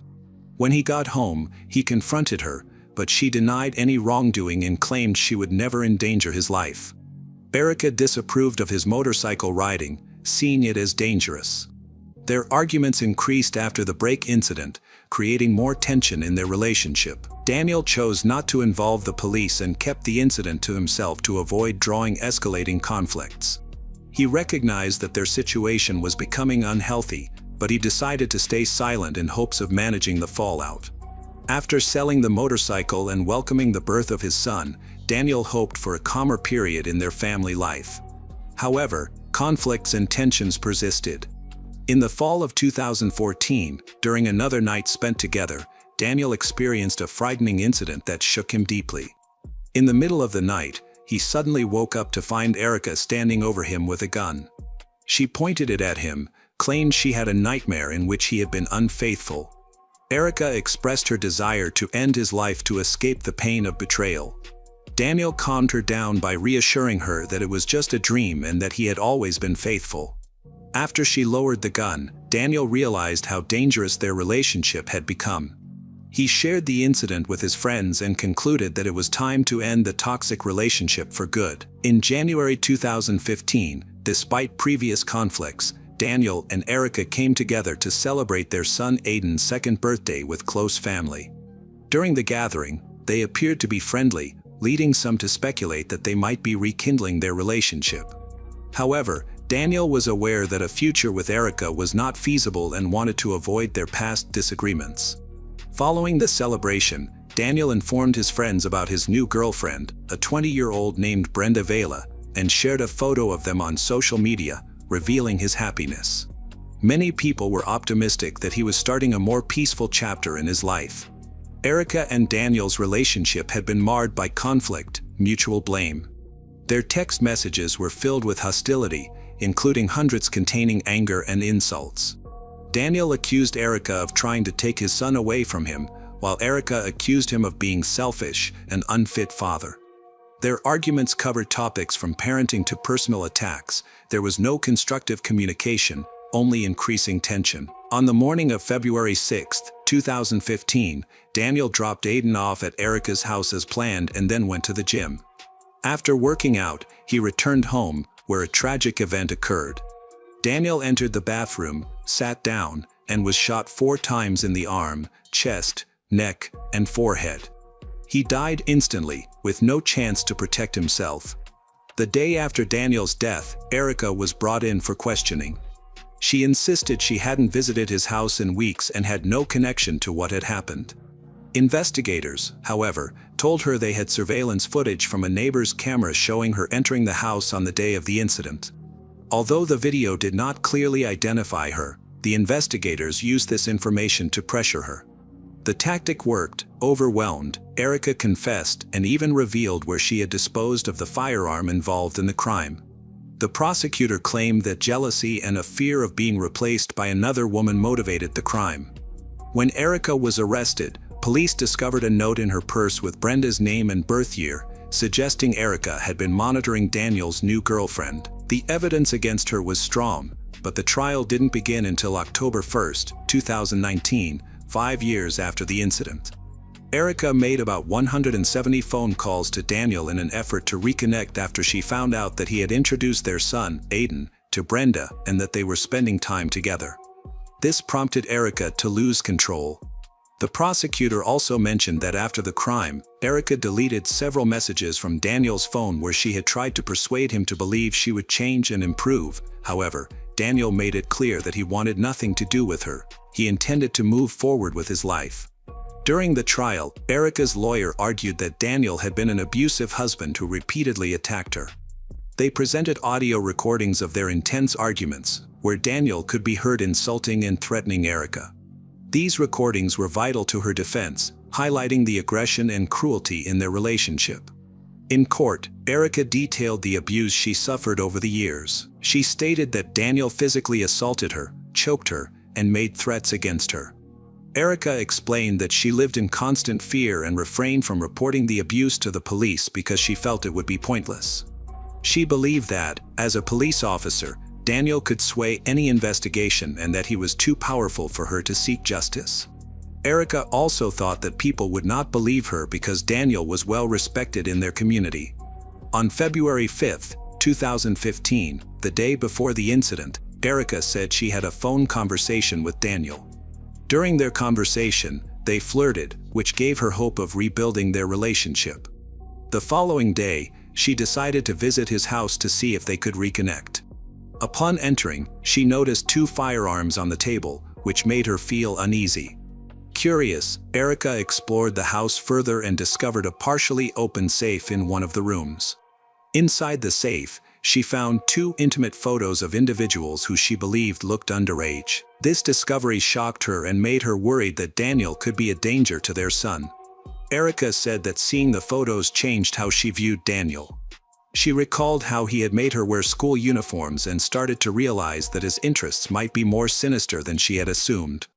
Speaker 1: When he got home, he confronted her, but she denied any wrongdoing and claimed she would never endanger his life. Erica disapproved of his motorcycle riding, seeing it as dangerous. Their arguments increased after the brake incident, creating more tension in their relationship. Daniel chose not to involve the police and kept the incident to himself to avoid drawing escalating conflicts. He recognized that their situation was becoming unhealthy, but he decided to stay silent in hopes of managing the fallout. After selling the motorcycle and welcoming the birth of his son, Daniel hoped for a calmer period in their family life. However, conflicts and tensions persisted. In the fall of 2014, during another night spent together, Daniel experienced a frightening incident that shook him deeply. In the middle of the night, he suddenly woke up to find Erica standing over him with a gun. She pointed it at him, claimed she had a nightmare in which he had been unfaithful. Erica expressed her desire to end his life to escape the pain of betrayal. Daniel calmed her down by reassuring her that it was just a dream and that he had always been faithful. After she lowered the gun, Daniel realized how dangerous their relationship had become. He shared the incident with his friends and concluded that it was time to end the toxic relationship for good. In January 2015, despite previous conflicts, Daniel and Erica came together to celebrate their son Aiden's second birthday with close family. During the gathering, they appeared to be friendly, leading some to speculate that they might be rekindling their relationship. However, Daniel was aware that a future with Erica was not feasible and wanted to avoid their past disagreements. Following the celebration, Daniel informed his friends about his new girlfriend, a 20-year-old named Brenda Vela, and shared a photo of them on social media, revealing his happiness. Many people were optimistic that he was starting a more peaceful chapter in his life. Erica and Daniel's relationship had been marred by conflict, mutual blame. Their text messages were filled with hostility, including hundreds containing anger and insults. Daniel accused Erica of trying to take his son away from him, while Erica accused him of being selfish and unfit father. Their arguments covered topics from parenting to personal attacks. There was no constructive communication, only increasing tension. On the morning of February 6, 2015, Daniel dropped Aiden off at Erica's house as planned and then went to the gym. After working out, he returned home, where a tragic event occurred. Daniel entered the bathroom, sat down, and was shot 4 times in the arm, chest, neck, and forehead. He died instantly, with no chance to protect himself. The day after Daniel's death, Erica was brought in for questioning. She insisted she hadn't visited his house in weeks and had no connection to what had happened. Investigators, however, told her they had surveillance footage from a neighbor's camera showing her entering the house on the day of the incident. Although the video did not clearly identify her, the investigators used this information to pressure her. The tactic worked. Overwhelmed, Erica confessed and even revealed where she had disposed of the firearm involved in the crime. The prosecutor claimed that jealousy and a fear of being replaced by another woman motivated the crime. When Erica was arrested, police discovered a note in her purse with Brenda's name and birth year, suggesting Erica had been monitoring Daniel's new girlfriend. The evidence against her was strong, but the trial didn't begin until October 1, 2019, 5 years after the incident. Erica made about 170 phone calls to Daniel in an effort to reconnect after she found out that he had introduced their son, Aiden, to Brenda and that they were spending time together. This prompted Erica to lose control. The prosecutor also mentioned that after the crime, Erica deleted several messages from Daniel's phone where she had tried to persuade him to believe she would change and improve. However, Daniel made it clear that he wanted nothing to do with her. He intended to move forward with his life. During the trial, Erica's lawyer argued that Daniel had been an abusive husband who repeatedly attacked her. They presented audio recordings of their intense arguments, where Daniel could be heard insulting and threatening Erica. These recordings were vital to her defense, highlighting the aggression and cruelty in their relationship. In court, Erica detailed the abuse she suffered over the years. She stated that Daniel physically assaulted her, choked her, and made threats against her. Erica explained that she lived in constant fear and refrained from reporting the abuse to the police because she felt it would be pointless. She believed that, as a police officer, Daniel could sway any investigation and that he was too powerful for her to seek justice. Erica also thought that people would not believe her because Daniel was well respected in their community. On February 5, 2015, the day before the incident, Erica said she had a phone conversation with Daniel. During their conversation, they flirted, which gave her hope of rebuilding their relationship. The following day, she decided to visit his house to see if they could reconnect. Upon entering, she noticed 2 firearms on the table, which made her feel uneasy. Curious, Erica explored the house further and discovered a partially open safe in one of the rooms. Inside the safe, she found 2 intimate photos of individuals who she believed looked underage. This discovery shocked her and made her worried that Daniel could be a danger to their son. Erica said that seeing the photos changed how she viewed Daniel. She recalled how he had made her wear school uniforms and started to realize that his interests might be more sinister than she had assumed.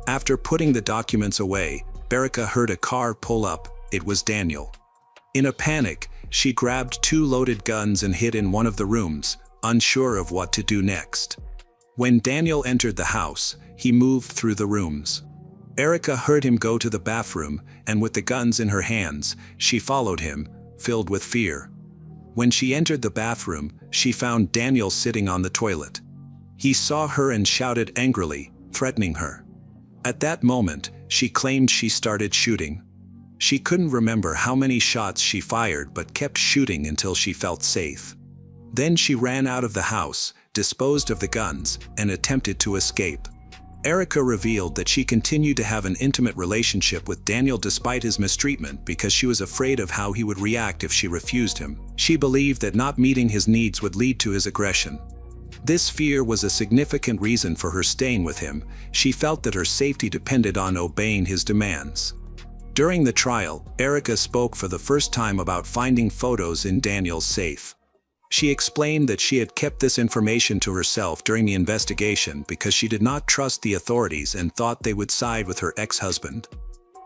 Speaker 1: After putting the documents away, Erica heard a car pull up. It was Daniel. In a panic, she grabbed 2 loaded guns and hid in one of the rooms, unsure of what to do next. When Daniel entered the house, he moved through the rooms. Erica heard him go to the bathroom, and with the guns in her hands, she followed him, filled with fear. When she entered the bathroom, she found Daniel sitting on the toilet. He saw her and shouted angrily, threatening her. At that moment, she claimed she started shooting. She couldn't remember how many shots she fired but kept shooting until she felt safe. Then she ran out of the house, disposed of the guns, and attempted to escape. Erica revealed that she continued to have an intimate relationship with Daniel despite his mistreatment because she was afraid of how he would react if she refused him. She believed that not meeting his needs would lead to his aggression. This fear was a significant reason for her staying with him. She felt that her safety depended on obeying his demands. During the trial, Erica spoke for the first time about finding photos in Daniel's safe. She explained that she had kept this information to herself during the investigation because she did not trust the authorities and thought they would side with her ex-husband.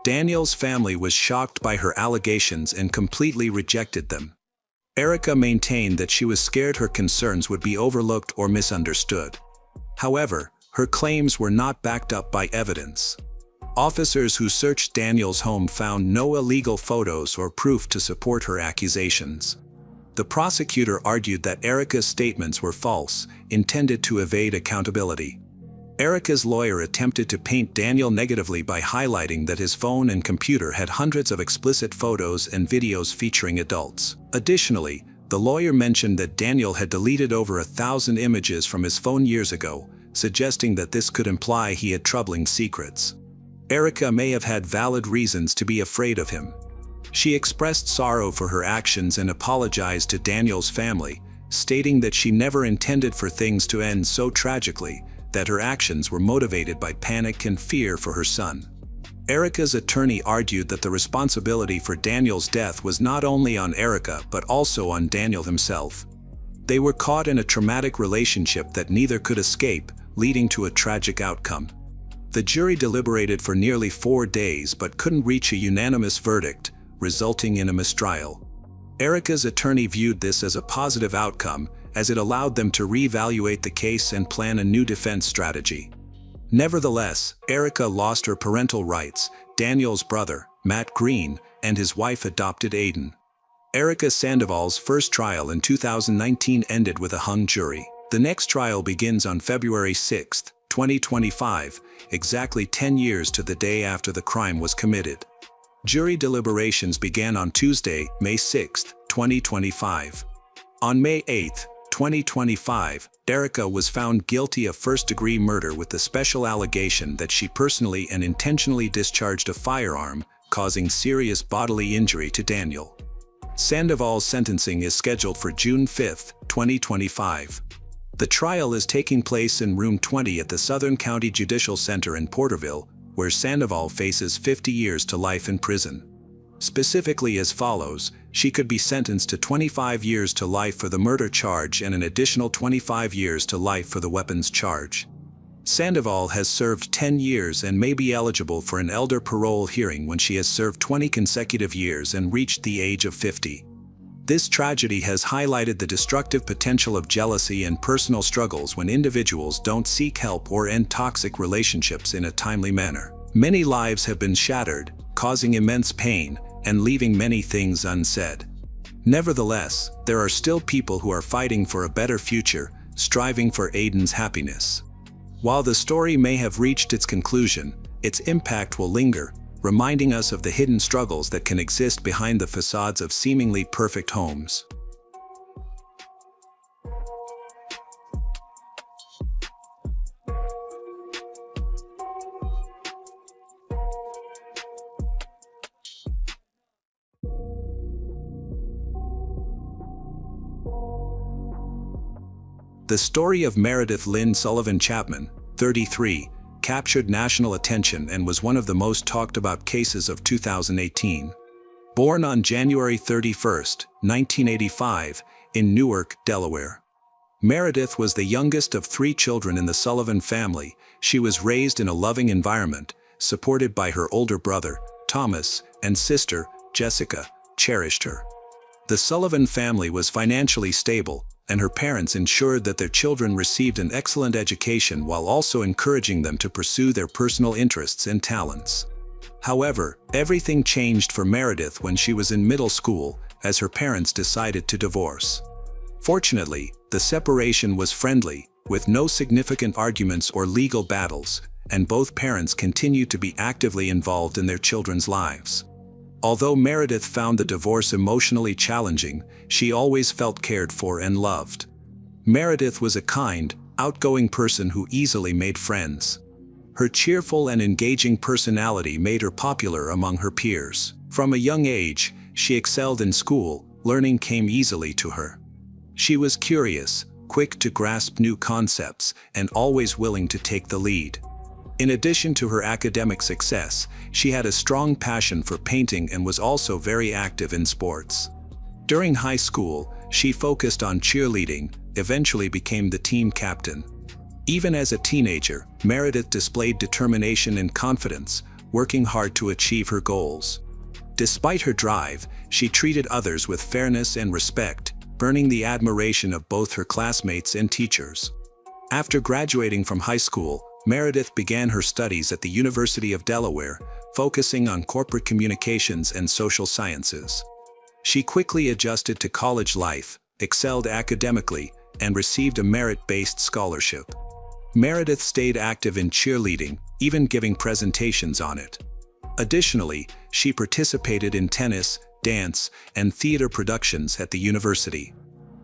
Speaker 1: Daniel's family was shocked by her allegations and completely rejected them. Erica maintained that she was scared her concerns would be overlooked or misunderstood. However, her claims were not backed up by evidence. Officers who searched Daniel's home found no illegal photos or proof to support her accusations. The prosecutor argued that Erica's statements were false, intended to evade accountability. Erica's lawyer attempted to paint Daniel negatively by highlighting that his phone and computer had hundreds of explicit photos and videos featuring adults. Additionally, the lawyer mentioned that Daniel had deleted over 1,000 images from his phone years ago, suggesting that this could imply he had troubling secrets. Erica may have had valid reasons to be afraid of him. She expressed sorrow for her actions and apologized to Daniel's family, stating that she never intended for things to end so tragically, that her actions were motivated by panic and fear for her son. Erica's attorney argued that the responsibility for Daniel's death was not only on Erica but also on Daniel himself. They were caught in a traumatic relationship that neither could escape, leading to a tragic outcome. The jury deliberated for nearly 4 days but couldn't reach a unanimous verdict, resulting in a mistrial. Erica's attorney viewed this as a positive outcome, as it allowed them to reevaluate the case and plan a new defense strategy. Nevertheless, Erica lost her parental rights, Daniel's brother, Matt Green, and his wife adopted Aiden. Erica Sandoval's first trial in 2019 ended with a hung jury. The next trial begins on February 6, 2025, exactly 10 years to the day after the crime was committed. Jury deliberations began on Tuesday, May 6, 2025. On May 8, 2025, Erica was found guilty of first-degree murder with the special allegation that she personally and intentionally discharged a firearm, causing serious bodily injury to Daniel. Sandoval's sentencing is scheduled for June 5, 2025. The trial is taking place in Room 20 at the Southern County Judicial Center in Porterville, where Sandoval faces 50 years to life in prison. Specifically as follows: she could be sentenced to 25 years to life for the murder charge and an additional 25 years to life for the weapons charge. Sandoval has served 10 years and may be eligible for an elder parole hearing when she has served 20 consecutive years and reached the age of 50. This tragedy has highlighted the destructive potential of jealousy and personal struggles when individuals don't seek help or end toxic relationships in a timely manner. Many lives have been shattered, causing immense pain and leaving many things unsaid. Nevertheless, there are still people who are fighting for a better future, striving for Aiden's happiness. While the story may have reached its conclusion, its impact will linger, reminding us of the hidden struggles that can exist behind the facades of seemingly perfect homes. The story of Meredith Lynn Sullivan Chapman, 33, captured national attention and was one of the most talked about cases of 2018. Born on January 31, 1985, in Newark, Delaware. Meredith was the youngest of 3 children in the Sullivan family. She was raised in a loving environment, supported by her older brother, Thomas, and sister, Jessica, cherished her. The Sullivan family was financially stable, and her parents ensured that their children received an excellent education while also encouraging them to pursue their personal interests and talents. However, everything changed for Meredith when she was in middle school, as her parents decided to divorce. Fortunately, the separation was friendly, with no significant arguments or legal battles, and both parents continued to be actively involved in their children's lives. Although Meredith found the divorce emotionally challenging, she always felt cared for and loved. Meredith was a kind, outgoing person who easily made friends. Her cheerful and engaging personality made her popular among her peers. From a young age, she excelled in school, learning came easily to her. She was curious, quick to grasp new concepts, and always willing to take the lead. In addition to her academic success, she had a strong passion for painting and was also very active in sports. During high school, she focused on cheerleading, eventually became the team captain. Even as a teenager, Meredith displayed determination and confidence, working hard to achieve her goals. Despite her drive, she treated others with fairness and respect, earning the admiration of both her classmates and teachers. After graduating from high school, Meredith began her studies at the University of Delaware, focusing on corporate communications and social sciences. She quickly adjusted to college life, excelled academically, and received a merit-based scholarship. Meredith stayed active in cheerleading, even giving presentations on it. Additionally, she participated in tennis, dance, and theater productions at the university.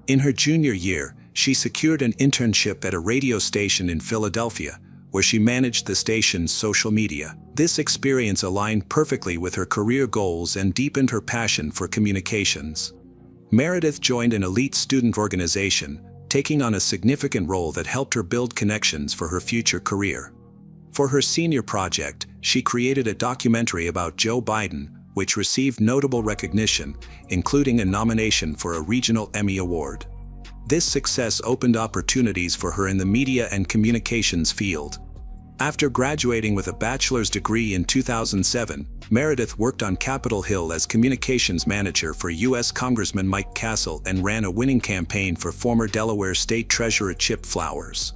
Speaker 1: In her junior year, she secured an internship at a radio station in Philadelphia, where she managed the station's social media. This experience aligned perfectly with her career goals and deepened her passion for communications. Meredith joined an elite student organization, taking on a significant role that helped her build connections for her future career. For her senior project, she created a documentary about Joe Biden, which received notable recognition, including a nomination for a regional Emmy Award. This success opened opportunities for her in the media and communications field. After graduating with a bachelor's degree in 2007, Meredith worked on Capitol Hill as communications manager for U.S. Congressman Mike Castle and ran a winning campaign for former Delaware State Treasurer Chip Flowers.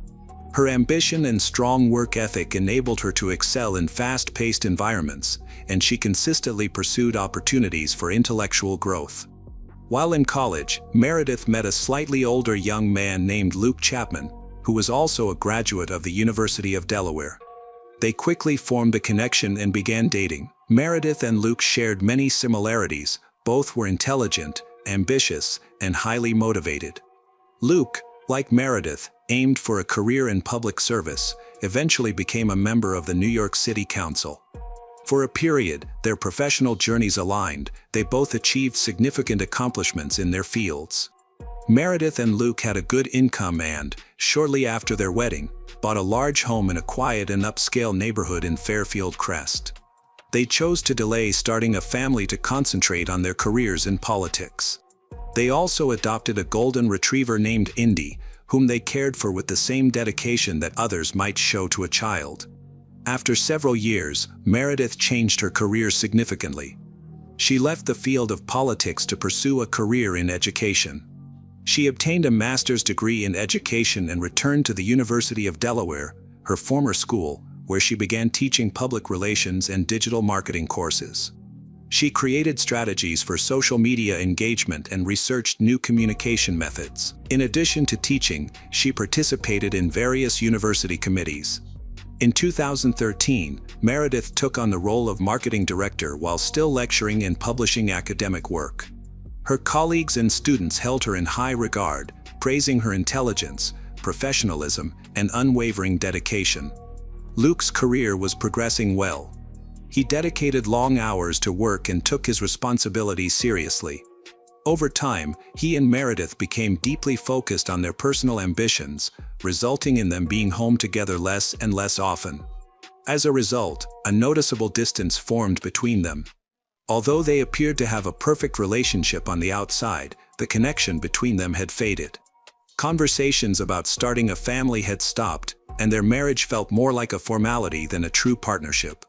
Speaker 1: Her ambition and strong work ethic enabled her to excel in fast-paced environments, and she consistently pursued opportunities for intellectual growth. While in college, Meredith met a slightly older young man named Luke Chapman, who was also a graduate of the University of Delaware. They quickly formed a connection and began dating. Meredith and Luke shared many similarities. Both were intelligent, ambitious, and highly motivated. Luke, like Meredith, aimed for a career in public service, eventually became a member of the New York City Council. For a period, their professional journeys aligned. They both achieved significant accomplishments in their fields. Meredith and Luke had a good income and, shortly after their wedding, bought a large home in a quiet and upscale neighborhood in Fairfield Crest. They chose to delay starting a family to concentrate on their careers in politics. They also adopted a golden retriever named Indy, whom they cared for with the same dedication that others might show to a child. After several years, Meredith changed her career significantly. She left the field of politics to pursue a career in education. She obtained a master's degree in education and returned to the University of Delaware, her former school, where she began teaching public relations and digital marketing courses. She created strategies for social media engagement and researched new communication methods. In addition to teaching, she participated in various university committees. In 2013, Meredith took on the role of marketing director while still lecturing and publishing academic work. Her colleagues and students held her in high regard, praising her intelligence, professionalism, and unwavering dedication. Luke's career was progressing well. He dedicated long hours to work and took his responsibilities seriously. Over time, he and Meredith became deeply focused on their personal ambitions, resulting in them being home together less and less often. As a result, a noticeable distance formed between them. Although they appeared to have a perfect relationship on the outside, the connection between them had faded. Conversations about starting a family had stopped, and their marriage felt more like a formality than a true partnership.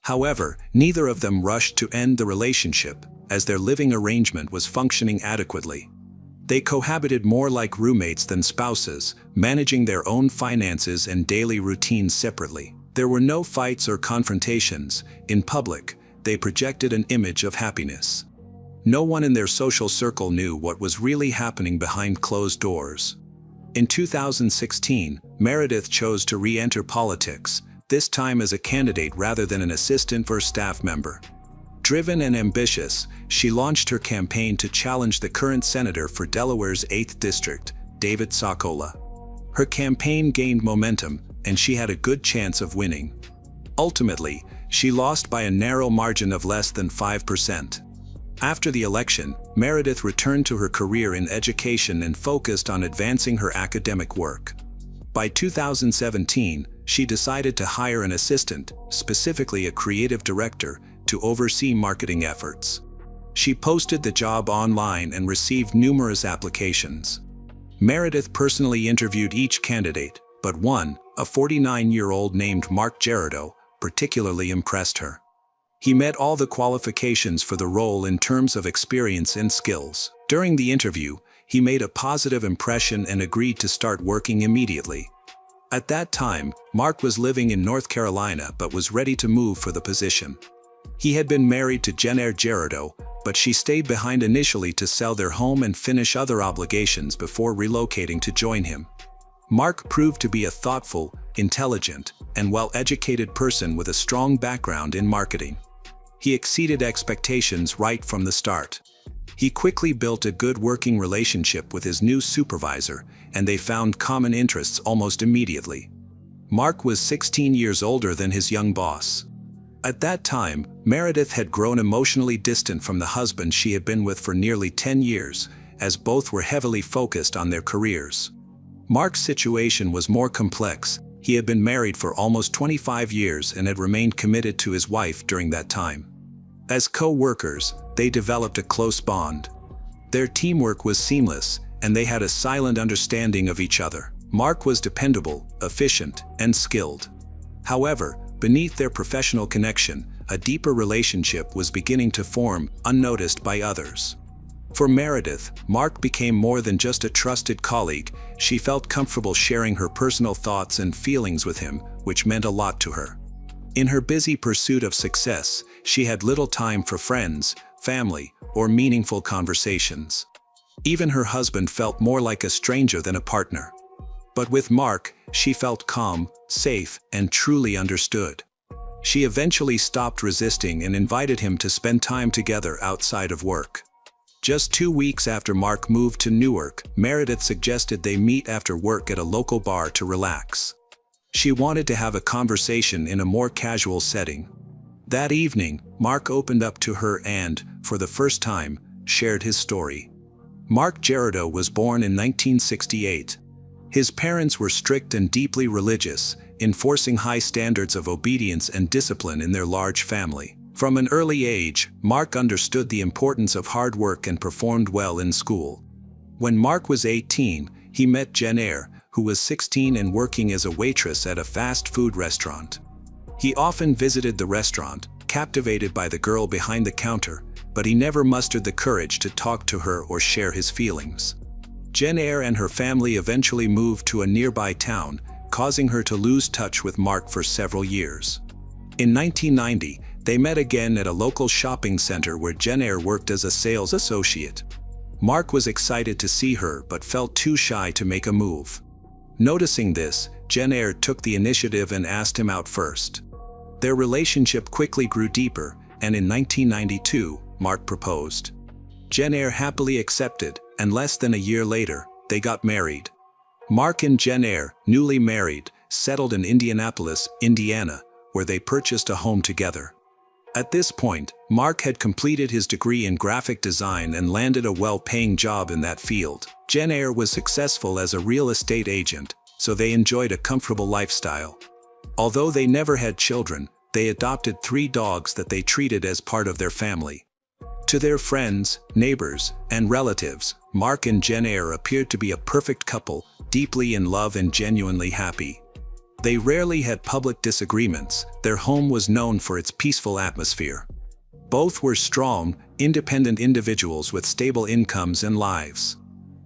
Speaker 1: However, neither of them rushed to end the relationship, as their living arrangement was functioning adequately. They cohabited more like roommates than spouses, managing their own finances and daily routines separately. There were no fights or confrontations. In public, they projected an image of happiness. No one in their social circle knew what was really happening behind closed doors. In 2016, Meredith chose to re-enter politics, this time as a candidate rather than an assistant or staff member. Driven and ambitious, she launched her campaign to challenge the current senator for Delaware's 8th District, David Soccola. Her campaign gained momentum, and she had a good chance of winning. Ultimately, she lost by a narrow margin of less than 5%. After the election, Meredith returned to her career in education and focused on advancing her academic work. By 2017, she decided to hire an assistant, specifically a creative director, to oversee marketing efforts. She posted the job online and received numerous applications. Meredith personally interviewed each candidate, but one, a 49-year-old named Mark Gerardo, particularly impressed her. He met all the qualifications for the role in terms of experience and skills. During the interview, he made a positive impression and agreed to start working immediately. At that time, Mark was living in North Carolina but was ready to move for the position. He had been married to Jennifer Gerardo, but she stayed behind initially to sell their home and finish other obligations before relocating to join him. Mark proved to be a thoughtful, intelligent, and well-educated person with a strong background in marketing. He exceeded expectations right from the start. He quickly built a good working relationship with his new supervisor, and they found common interests almost immediately. Mark was 16 years older than his young boss. At that time, Meredith had grown emotionally distant from the husband she had been with for nearly 10 years, as both were heavily focused on their careers. Mark's situation was more complex. He had been married for almost 25 years and had remained committed to his wife during that time. As co-workers, they developed a close bond. Their teamwork was seamless, and they had a silent understanding of each other. Mark was dependable, efficient, and skilled. However, beneath their professional connection, a deeper relationship was beginning to form, unnoticed by others. For Meredith, Mark became more than just a trusted colleague. She felt comfortable sharing her personal thoughts and feelings with him, which meant a lot to her. In her busy pursuit of success, she had little time for friends, family, or meaningful conversations. Even her husband felt more like a stranger than a partner. But with Mark, she felt calm, safe, and truly understood. She eventually stopped resisting and invited him to spend time together outside of work. Just 2 weeks after Mark moved to Newark, Meredith suggested they meet after work at a local bar to relax. She wanted to have a conversation in a more casual setting. That evening, Mark opened up to her and, for the first time, shared his story. Mark Gerardo was born in 1968. His parents were strict and deeply religious, enforcing high standards of obedience and discipline in their large family. From an early age, Mark understood the importance of hard work and performed well in school. When Mark was 18, he met Jennifer, who was 16 and working as a waitress at a fast food restaurant. He often visited the restaurant, captivated by the girl behind the counter, but he never mustered the courage to talk to her or share his feelings. Jennifer and her family eventually moved to a nearby town, causing her to lose touch with Mark for several years. In 1990, they met again at a local shopping center where Jennifer worked as a sales associate. Mark was excited to see her but felt too shy to make a move. Noticing this, Jennifer took the initiative and asked him out first. Their relationship quickly grew deeper, and in 1992, Mark proposed. Jennifer happily accepted, and less than a year later, they got married. Mark and Jennifer, newly married, settled in Indianapolis, Indiana, where they purchased a home together. At this point, Mark had completed his degree in graphic design and landed a well-paying job in that field. Jennifer was successful as a real estate agent, so they enjoyed a comfortable lifestyle. Although they never had children, they adopted 3 dogs that they treated as part of their family. To their friends, neighbors, and relatives, Mark and Jennifer appeared to be a perfect couple, deeply in love and genuinely happy. They rarely had public disagreements. Their home was known for its peaceful atmosphere. Both were strong, independent individuals with stable incomes and lives.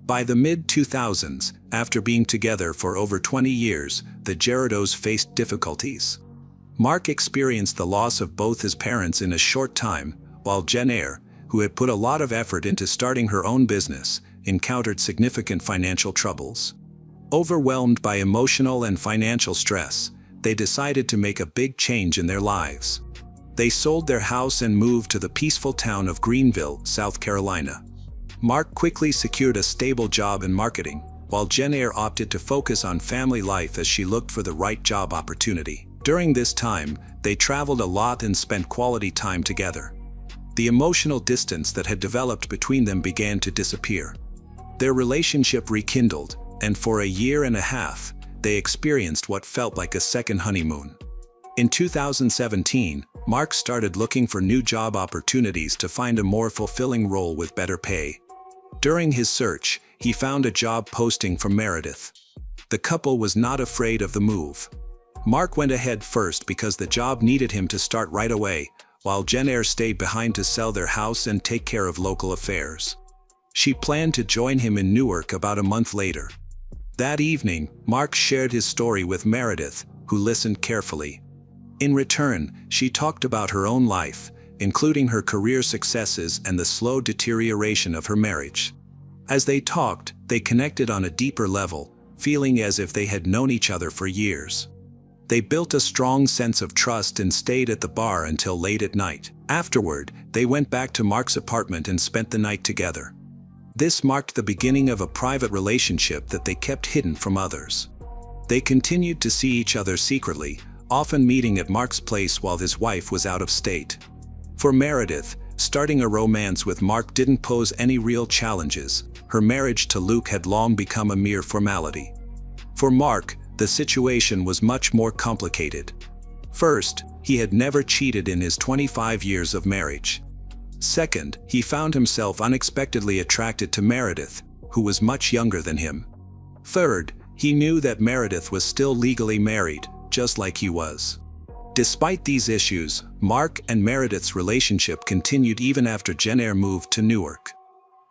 Speaker 1: By the mid-2000s, after being together for over 20 years, the Gerardos faced difficulties. Mark experienced the loss of both his parents in a short time, while Jennifer, who had put a lot of effort into starting her own business, encountered significant financial troubles. Overwhelmed by emotional and financial stress, they decided to make a big change in their lives. They sold their house and moved to the peaceful town of Greenville, South Carolina. Mark quickly secured a stable job in marketing, while Jennifer opted to focus on family life as she looked for the right job opportunity. During this time, they traveled a lot and spent quality time together. The emotional distance that had developed between them began to disappear. Their relationship rekindled, and for a year and a half, they experienced what felt like a second honeymoon. In 2017, Mark started looking for new job opportunities to find a more fulfilling role with better pay. During his search, he found a job posting from Meredith. The couple was not afraid of the move. Mark went ahead first because the job needed him to start right away, while Jennifer stayed behind to sell their house and take care of local affairs. She planned to join him in Newark about a month later. That evening, Mark shared his story with Meredith, who listened carefully. In return, she talked about her own life, including her career successes and the slow deterioration of her marriage. As they talked, they connected on a deeper level, feeling as if they had known each other for years. They built a strong sense of trust and stayed at the bar until late at night. Afterward, they went back to Mark's apartment and spent the night together. This marked the beginning of a private relationship that they kept hidden from others. They continued to see each other secretly, often meeting at Mark's place while his wife was out of state. For Meredith, starting a romance with Mark didn't pose any real challenges. Her marriage to Luke had long become a mere formality. For Mark, the situation was much more complicated. First, he had never cheated in his 25 years of marriage. Second, he found himself unexpectedly attracted to Meredith, who was much younger than him. Third, he knew that Meredith was still legally married, just like he was. Despite these issues, Mark and Meredith's relationship continued even after Jennifer moved to Newark.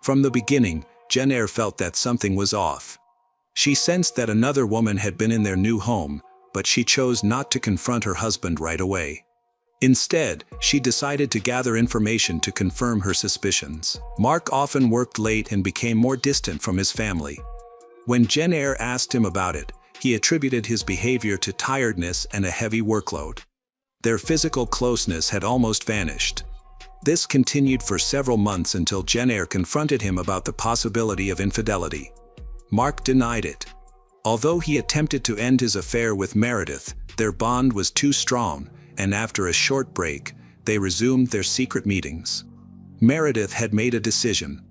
Speaker 1: From the beginning, Jennifer felt that something was off. She sensed that another woman had been in their new home, but she chose not to confront her husband right away. Instead, she decided to gather information to confirm her suspicions. Mark often worked late and became more distant from his family. When Jennifer asked him about it, he attributed his behavior to tiredness and a heavy workload. Their physical closeness had almost vanished. This continued for several months until Jennifer confronted him about the possibility of infidelity. Mark denied it. Although he attempted to end his affair with Meredith, their bond was too strong, and after a short break, they resumed their secret meetings. Meredith had made a decision.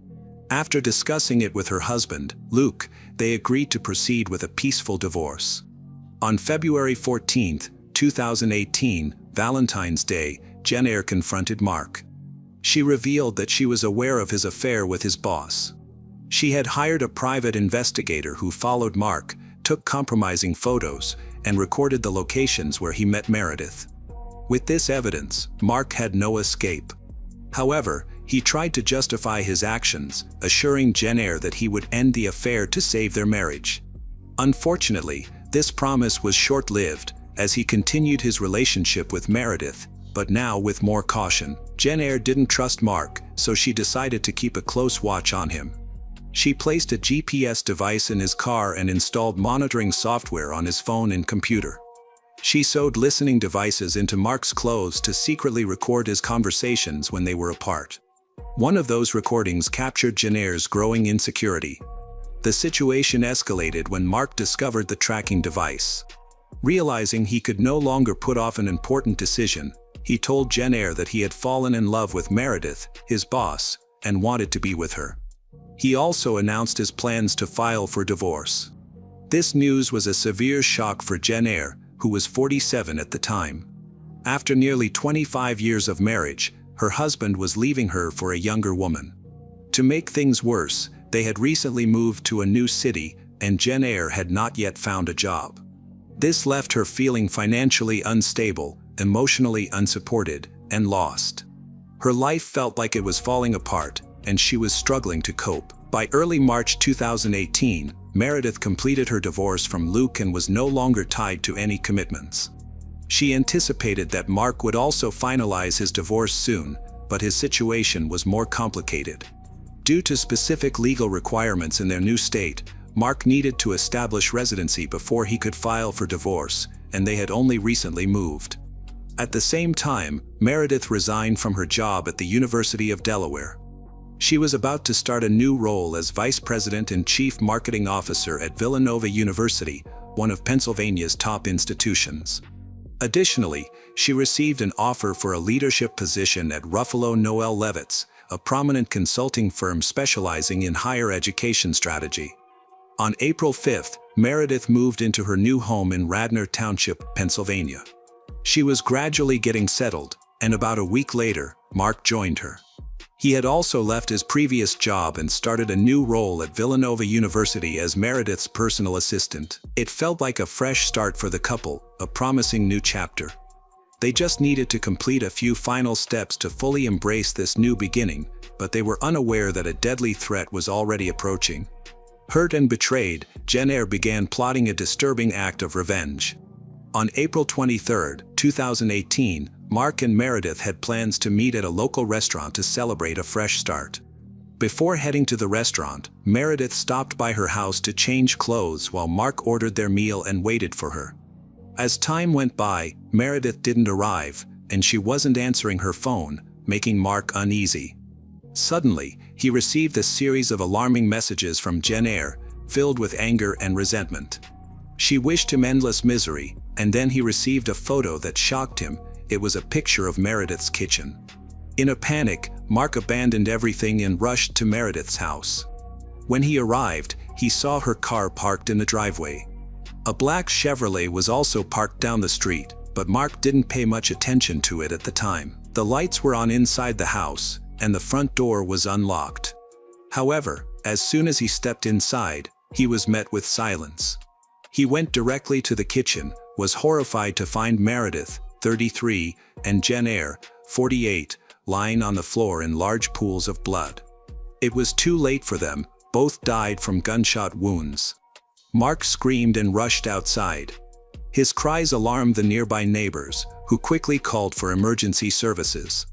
Speaker 1: After discussing it with her husband, Luke, they agreed to proceed with a peaceful divorce. On February 14, 2018, Valentine's Day, Jennifer confronted Mark. She revealed that she was aware of his affair with his boss. She had hired a private investigator who followed Mark, took compromising photos, and recorded the locations where he met Meredith. With this evidence, Mark had no escape. However, he tried to justify his actions, assuring Jennifer that he would end the affair to save their marriage. Unfortunately, this promise was short-lived, as he continued his relationship with Meredith, but now with more caution. Jennifer didn't trust Mark, so she decided to keep a close watch on him. She placed a GPS device in his car and installed monitoring software on his phone and computer. She sewed listening devices into Mark's clothes to secretly record his conversations when they were apart. One of those recordings captured Jennifer's growing insecurity. The situation escalated when Mark discovered the tracking device. Realizing he could no longer put off an important decision, he told Jennifer that he had fallen in love with Meredith, his boss, and wanted to be with her. He also announced his plans to file for divorce. This news was a severe shock for Jennifer, who was 47 at the time. After nearly 25 years of marriage, her husband was leaving her for a younger woman. To make things worse, they had recently moved to a new city, and Jennifer had not yet found a job. This left her feeling financially unstable, emotionally unsupported, and lost. Her life felt like it was falling apart, and she was struggling to cope. By early March 2018, Meredith completed her divorce from Luke and was no longer tied to any commitments. She anticipated that Mark would also finalize his divorce soon, but his situation was more complicated. Due to specific legal requirements in their new state, Mark needed to establish residency before he could file for divorce, and they had only recently moved. At the same time, Meredith resigned from her job at the University of Delaware. She was about to start a new role as Vice President and Chief Marketing Officer at Villanova University, one of Pennsylvania's top institutions. Additionally, she received an offer for a leadership position at Ruffalo Noel Levitz, a prominent consulting firm specializing in higher education strategy. On April 5th, Meredith moved into her new home in Radnor Township, Pennsylvania. She was gradually getting settled, and about a week later, Mark joined her. He had also left his previous job and started a new role at Villanova University as Meredith's personal assistant. It felt like a fresh start for the couple, a promising new chapter. They just needed to complete a few final steps to fully embrace this new beginning, but they were unaware that a deadly threat was already approaching. Hurt and betrayed, Jen Eyre began plotting a disturbing act of revenge. On April 23, 2018, Mark and Meredith had plans to meet at a local restaurant to celebrate a fresh start. Before heading to the restaurant, Meredith stopped by her house to change clothes while Mark ordered their meal and waited for her. As time went by, Meredith didn't arrive, and she wasn't answering her phone, making Mark uneasy. Suddenly, he received a series of alarming messages from Jen Eyre, filled with anger and resentment. She wished him endless misery, and then he received a photo that shocked him. It was a picture of Meredith's kitchen. In a panic, Mark abandoned everything and rushed to Meredith's house. When he arrived, he saw her car parked in the driveway. A black Chevrolet was also parked down the street, but Mark didn't pay much attention to it at the time. The lights were on inside the house, and the front door was unlocked. However, as soon as he stepped inside, he was met with silence. He went directly to the kitchen, was horrified to find Meredith, 33, and Jen Eyre, 48, lying on the floor in large pools of blood. It was too late for them, both died from gunshot wounds. Mark screamed and rushed outside. His cries alarmed the nearby neighbors, who quickly called for emergency services.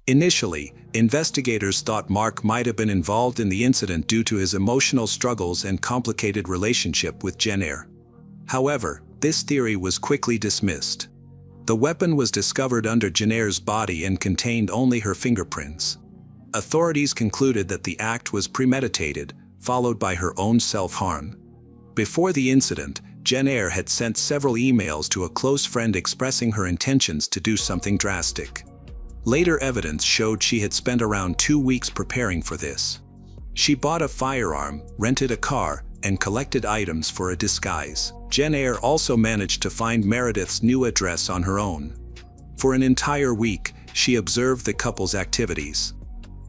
Speaker 1: Initially, investigators thought Mark might have been involved in the incident due to his emotional struggles and complicated relationship with Jen Eyre. However, this theory was quickly dismissed. The weapon was discovered under Jen Eyre's body and contained only her fingerprints. Authorities concluded that the act was premeditated, followed by her own self-harm. Before the incident, Jen Eyre had sent several emails to a close friend expressing her intentions to do something drastic. Later evidence showed she had spent around 2 weeks preparing for this. She bought a firearm, rented a car, and collected items for a disguise. Jen Eyre also managed to find Meredith's new address on her own. For an entire week, she observed the couple's activities.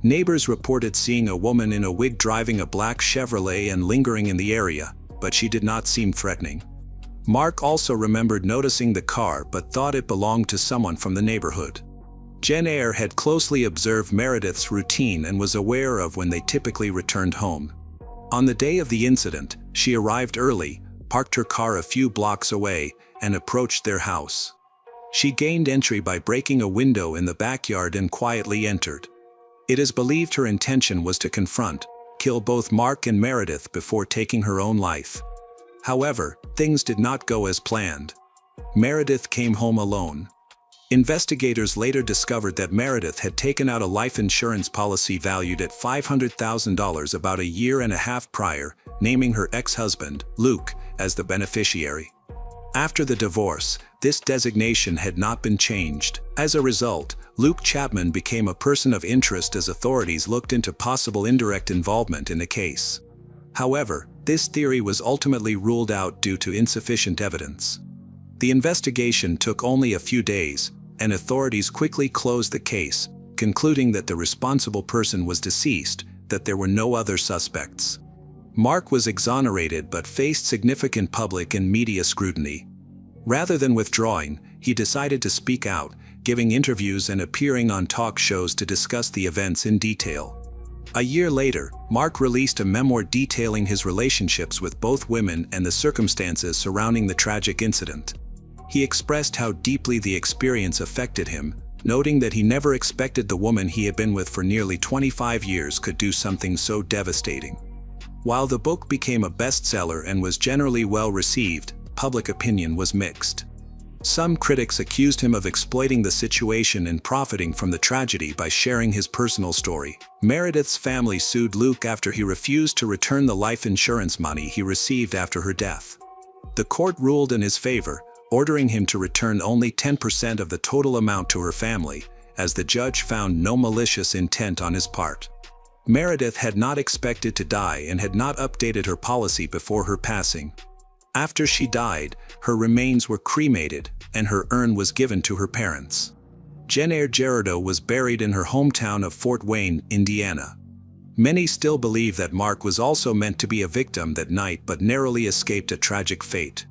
Speaker 1: Neighbors reported seeing a woman in a wig driving a black Chevrolet and lingering in the area, but she did not seem threatening. Mark also remembered noticing the car but thought it belonged to someone from the neighborhood. Jen Eyre had closely observed Meredith's routine and was aware of when they typically returned home. On the day of the incident, she arrived early, parked her car a few blocks away, and approached their house. She gained entry by breaking a window in the backyard and quietly entered. It is believed her intention was to confront, kill both Mark and Meredith before taking her own life. However, things did not go as planned. Meredith came home alone. Investigators later discovered that Meredith had taken out a life insurance policy valued at $500,000 about a year and a half prior, naming her ex-husband, Luke, as the beneficiary. After the divorce, this designation had not been changed. As a result, Luke Chapman became a person of interest as authorities looked into possible indirect involvement in the case. However, this theory was ultimately ruled out due to insufficient evidence. The investigation took only a few days, and authorities quickly closed the case, concluding that the responsible person was deceased, that there were no other suspects. Mark was exonerated but faced significant public and media scrutiny. Rather than withdrawing, he decided to speak out, giving interviews and appearing on talk shows to discuss the events in detail. A year later, Mark released a memoir detailing his relationships with both women and the circumstances surrounding the tragic incident. He expressed how deeply the experience affected him, noting that he never expected the woman he had been with for nearly 25 years could do something so devastating. While the book became a bestseller and was generally well received, public opinion was mixed. Some critics accused him of exploiting the situation and profiting from the tragedy by sharing his personal story. Meredith's family sued Luke after he refused to return the life insurance money he received after her death. The court ruled in his favor, ordering him to return only 10% of the total amount to her family, as the judge found no malicious intent on his part. Meredith had not expected to die and had not updated her policy before her passing. After she died, her remains were cremated, and her urn was given to her parents. Jen Eyre Gerardo was buried in her hometown of Fort Wayne, Indiana. Many still believe that Mark was also meant to be a victim that night but narrowly escaped a tragic fate.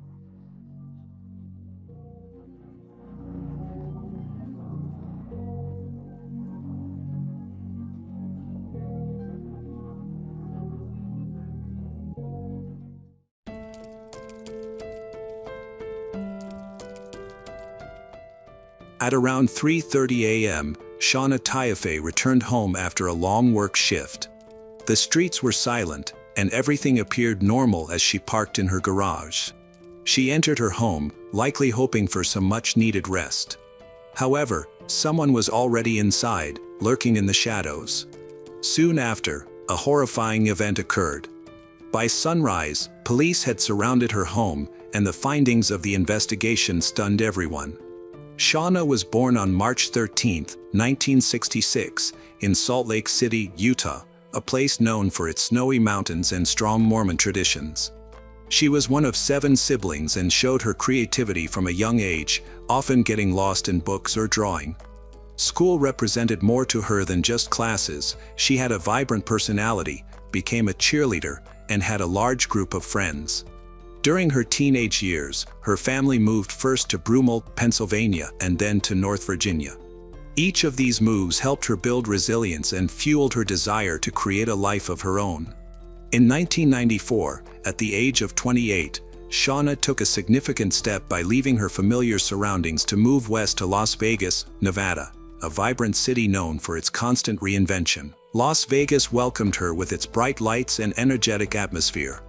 Speaker 1: At around 3:30 a.m., Shauna Taife returned home after a long work shift. The streets were silent, and everything appeared normal as she parked in her garage. She entered her home, likely hoping for some much-needed rest. However, someone was already inside, lurking in the shadows. Soon after, a horrifying event occurred. By sunrise, police had surrounded her home, and the findings of the investigation stunned everyone. Shauna was born on March 13, 1966, in Salt Lake City, Utah, a place known for its snowy mountains and strong Mormon traditions. She was one of 7 siblings and showed her creativity from a young age, often getting lost in books or drawing. School represented more to her than just classes. She had a vibrant personality, became a cheerleader, and had a large group of friends. During her teenage years, her family moved first to Broomall, Pennsylvania, and then to North Virginia. Each of these moves helped her build resilience and fueled her desire to create a life of her own. In 1994, at the age of 28, Shauna took a significant step by leaving her familiar surroundings to move west to Las Vegas, Nevada, a vibrant city known for its constant reinvention. Las Vegas welcomed her with its bright lights and energetic atmosphere.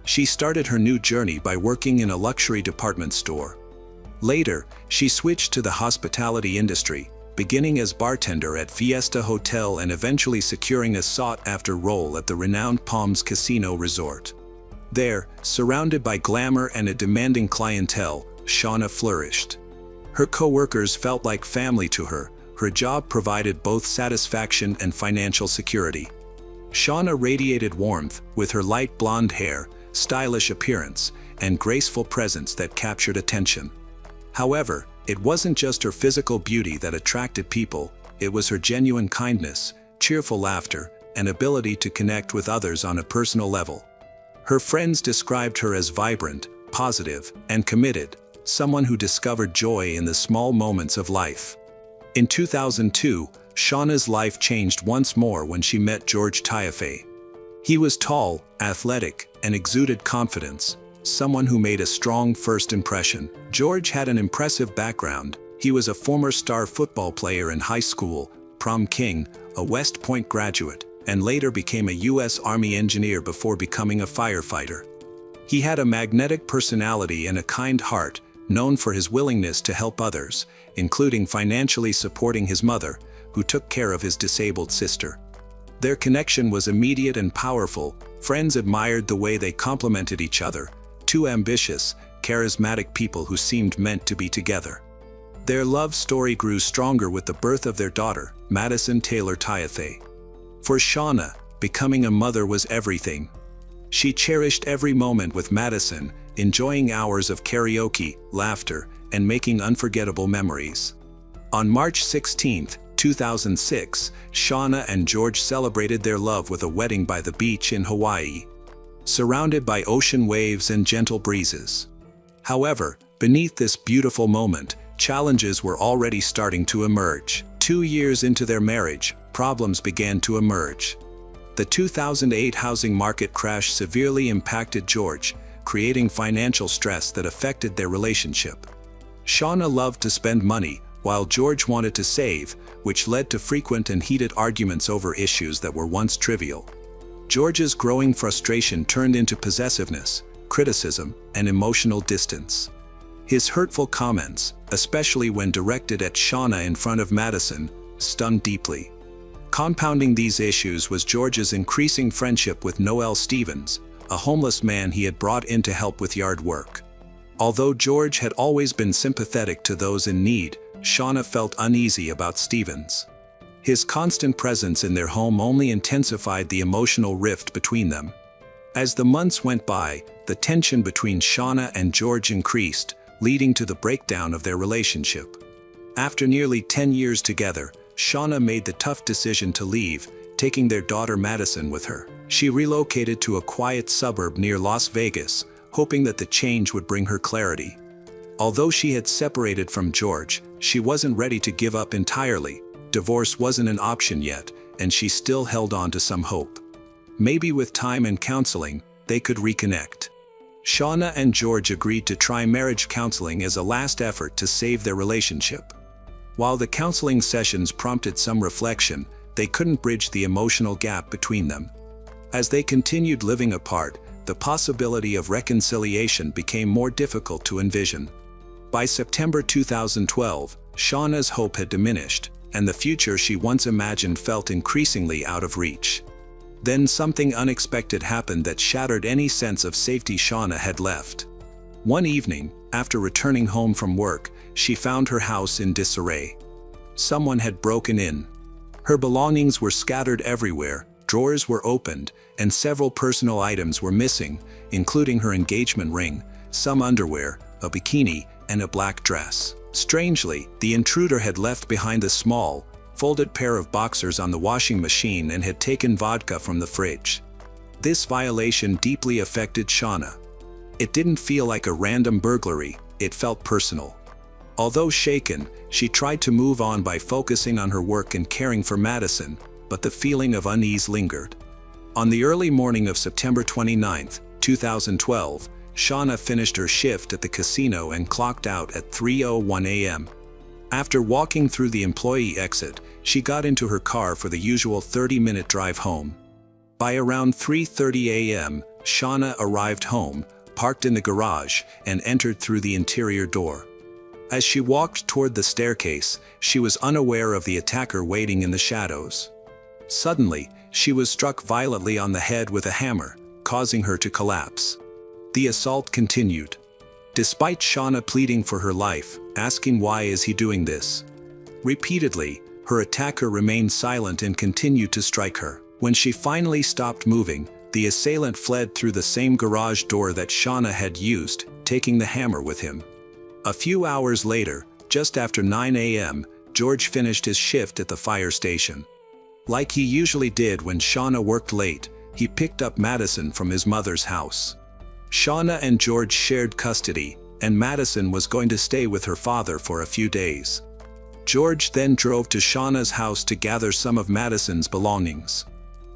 Speaker 1: She started her new journey by working in a luxury department store. Later, she switched to the hospitality industry, beginning as bartender at Fiesta Hotel and eventually securing a sought-after role at the renowned Palms Casino Resort. There, surrounded by glamour and a demanding clientele, Shauna flourished. Her co-workers felt like family to her. Her job provided both satisfaction and financial security. Shauna radiated warmth with her light blonde hair, stylish appearance, and graceful presence that captured attention. However, it wasn't just her physical beauty that attracted people, it was her genuine kindness, cheerful laughter, and ability to connect with others on a personal level. Her friends described her as vibrant, positive, and committed, someone who discovered joy in the small moments of life. In 2002, Shauna's life changed once more when she met George Taife. He was tall, athletic, and exuded confidence, someone who made a strong first impression. George had an impressive background. He was a former star football player in high school, prom king, a West Point graduate, and later became a U.S. Army engineer before becoming a firefighter. He had a magnetic personality and a kind heart, known for his willingness to help others, including financially supporting his mother, who took care of his disabled sister. Their connection was immediate and powerful. Friends admired the way they complemented each other, two ambitious, charismatic people who seemed meant to be together. Their love story grew stronger with the birth of their daughter, Madison Taylor Taife. For Shauna, becoming a mother was everything. She cherished every moment with Madison, enjoying hours of karaoke, laughter, and making unforgettable memories. On March 16, 2006, Shauna and George celebrated their love with a wedding by the beach in Hawaii, surrounded by ocean waves and gentle breezes. However, beneath this beautiful moment, challenges were already starting to emerge. 2 years into their marriage, problems began to emerge. The 2008 housing market crash severely impacted George, creating financial stress that affected their relationship. Shauna loved to spend money, while George wanted to save, which led to frequent and heated arguments over issues that were once trivial. George's growing frustration turned into possessiveness, criticism, and emotional distance. His hurtful comments, especially when directed at Shauna in front of Madison, stung deeply. Compounding these issues was George's increasing friendship with Noel Stevens, a homeless man he had brought in to help with yard work. Although George had always been sympathetic to those in need, Shauna felt uneasy about Stevens. His constant presence in their home only intensified the emotional rift between them. As the months went by, the tension between Shauna and George increased, leading to the breakdown of their relationship. After nearly 10 years together, Shauna made the tough decision to leave, taking their daughter Madison with her. She relocated to a quiet suburb near Las Vegas, hoping that the change would bring her clarity. Although she had separated from George, she wasn't ready to give up entirely. Divorce wasn't an option yet, and she still held on to some hope. Maybe with time and counseling, they could reconnect. Shauna and George agreed to try marriage counseling as a last effort to save their relationship. While the counseling sessions prompted some reflection, they couldn't bridge the emotional gap between them. As they continued living apart, the possibility of reconciliation became more difficult to envision. By September 2012, Shauna's hope had diminished, and the future she once imagined felt increasingly out of reach. Then something unexpected happened that shattered any sense of safety Shauna had left. One evening, after returning home from work, she found her house in disarray. Someone had broken in. Her belongings were scattered everywhere, drawers were opened, and several personal items were missing, including her engagement ring, some underwear, a bikini, and a black dress. Strangely, the intruder had left behind a small, folded pair of boxers on the washing machine and had taken vodka from the fridge. This violation deeply affected Shauna. It didn't feel like a random burglary, it felt personal. Although shaken, she tried to move on by focusing on her work and caring for Madison, but the feeling of unease lingered. On the early morning of September 29, 2012, Shauna finished her shift at the casino and clocked out at 3:01 a.m. After walking through the employee exit, she got into her car for the usual 30-minute drive home. By around 3:30 a.m., Shauna arrived home, parked in the garage, and entered through the interior door. As she walked toward the staircase, she was unaware of the attacker waiting in the shadows. Suddenly, she was struck violently on the head with a hammer, causing her to collapse. The assault continued. Despite Shauna pleading for her life, asking why is he doing this repeatedly, her attacker remained silent and continued to strike her. When she finally stopped moving, the assailant fled through the same garage door that Shauna had used, taking the hammer with him. A few hours later, just after 9 a.m., George finished his shift at the fire station. Like he usually did when Shauna worked late, he picked up Madison from his mother's house. Shauna and George shared custody, and Madison was going to stay with her father for a few days. George then drove to Shauna's house to gather some of Madison's belongings.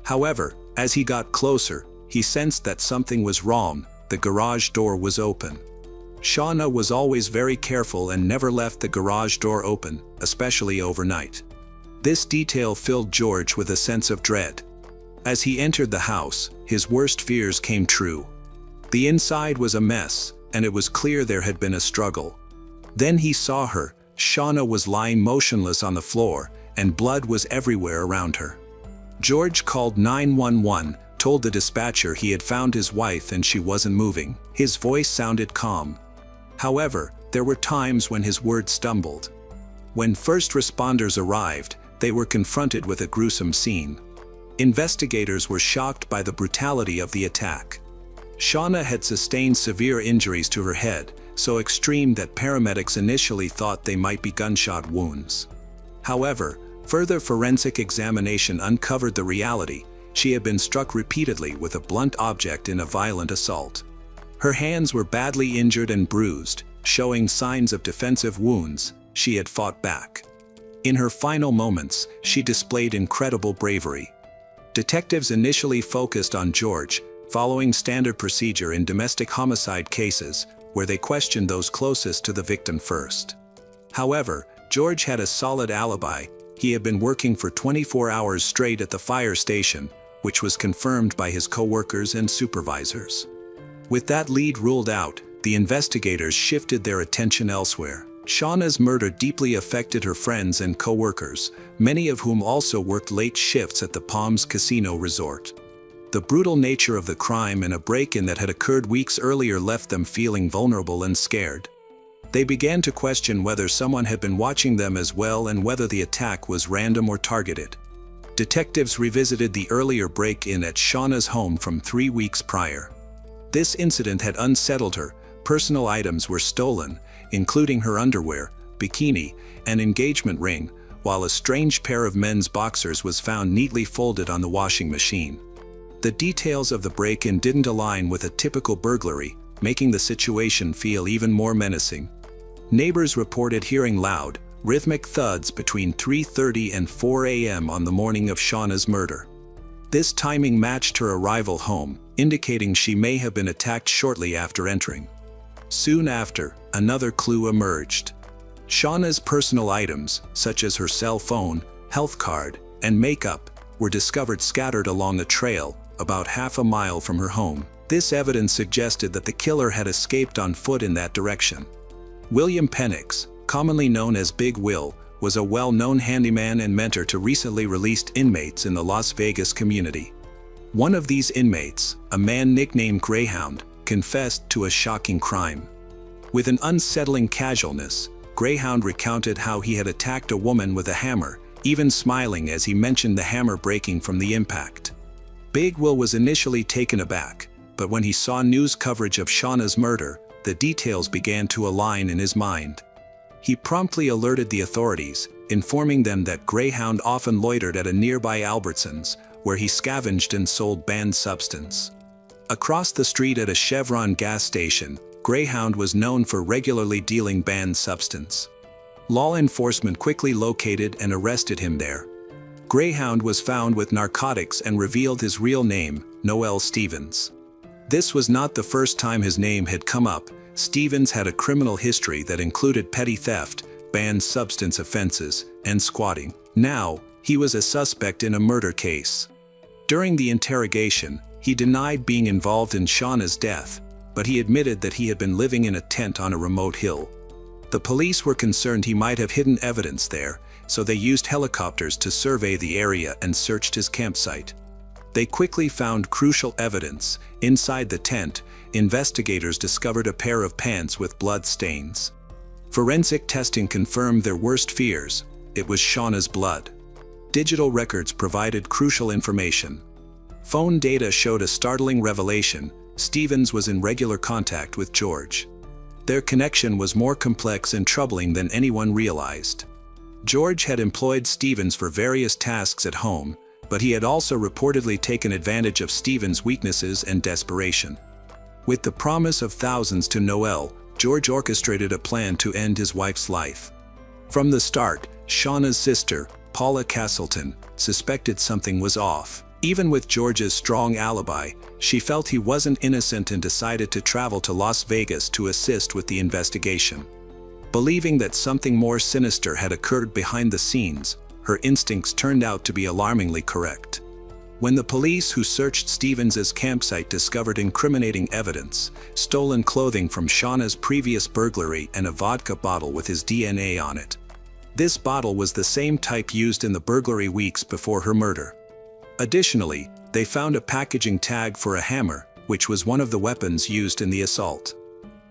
Speaker 1: However, as he got closer, he sensed that something was wrong. The garage door was open. Shauna was always very careful and never left the garage door open, especially overnight. This detail filled George with a sense of dread. As he entered the house, his worst fears came true. The inside was a mess, and it was clear there had been a struggle. Then he saw her. Shauna was lying motionless on the floor, and blood was everywhere around her. George called 911, told the dispatcher he had found his wife and she wasn't moving. His voice sounded calm. However, there were times when his words stumbled. When first responders arrived, they were confronted with a gruesome scene. Investigators were shocked by the brutality of the attack. Shauna had sustained severe injuries to her head, so extreme that paramedics initially thought they might be gunshot wounds. However, further forensic examination uncovered the reality: she had been struck repeatedly with a blunt object in a violent assault. Her hands were badly injured and bruised, showing signs of defensive wounds. She had fought back. In her final moments, she displayed incredible bravery. Detectives initially focused on George, following standard procedure in domestic homicide cases, where they questioned those closest to the victim first. However, George had a solid alibi. He had been working for 24 hours straight at the fire station, which was confirmed by his co-workers and supervisors. With that lead ruled out, the investigators shifted their attention elsewhere. Shauna's murder deeply affected her friends and co-workers, many of whom also worked late shifts at the Palms Casino Resort. The brutal nature of the crime and a break-in that had occurred weeks earlier left them feeling vulnerable and scared. They began to question whether someone had been watching them as well and whether the attack was random or targeted. Detectives revisited the earlier break-in at Shauna's home from 3 weeks prior. This incident had unsettled her. Personal items were stolen, including her underwear, bikini, and engagement ring, while a strange pair of men's boxers was found neatly folded on the washing machine. The details of the break-in didn't align with a typical burglary, making the situation feel even more menacing. Neighbors reported hearing loud, rhythmic thuds between 3:30 and 4 a.m. on the morning of Shauna's murder. This timing matched her arrival home, indicating she may have been attacked shortly after entering. Soon after, another clue emerged. Shauna's personal items, such as her cell phone, health card, and makeup, were discovered scattered along a trail about half a mile from her home. This evidence suggested that the killer had escaped on foot in that direction. William Penix, commonly known as Big Will, was a well-known handyman and mentor to recently released inmates in the Las Vegas community. One of these inmates, a man nicknamed Greyhound, confessed to a shocking crime. With an unsettling casualness, Greyhound recounted how he had attacked a woman with a hammer, even smiling as he mentioned the hammer breaking from the impact. Big Will was initially taken aback, but when he saw news coverage of Shauna's murder, the details began to align in his mind. He promptly alerted the authorities, informing them that Greyhound often loitered at a nearby Albertsons, where he scavenged and sold banned substance. Across the street at a Chevron gas station, Greyhound was known for regularly dealing banned substance. Law enforcement quickly located and arrested him there. Greyhound was found with narcotics and revealed his real name, Noel Stevens. This was not the first time his name had come up. Stevens had a criminal history that included petty theft, banned substance offenses, and squatting. Now, he was a suspect in a murder case. During the interrogation, he denied being involved in Shauna's death, but he admitted that he had been living in a tent on a remote hill. The police were concerned he might have hidden evidence there, so they used helicopters to survey the area and searched his campsite. They quickly found crucial evidence. Inside the tent, investigators discovered a pair of pants with blood stains. Forensic testing confirmed their worst fears: it was Shauna's blood. Digital records provided crucial information. Phone data showed a startling revelation: Stevens was in regular contact with George. Their connection was more complex and troubling than anyone realized. George had employed Stevens for various tasks at home, but he had also reportedly taken advantage of Stevens' weaknesses and desperation. With the promise of thousands to Noel, George orchestrated a plan to end his wife's life. From the start, Shauna's sister, Paula Castleton, suspected something was off. Even with George's strong alibi, she felt he wasn't innocent and decided to travel to Las Vegas to assist with the investigation. Believing that something more sinister had occurred behind the scenes, her instincts turned out to be alarmingly correct. When the police who searched Stevens' campsite discovered incriminating evidence, stolen clothing from Shauna's previous burglary and a vodka bottle with his DNA on it. This bottle was the same type used in the burglary weeks before her murder. Additionally, they found a packaging tag for a hammer, which was one of the weapons used in the assault.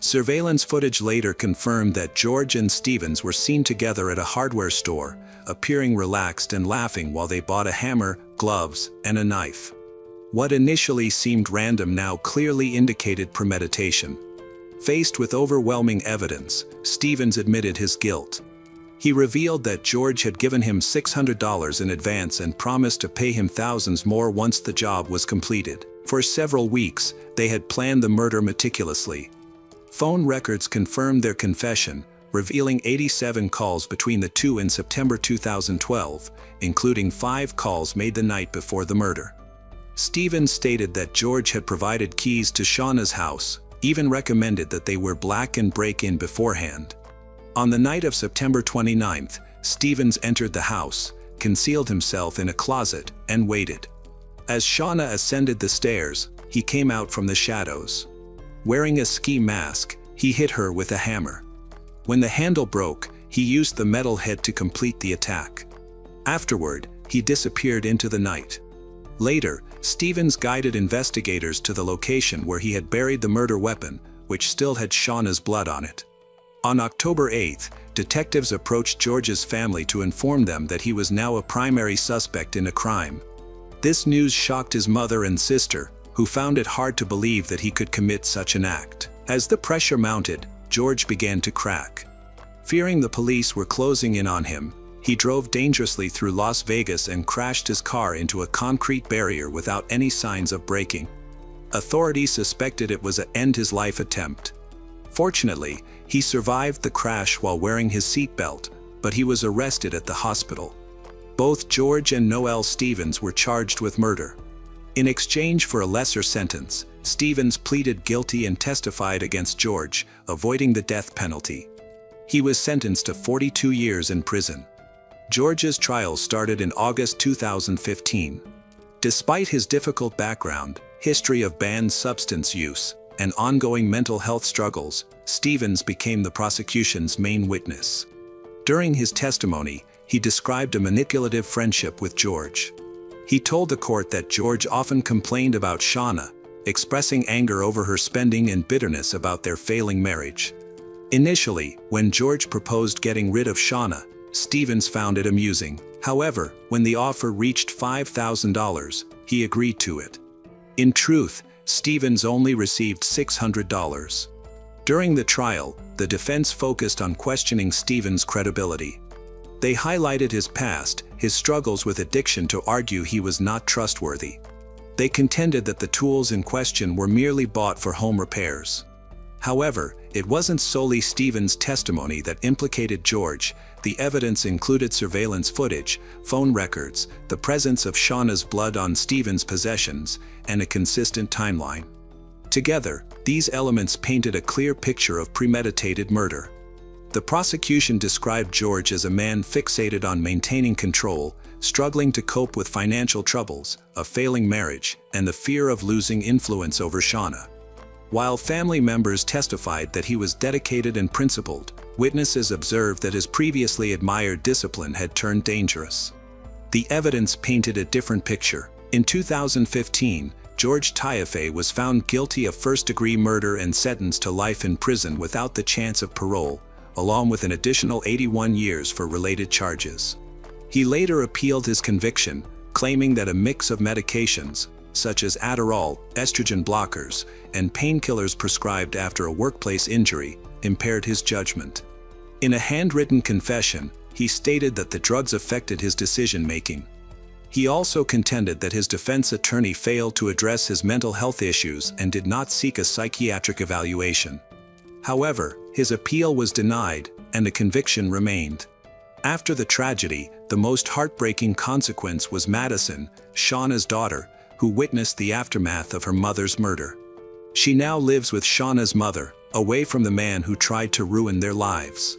Speaker 1: Surveillance footage later confirmed that George and Stevens were seen together at a hardware store, appearing relaxed and laughing while they bought a hammer, gloves, and a knife. What initially seemed random now clearly indicated premeditation. Faced with overwhelming evidence, Stevens admitted his guilt. He revealed that George had given him $600 in advance and promised to pay him thousands more once the job was completed. For several weeks, they had planned the murder meticulously. Phone records confirmed their confession, revealing 87 calls between the two in September 2012, including 5 calls made the night before the murder. Stevens stated that George had provided keys to Shauna's house, even recommended that they wear black and break in beforehand. On the night of September 29th, Stevens entered the house, concealed himself in a closet, and waited. As Shauna ascended the stairs, he came out from the shadows. Wearing a ski mask, he hit her with a hammer. When the handle broke, he used the metal head to complete the attack. Afterward, he disappeared into the night. Later, Stevens guided investigators to the location where he had buried the murder weapon, which still had Shauna's blood on it. On October 8th, detectives approached George's family to inform them that he was now a primary suspect in a crime. This news shocked his mother and sister, who found it hard to believe that he could commit such an act. As the pressure mounted, George began to crack. Fearing the police were closing in on him, he drove dangerously through Las Vegas and crashed his car into a concrete barrier without any signs of braking. Authorities suspected it was an end-his-life attempt. Fortunately, he survived the crash while wearing his seatbelt, but he was arrested at the hospital. Both George and Noel Stevens were charged with murder. In exchange for a lesser sentence, Stevens pleaded guilty and testified against George, avoiding the death penalty. He was sentenced to 42 years in prison. George's trial started in August 2015. Despite his difficult background, history of banned substance use, and ongoing mental health struggles, Stevens became the prosecution's main witness. During his testimony, he described a manipulative friendship with George. He told the court that George often complained about Shauna, expressing anger over her spending and bitterness about their failing marriage. Initially, when George proposed getting rid of Shauna, Stevens found it amusing. However, when the offer reached $5,000, he agreed to it. In truth, Stevens only received $600. During the trial, the defense focused on questioning Stevens' credibility. They highlighted his past, his struggles with addiction to argue he was not trustworthy. They contended that the tools in question were merely bought for home repairs. However, it wasn't solely Stevens' testimony that implicated George. The evidence included surveillance footage, phone records, the presence of Shauna's blood on Stevens' possessions, and a consistent timeline. Together, these elements painted a clear picture of premeditated murder. The prosecution described George as a man fixated on maintaining control, struggling to cope with financial troubles, a failing marriage, and the fear of losing influence over Shauna. While family members testified that he was dedicated and principled, witnesses observed that his previously admired discipline had turned dangerous. The evidence painted a different picture. In 2015, George Taillefer was found guilty of first-degree murder and sentenced to life in prison without the chance of parole, along with an additional 81 years for related charges. He later appealed his conviction, claiming that a mix of medications, such as Adderall, estrogen blockers, and painkillers prescribed after a workplace injury, impaired his judgment. In a handwritten confession, he stated that the drugs affected his decision-making. He also contended that his defense attorney failed to address his mental health issues and did not seek a psychiatric evaluation. However, his appeal was denied, and the conviction remained. After the tragedy, the most heartbreaking consequence was Madison, Shauna's daughter, who witnessed the aftermath of her mother's murder. She now lives with Shauna's mother, away from the man who tried to ruin their lives.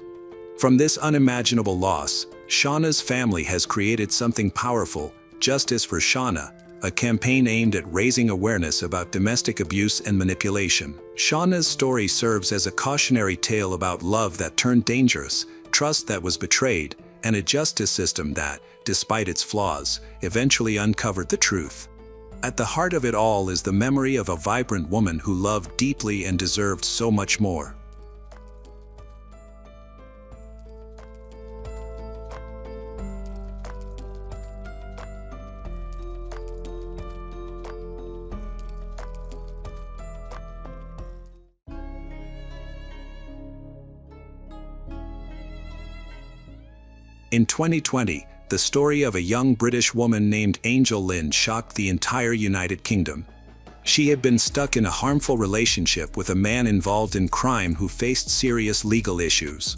Speaker 1: From this unimaginable loss, Shauna's family has created something powerful, Justice for Shauna, a campaign aimed at raising awareness about domestic abuse and manipulation. Shauna's story serves as a cautionary tale about love that turned dangerous, trust that was betrayed, and a justice system that, despite its flaws, eventually uncovered the truth. At the heart of it all is the memory of a vibrant woman who loved deeply and deserved so much more. In 2020, the story of a young British woman named Angel Lynn shocked the entire United Kingdom. She had been stuck in a harmful relationship with a man involved in crime who faced serious legal issues.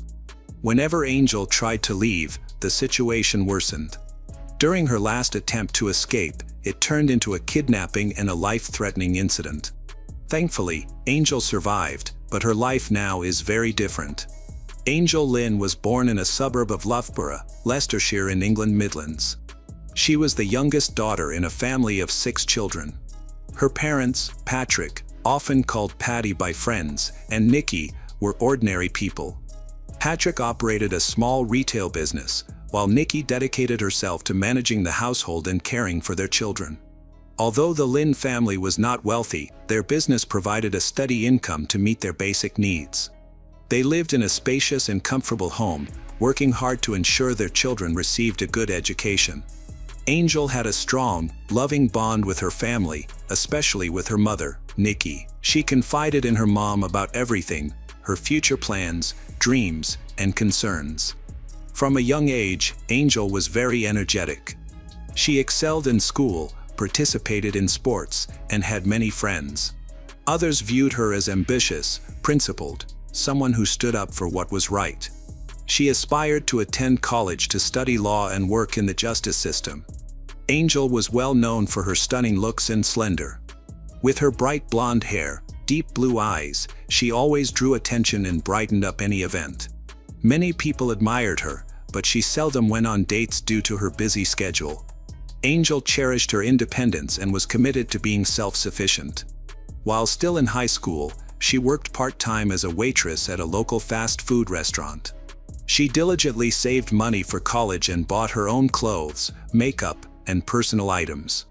Speaker 1: Whenever Angel tried to leave, the situation worsened. During her last attempt to escape, it turned into a kidnapping and a life-threatening incident. Thankfully, Angel survived, but her life now is very different. Angel Lynn was born in a suburb of Loughborough, Leicestershire in England Midlands. She was the youngest daughter in a family of 6 children. Her parents, Patrick, often called Paddy by friends, and Nikki, were ordinary people. Patrick operated a small retail business, while Nikki dedicated herself to managing the household and caring for their children. Although the Lynn family was not wealthy, their business provided a steady income to meet their basic needs. They lived in a spacious and comfortable home, working hard to ensure their children received a good education. Angel had a strong, loving bond with her family, especially with her mother, Nikki. She confided in her mom about everything, her future plans, dreams, and concerns. From a young age, Angel was very energetic. She excelled in school, participated in sports, and had many friends. Others viewed her as ambitious, principled, someone who stood up for what was right. She aspired to attend college to study law and work in the justice system. Angel was well known for her stunning looks and slender. With her bright blonde hair, deep blue eyes, she always drew attention and brightened up any event. Many people admired her, but she seldom went on dates due to her busy schedule. Angel cherished her independence and was committed to being self-sufficient. While still in high school, she worked part-time as a waitress at a local fast food restaurant. She diligently saved money for college and bought her own clothes, makeup, and personal items.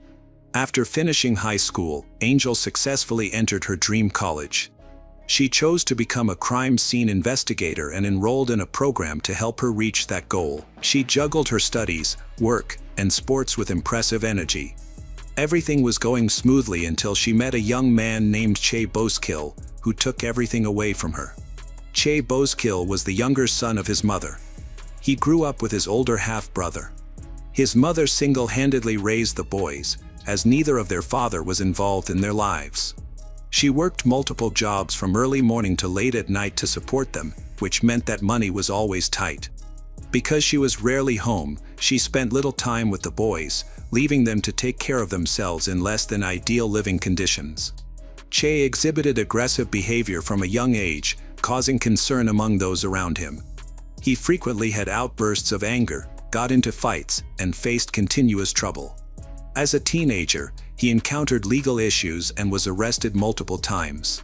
Speaker 1: After finishing high school, Angel successfully entered her dream college. She chose to become a crime scene investigator and enrolled in a program to help her reach that goal. She juggled her studies, work, and sports with impressive energy. Everything was going smoothly until she met a young man named Che Boskill, who took everything away from her. Che Boskill was the younger son of his mother. He grew up with his older half-brother. His mother single-handedly raised the boys, as neither of their father was involved in their lives. She worked multiple jobs from early morning to late at night to support them, which meant that money was always tight. Because she was rarely home, she spent little time with the boys, leaving them to take care of themselves in less than ideal living conditions. Che exhibited aggressive behavior from a young age, causing concern among those around him. He frequently had outbursts of anger, got into fights, and faced continuous trouble. As a teenager, he encountered legal issues and was arrested multiple times.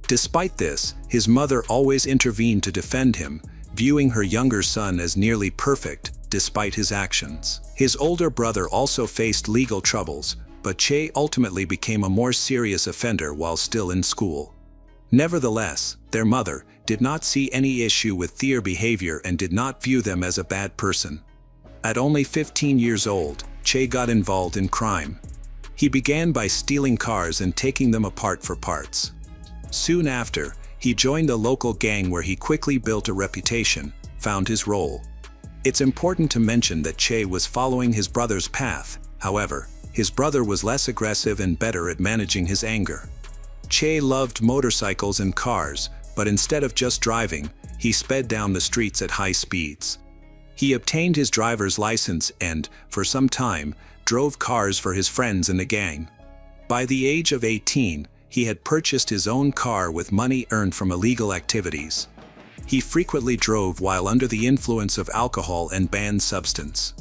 Speaker 1: Despite this, his mother always intervened to defend him, viewing her younger son as nearly perfect, despite his actions. His older brother also faced legal troubles, but Che ultimately became a more serious offender while still in school. Nevertheless, their mother did not see any issue with their behavior and did not view them as a bad person. At only 15 years old, Che got involved in crime. He began by stealing cars and taking them apart for parts. Soon after, he joined a local gang where he quickly built a reputation, found his role. It's important to mention that Che was following his brother's path. However, his brother was less aggressive and better at managing his anger. Che loved motorcycles and cars, but instead of just driving, he sped down the streets at high speeds. He obtained his driver's license and, for some time, drove cars for his friends in the gang. By the age of 18, he had purchased his own car with money earned from illegal activities. He frequently drove while under the influence of alcohol and banned substance.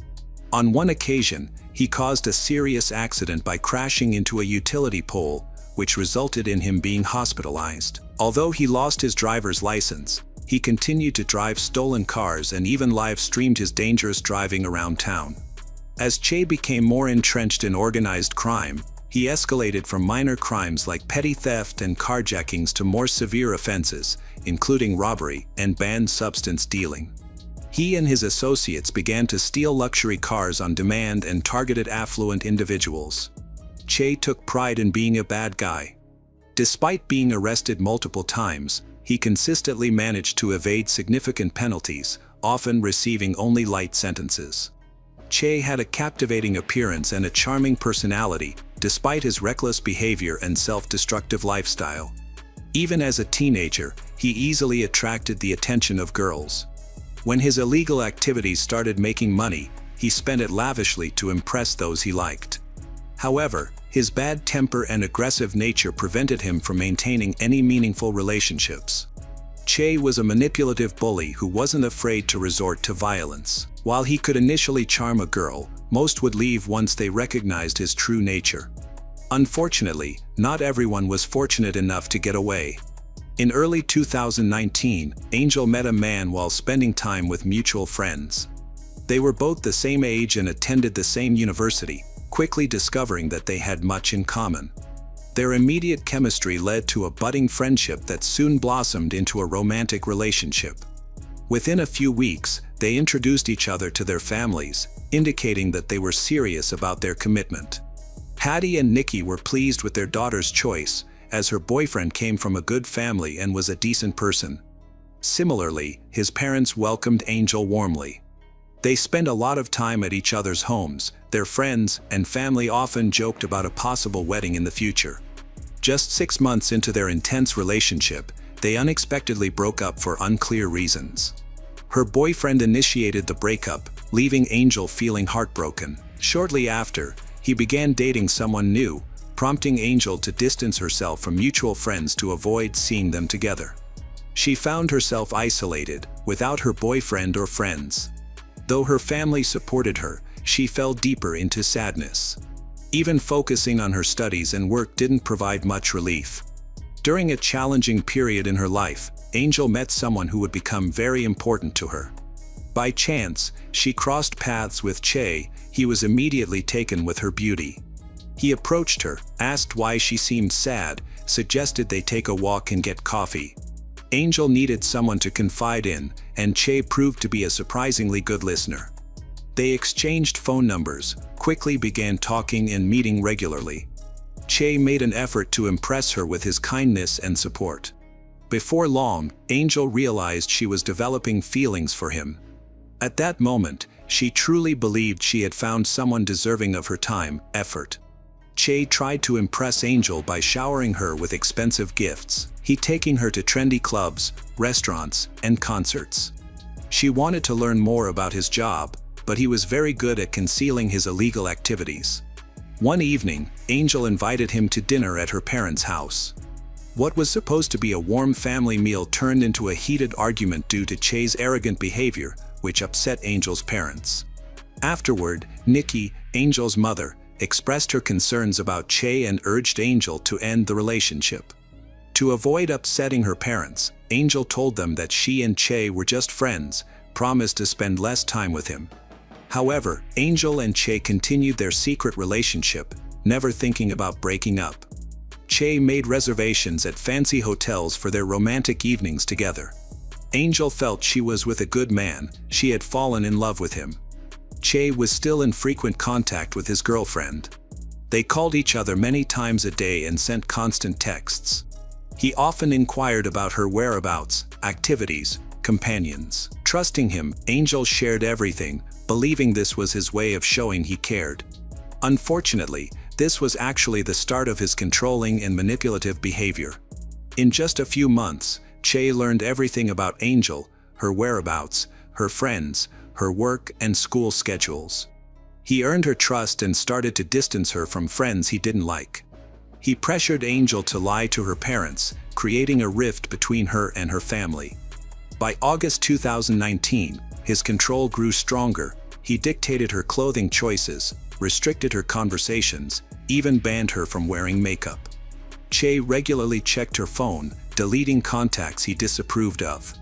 Speaker 1: On one occasion, he caused a serious accident by crashing into a utility pole, which resulted in him being hospitalized. Although he lost his driver's license, he continued to drive stolen cars and even live-streamed his dangerous driving around town. As Che became more entrenched in organized crime, he escalated from minor crimes like petty theft and carjackings to more severe offenses, including robbery and banned substance dealing. He and his associates began to steal luxury cars on demand and targeted affluent individuals. Che took pride in being a bad guy. Despite being arrested multiple times, he consistently managed to evade significant penalties, often receiving only light sentences. Che had a captivating appearance and a charming personality, despite his reckless behavior and self-destructive lifestyle. Even as a teenager, he easily attracted the attention of girls. When his illegal activities started making money, he spent it lavishly to impress those he liked. However, his bad temper and aggressive nature prevented him from maintaining any meaningful relationships. Che was a manipulative bully who wasn't afraid to resort to violence. While he could initially charm a girl, most would leave once they recognized his true nature. Unfortunately, not everyone was fortunate enough to get away. In early 2019, Angel met a man while spending time with mutual friends. They were both the same age and attended the same university, quickly discovering that they had much in common. Their immediate chemistry led to a budding friendship that soon blossomed into a romantic relationship. Within a few weeks, they introduced each other to their families, indicating that they were serious about their commitment. Hattie and Nikki were pleased with their daughter's choice, as her boyfriend came from a good family and was a decent person. Similarly, his parents welcomed Angel warmly. They spent a lot of time at each other's homes. Their friends and family often joked about a possible wedding in the future. Just 6 months into their intense relationship, they unexpectedly broke up for unclear reasons. Her boyfriend initiated the breakup, leaving Angel feeling heartbroken. Shortly after, he began dating someone new, prompting Angel to distance herself from mutual friends to avoid seeing them together. She found herself isolated, without her boyfriend or friends. Though her family supported her, she fell deeper into sadness. Even focusing on her studies and work didn't provide much relief. During a challenging period in her life, Angel met someone who would become very important to her. By chance, she crossed paths with Che. He was immediately taken with her beauty. He approached her, asked why she seemed sad, suggested they take a walk and get coffee. Angel needed someone to confide in, and Che proved to be a surprisingly good listener. They exchanged phone numbers, quickly began talking and meeting regularly. Che made an effort to impress her with his kindness and support. Before long, Angel realized she was developing feelings for him. At that moment, she truly believed she had found someone deserving of her time, effort. Che tried to impress Angel by showering her with expensive gifts. He taking her to trendy clubs, restaurants, and concerts. She wanted to learn more about his job, but he was very good at concealing his illegal activities. One evening, Angel invited him to dinner at her parents' house. What was supposed to be a warm family meal turned into a heated argument due to Che's arrogant behavior, which upset Angel's parents. Afterward, Nikki, Angel's mother, expressed her concerns about Che and urged Angel to end the relationship. To avoid upsetting her parents, Angel told them that she and Che were just friends, promised to spend less time with him. However, Angel and Che continued their secret relationship, never thinking about breaking up. Che made reservations at fancy hotels for their romantic evenings together. Angel felt she was with a good man, she had fallen in love with him. Che was still in frequent contact with his girlfriend. They called each other many times a day and sent constant texts. He often inquired about her whereabouts, activities, companions. Trusting him, Angel shared everything, believing this was his way of showing he cared. Unfortunately, this was actually the start of his controlling and manipulative behavior. In just a few months, Che learned everything about Angel, her whereabouts, her friends, her work and school schedules. He earned her trust and started to distance her from friends he didn't like. He pressured Angel to lie to her parents, creating a rift between her and her family. By August 2019, his control grew stronger. He dictated her clothing choices, restricted her conversations, even banned her from wearing makeup. Che regularly checked her phone, deleting contacts he disapproved of.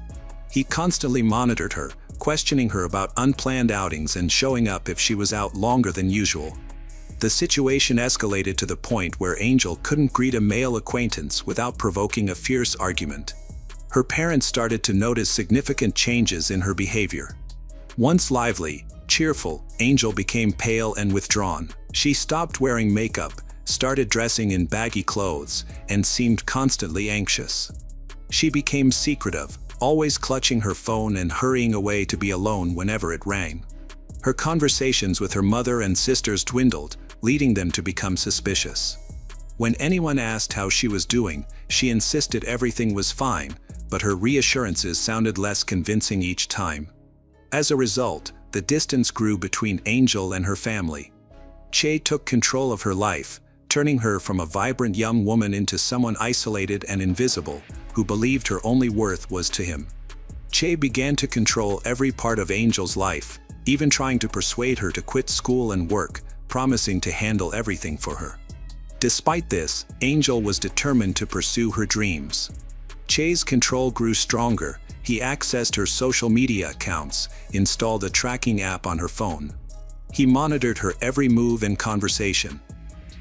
Speaker 1: He constantly monitored her, questioning her about unplanned outings and showing up if she was out longer than usual. The situation escalated to the point where Angel couldn't greet a male acquaintance without provoking a fierce argument. Her parents started to notice significant changes in her behavior. Once lively, cheerful, Angel became pale and withdrawn. She stopped wearing makeup, started dressing in baggy clothes, and seemed constantly anxious. She became secretive, always clutching her phone and hurrying away to be alone whenever it rang. Her conversations with her mother and sisters dwindled, leading them to become suspicious. When anyone asked how she was doing, she insisted everything was fine, but her reassurances sounded less convincing each time. As a result, the distance grew between Angel and her family. Che took control of her life, turning her from a vibrant young woman into someone isolated and invisible, who believed her only worth was to him. Che began to control every part of Angel's life, even trying to persuade her to quit school and work, promising to handle everything for her. Despite this, Angel was determined to pursue her dreams. Che's control grew stronger. He accessed her social media accounts, installed a tracking app on her phone. He monitored her every move and conversation.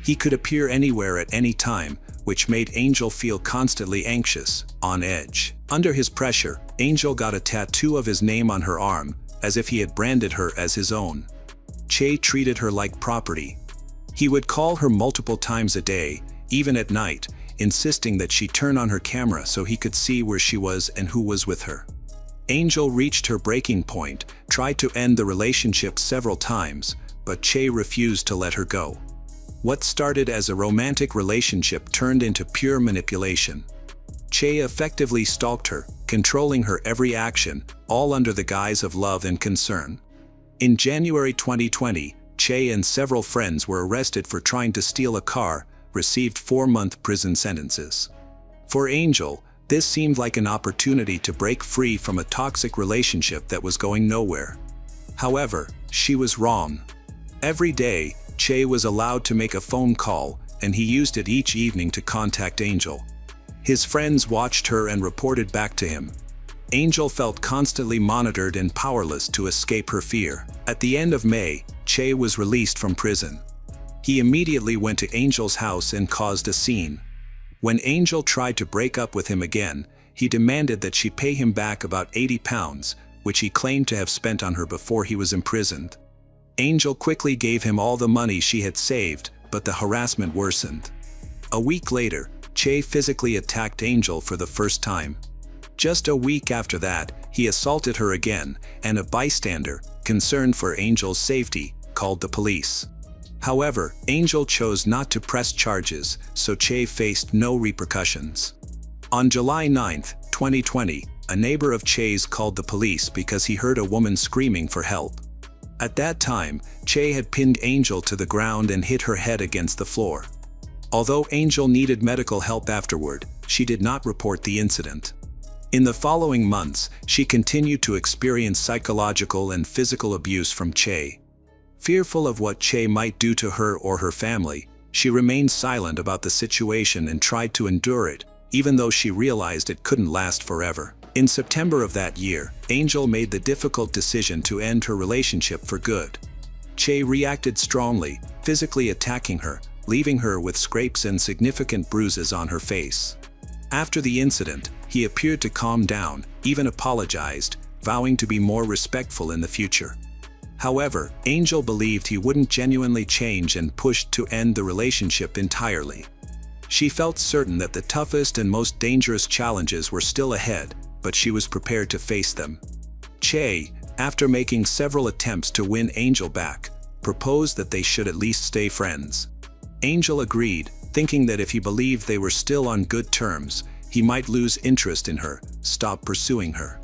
Speaker 1: He could appear anywhere at any time, which made Angel feel constantly anxious, on edge. Under his pressure, Angel got a tattoo of his name on her arm, as if he had branded her as his own. Che treated her like property. He would call her multiple times a day, even at night, insisting that she turn on her camera so he could see where she was and who was with her. Angel reached her breaking point, tried to end the relationship several times, but Che refused to let her go. What started as a romantic relationship turned into pure manipulation. Che effectively stalked her, controlling her every action, all under the guise of love and concern. In January 2020, Che and several friends were arrested for trying to steal a car, received 4-month prison sentences. For Angel, This seemed like an opportunity to break free from a toxic relationship that was going nowhere. However, she was wrong. Every day, Che was allowed to make a phone call, and he used it each evening to contact Angel. His friends watched her and reported back to him. Angel felt constantly monitored and powerless to escape her fear. At the end of May, Che was released from prison. He immediately went to Angel's house and caused a scene. When Angel tried to break up with him again, he demanded that she pay him back about £80, which he claimed to have spent on her before he was imprisoned. Angel quickly gave him all the money she had saved, but the harassment worsened. A week later, Che physically attacked Angel for the first time. Just a week after that, he assaulted her again, and a bystander, concerned for Angel's safety, called the police. However, Angel chose not to press charges, so Che faced no repercussions. On July 9, 2020, a neighbor of Che's called the police because he heard a woman screaming for help. At that time, Che had pinned Angel to the ground and hit her head against the floor. Although Angel needed medical help afterward, she did not report the incident. In the following months, she continued to experience psychological and physical abuse from Che. Fearful of what Che might do to her or her family, she remained silent about the situation and tried to endure it, even though she realized it couldn't last forever. In September of that year, Angel made the difficult decision to end her relationship for good. Che reacted strongly, physically attacking her, leaving her with scrapes and significant bruises on her face. After the incident, he appeared to calm down, even apologized, vowing to be more respectful in the future. However, Angel believed he wouldn't genuinely change and pushed to end the relationship entirely. She felt certain that the toughest and most dangerous challenges were still ahead, but she was prepared to face them. Che, after making several attempts to win Angel back, proposed that they should at least stay friends. Angel agreed, thinking that if he believed they were still on good terms, he might lose interest in her, stop pursuing her.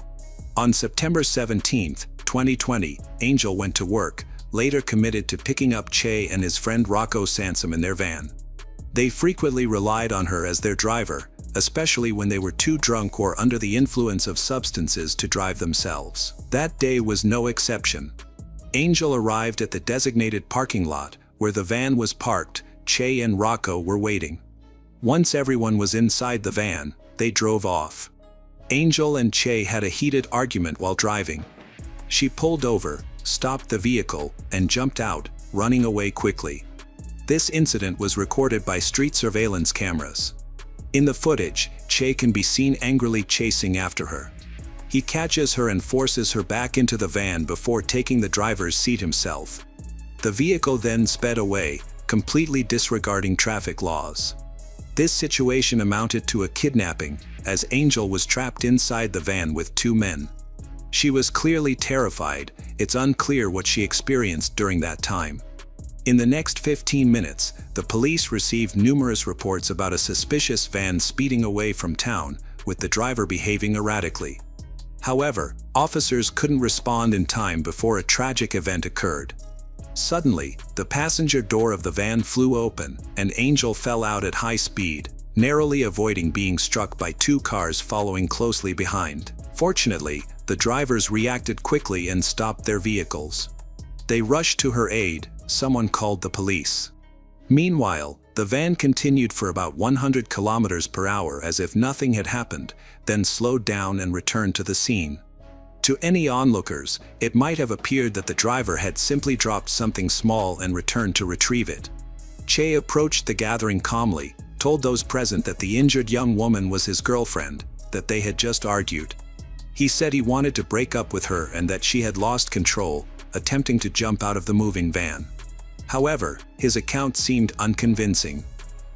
Speaker 1: On September 17, 2020, Angel went to work, later committed to picking up Che and his friend Rocco Sansom in their van. They frequently relied on her as their driver, especially when they were too drunk or under the influence of substances to drive themselves. That day was no exception. Angel arrived at the designated parking lot, where the van was parked. Che and Rocco were waiting. Once everyone was inside the van, they drove off. Angel and Che had a heated argument while driving. She pulled over, stopped the vehicle, and jumped out, running away quickly. This incident was recorded by street surveillance cameras. In the footage, Che can be seen angrily chasing after her. He catches her and forces her back into the van before taking the driver's seat himself. The vehicle then sped away, completely disregarding traffic laws. This situation amounted to a kidnapping, as Angel was trapped inside the van with two men. She was clearly terrified. It's unclear what she experienced during that time. In the next 15 minutes, the police received numerous reports about a suspicious van speeding away from town, with the driver behaving erratically. However, officers couldn't respond in time before a tragic event occurred. Suddenly, the passenger door of the van flew open, and Angel fell out at high speed, narrowly avoiding being struck by two cars following closely behind. Fortunately, the drivers reacted quickly and stopped their vehicles. They rushed to her aid. Someone called the police. Meanwhile, the van continued for about 100 kilometers per hour as if nothing had happened, then slowed down and returned to the scene. To any onlookers, it might have appeared that the driver had simply dropped something small and returned to retrieve it. Che approached the gathering calmly, told those present that the injured young woman was his girlfriend, that they had just argued. He said he wanted to break up with her and that she had lost control, attempting to jump out of the moving van. However, his account seemed unconvincing.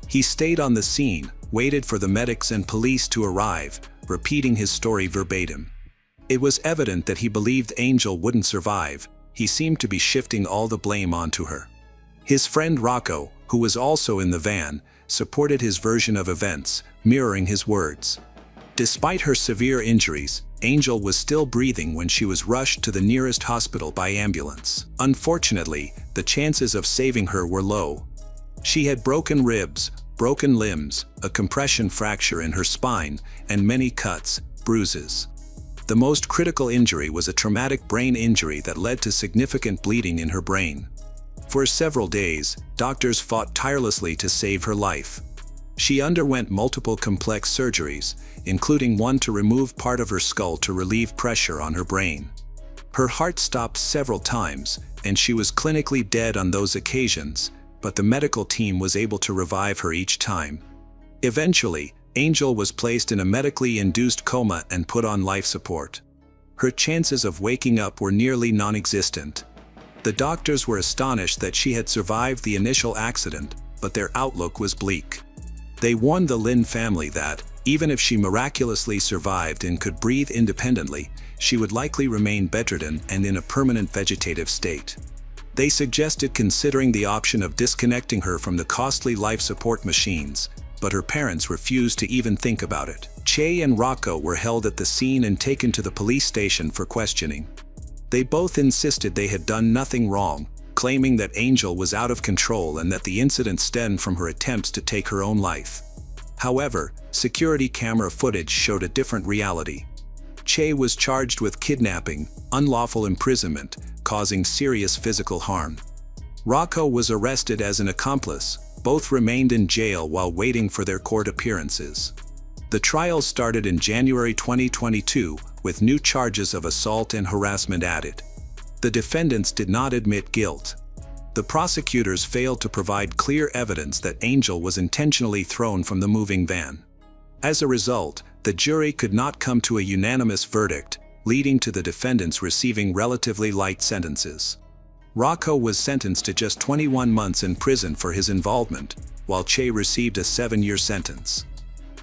Speaker 1: He stayed on the scene, waited for the medics and police to arrive, repeating his story verbatim. It was evident that he believed Angel wouldn't survive. He seemed to be shifting all the blame onto her. His friend Rocco, who was also in the van, supported his version of events, mirroring his words. Despite her severe injuries, Angel was still breathing when she was rushed to the nearest hospital by ambulance. Unfortunately, the chances of saving her were low. She had broken ribs, broken limbs, a compression fracture in her spine, and many cuts, bruises. The most critical injury was a traumatic brain injury that led to significant bleeding in her brain. For several days, doctors fought tirelessly to save her life. She underwent multiple complex surgeries, including one to remove part of her skull to relieve pressure on her brain. Her heart stopped several times, and she was clinically dead on those occasions, but the medical team was able to revive her each time. Eventually, Angel was placed in a medically induced coma and put on life support. Her chances of waking up were nearly non-existent. The doctors were astonished that she had survived the initial accident, but their outlook was bleak. They warned the Lin family that, even if she miraculously survived and could breathe independently, she would likely remain bedridden and in a permanent vegetative state. They suggested considering the option of disconnecting her from the costly life support machines, but her parents refused to even think about it. Che and Rocco were held at the scene and taken to the police station for questioning. They both insisted they had done nothing wrong, claiming that Angel was out of control and that the incident stemmed from her attempts to take her own life. However, security camera footage showed a different reality. Che was charged with kidnapping, unlawful imprisonment, causing serious physical harm. Rocco was arrested as an accomplice. Both remained in jail while waiting for their court appearances. The trial started in January 2022, with new charges of assault and harassment added. The defendants did not admit guilt. The prosecutors failed to provide clear evidence that Angel was intentionally thrown from the moving van. As a result, the jury could not come to a unanimous verdict, leading to the defendants receiving relatively light sentences. Rocco was sentenced to just 21 months in prison for his involvement, while Che received a 7-year sentence.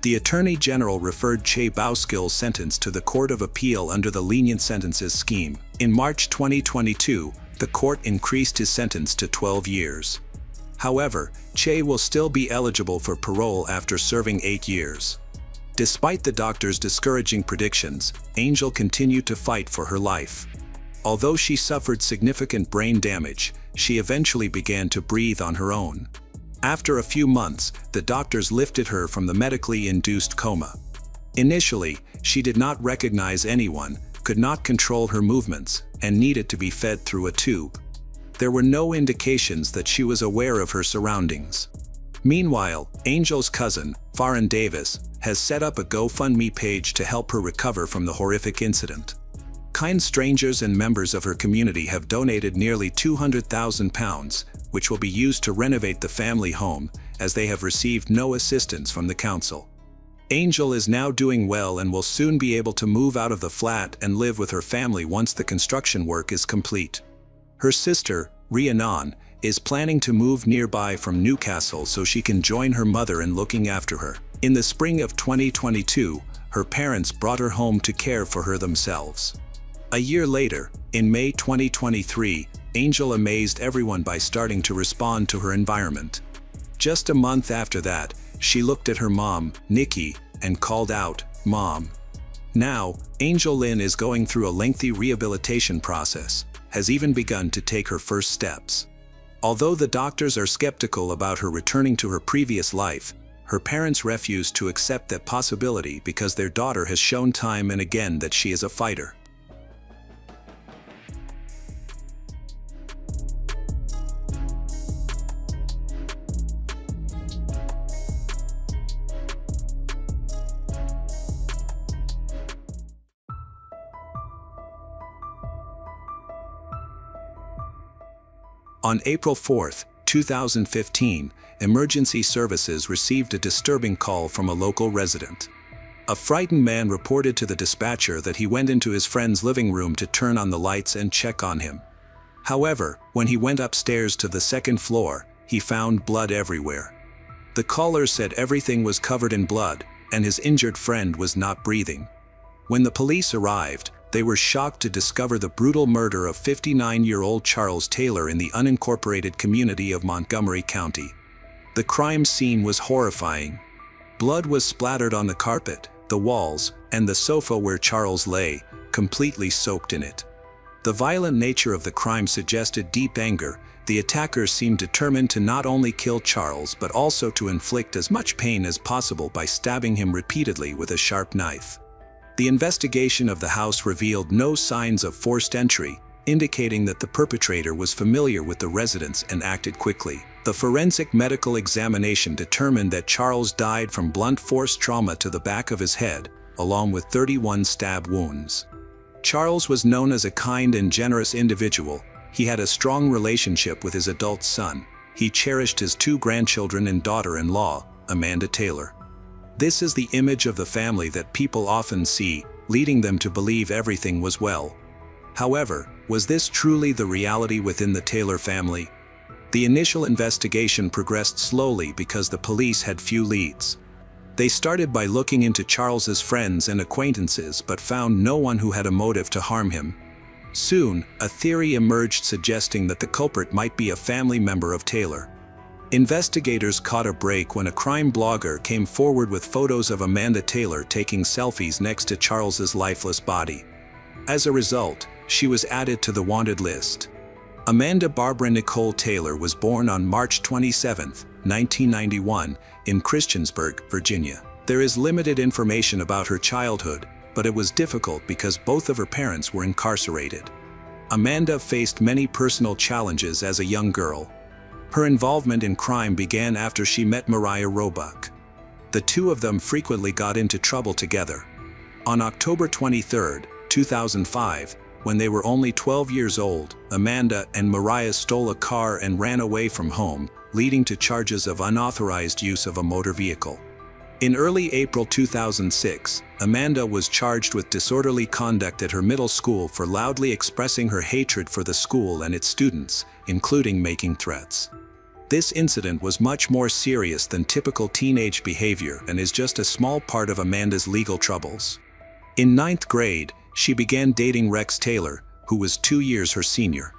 Speaker 1: The Attorney General referred Che Bauskil's sentence to the Court of Appeal under the lenient sentences scheme. In March 2022, the court increased his sentence to 12 years. However, Che will still be eligible for parole after serving 8 years. Despite the doctor's discouraging predictions, Angel continued to fight for her life. Although she suffered significant brain damage, she eventually began to breathe on her own. After a few months, the doctors lifted her from the medically induced coma. Initially, she did not recognize anyone, could not control her movements, and needed to be fed through a tube. There were no indications that she was aware of her surroundings. Meanwhile, Angel's cousin, Farron Davis, has set up a GoFundMe page to help her recover from the horrific incident. Kind strangers and members of her community have donated nearly £200,000, which will be used to renovate the family home, as they have received no assistance from the council. Angel is now doing well and will soon be able to move out of the flat and live with her family once the construction work is complete. Her sister, Rhiannon, is planning to move nearby from Newcastle so she can join her mother in looking after her. In the spring of 2022, her parents brought her home to care for her themselves. A year later, in May 2023, Angel amazed everyone by starting to respond to her environment. Just a month after that, she looked at her mom, Nikki, and called out, "Mom." Now, Angel Lin is going through a lengthy rehabilitation process, has even begun to take her first steps. Although the doctors are skeptical about her returning to her previous life, her parents refuse to accept that possibility because their daughter has shown time and again that she is a fighter. On April 4, 2015, emergency services received a disturbing call from a local resident. A frightened man reported to the dispatcher that he went into his friend's living room to turn on the lights and check on him. However, when he went upstairs to the second floor, he found blood everywhere. The caller said everything was covered in blood, and his injured friend was not breathing. When the police arrived, they were shocked to discover the brutal murder of 59-year-old Charles Taylor in the unincorporated community of Montgomery County. The crime scene was horrifying. Blood was splattered on the carpet, the walls, and the sofa where Charles lay, completely soaked in it. The violent nature of the crime suggested deep anger. The attackers seemed determined to not only kill Charles but also to inflict as much pain as possible by stabbing him repeatedly with a sharp knife. The investigation of the house revealed no signs of forced entry, indicating that the perpetrator was familiar with the residence and acted quickly. The forensic medical examination determined that Charles died from blunt force trauma to the back of his head, along with 31 stab wounds. Charles was known as a kind and generous individual. He had a strong relationship with his adult son. He cherished his 2 grandchildren and daughter-in-law, Amanda Taylor. This is the image of the family that people often see, leading them to believe everything was well. However, was this truly the reality within the Taylor family? The initial investigation progressed slowly because the police had few leads. They started by looking into Charles's friends and acquaintances but found no one who had a motive to harm him. Soon, a theory emerged suggesting that the culprit might be a family member of Taylor. Investigators caught a break when a crime blogger came forward with photos of Amanda Taylor taking selfies next to Charles's lifeless body. As a result, she was added to the wanted list. Amanda Barbara Nicole Taylor was born on March 27, 1991, in Christiansburg, Virginia. There is limited information about her childhood, but it was difficult because both of her parents were incarcerated. Amanda faced many personal challenges as a young girl. Her involvement in crime began after she met Mariah Roebuck. The two of them frequently got into trouble together. On October 23, 2005, when they were only 12 years old, Amanda and Mariah stole a car and ran away from home, leading to charges of unauthorized use of a motor vehicle. In early April 2006, Amanda was charged with disorderly conduct at her middle school for loudly expressing her hatred for the school and its students, including making threats. This incident was much more serious than typical teenage behavior and is just a small part of Amanda's legal troubles. In 9th grade, she began dating Rex Taylor, who was 2 years her senior.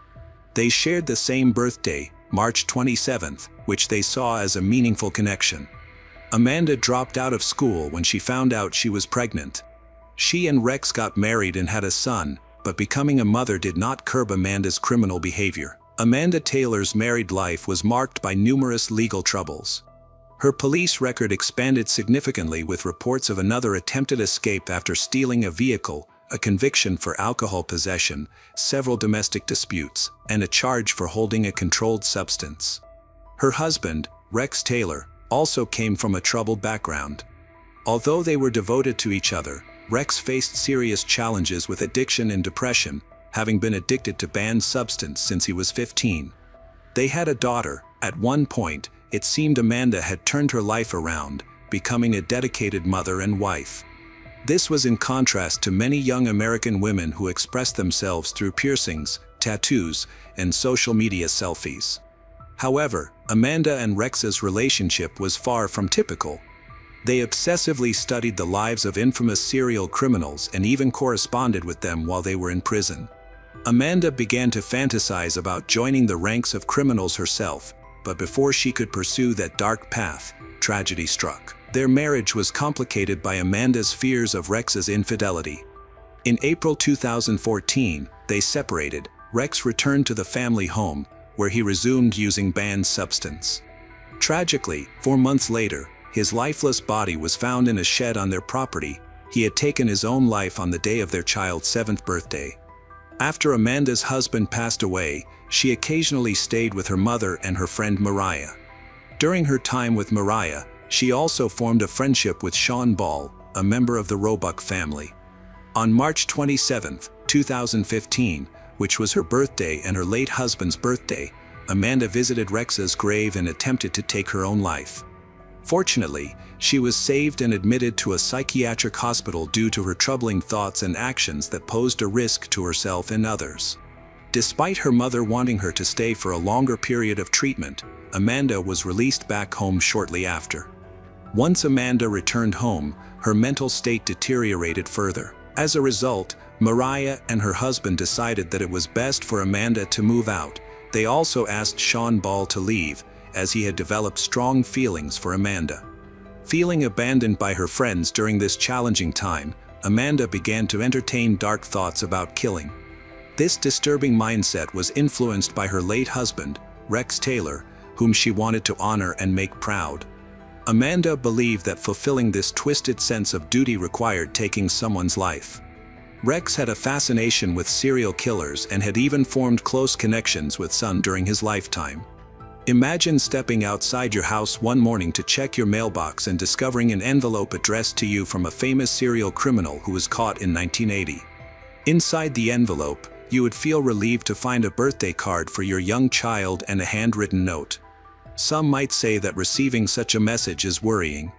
Speaker 1: They shared the same birthday, March 27th, which they saw as a meaningful connection. Amanda dropped out of school when she found out she was pregnant. She and Rex got married and had a son, but becoming a mother did not curb Amanda's criminal behavior. Amanda Taylor's married life was marked by numerous legal troubles. Her police record expanded significantly with reports of another attempted escape after stealing a vehicle, a conviction for alcohol possession, several domestic disputes, and a charge for holding a controlled substance. Her husband, Rex Taylor, also came from a troubled background. Although they were devoted to each other, Rex faced serious challenges with addiction and depression, having been addicted to banned substance since he was 15. They had a daughter. At one point, it seemed Amanda had turned her life around, becoming a dedicated mother and wife. This was in contrast to many young American women who expressed themselves through piercings, tattoos, and social media selfies. However, Amanda and Rex's relationship was far from typical. They obsessively studied the lives of infamous serial criminals and even corresponded with them while they were in prison. Amanda began to fantasize about joining the ranks of criminals herself, but before she could pursue that dark path, tragedy struck. Their marriage was complicated by Amanda's fears of Rex's infidelity. In April 2014, they separated. Rex returned to the family home, where he resumed using banned substance. Tragically, 4 months later, his lifeless body was found in a shed on their property. He had taken his own life on the day of their child's 7th birthday. After Amanda's husband passed away, she occasionally stayed with her mother and her friend Mariah. During her time with Mariah, she also formed a friendship with Sean Ball, a member of the Roebuck family. On March 27, 2015, which was her birthday and her late husband's birthday, Amanda visited Rex's grave and attempted to take her own life. Fortunately, she was saved and admitted to a psychiatric hospital due to her troubling thoughts and actions that posed a risk to herself and others. Despite her mother wanting her to stay for a longer period of treatment, Amanda was released back home shortly after. Once Amanda returned home, her mental state deteriorated further. As a result, Mariah and her husband decided that it was best for Amanda to move out. They also asked Sean Ball to leave, as he had developed strong feelings for Amanda. Feeling abandoned by her friends during this challenging time, Amanda began to entertain dark thoughts about killing. This disturbing mindset was influenced by her late husband, Rex Taylor, whom she wanted to honor and make proud. Amanda believed that fulfilling this twisted sense of duty required taking someone's life. Rex had a fascination with serial killers and had even formed close connections with some during his lifetime. Imagine stepping outside your house one morning to check your mailbox and discovering an envelope addressed to you from a famous serial criminal who was caught in 1980. Inside the envelope, you would feel relieved to find a birthday card for your young child and a handwritten note. Some might say that receiving such a message is worrying.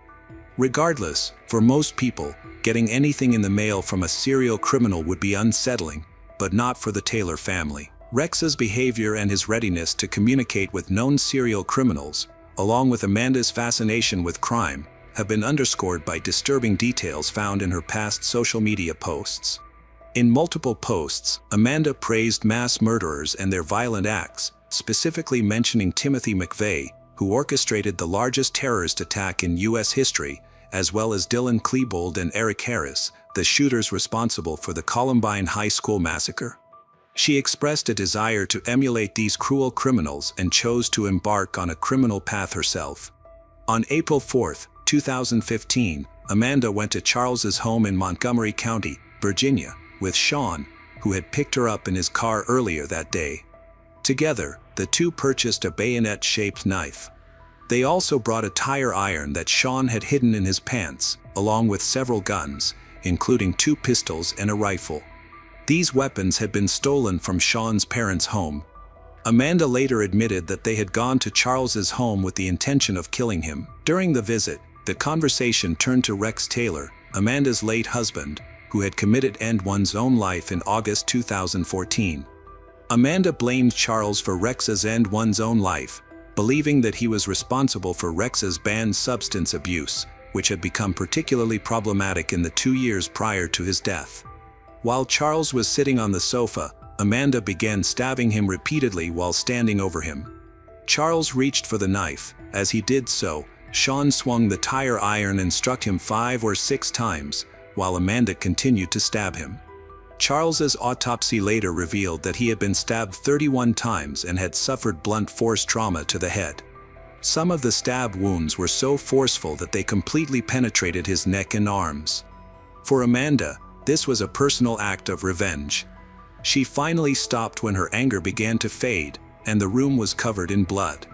Speaker 1: Regardless, for most people, getting anything in the mail from a serial criminal would be unsettling, but not for the Taylor family. Rex's behavior and his readiness to communicate with known serial criminals, along with Amanda's fascination with crime, have been underscored by disturbing details found in her past social media posts. In multiple posts, Amanda praised mass murderers and their violent acts, specifically mentioning Timothy McVeigh, who orchestrated the largest terrorist attack in U.S. history, as well as Dylan Klebold and Eric Harris, the shooters responsible for the Columbine High School massacre. She expressed a desire to emulate these cruel criminals and chose to embark on a criminal path herself. On April 4, 2015, Amanda went to Charles's home in Montgomery County, Virginia, with Sean, who had picked her up in his car earlier that day. Together, the two purchased a bayonet-shaped knife. They also brought a tire iron that Sean had hidden in his pants, along with several guns, including 2 pistols and a rifle. These weapons had been stolen from Sean's parents' home. Amanda later admitted that they had gone to Charles's home with the intention of killing him. During the visit, the conversation turned to Rex Taylor, Amanda's late husband, who had committed one's own life in August 2014. Amanda blamed Charles for Rex's one's own life, believing that he was responsible for Rex's banned substance abuse, which had become particularly problematic in the 2 years prior to his death. While Charles was sitting on the sofa, Amanda began stabbing him repeatedly while standing over him. Charles reached for the knife. As he did so, Sean swung the tire iron and struck him 5 or 6 times, while Amanda continued to stab him. Charles's autopsy later revealed that he had been stabbed 31 times and had suffered blunt force trauma to the head. Some of the stab wounds were so forceful that they completely penetrated his neck and arms. For Amanda, this was a personal act of revenge. She finally stopped when her anger began to fade, and the room was covered in blood.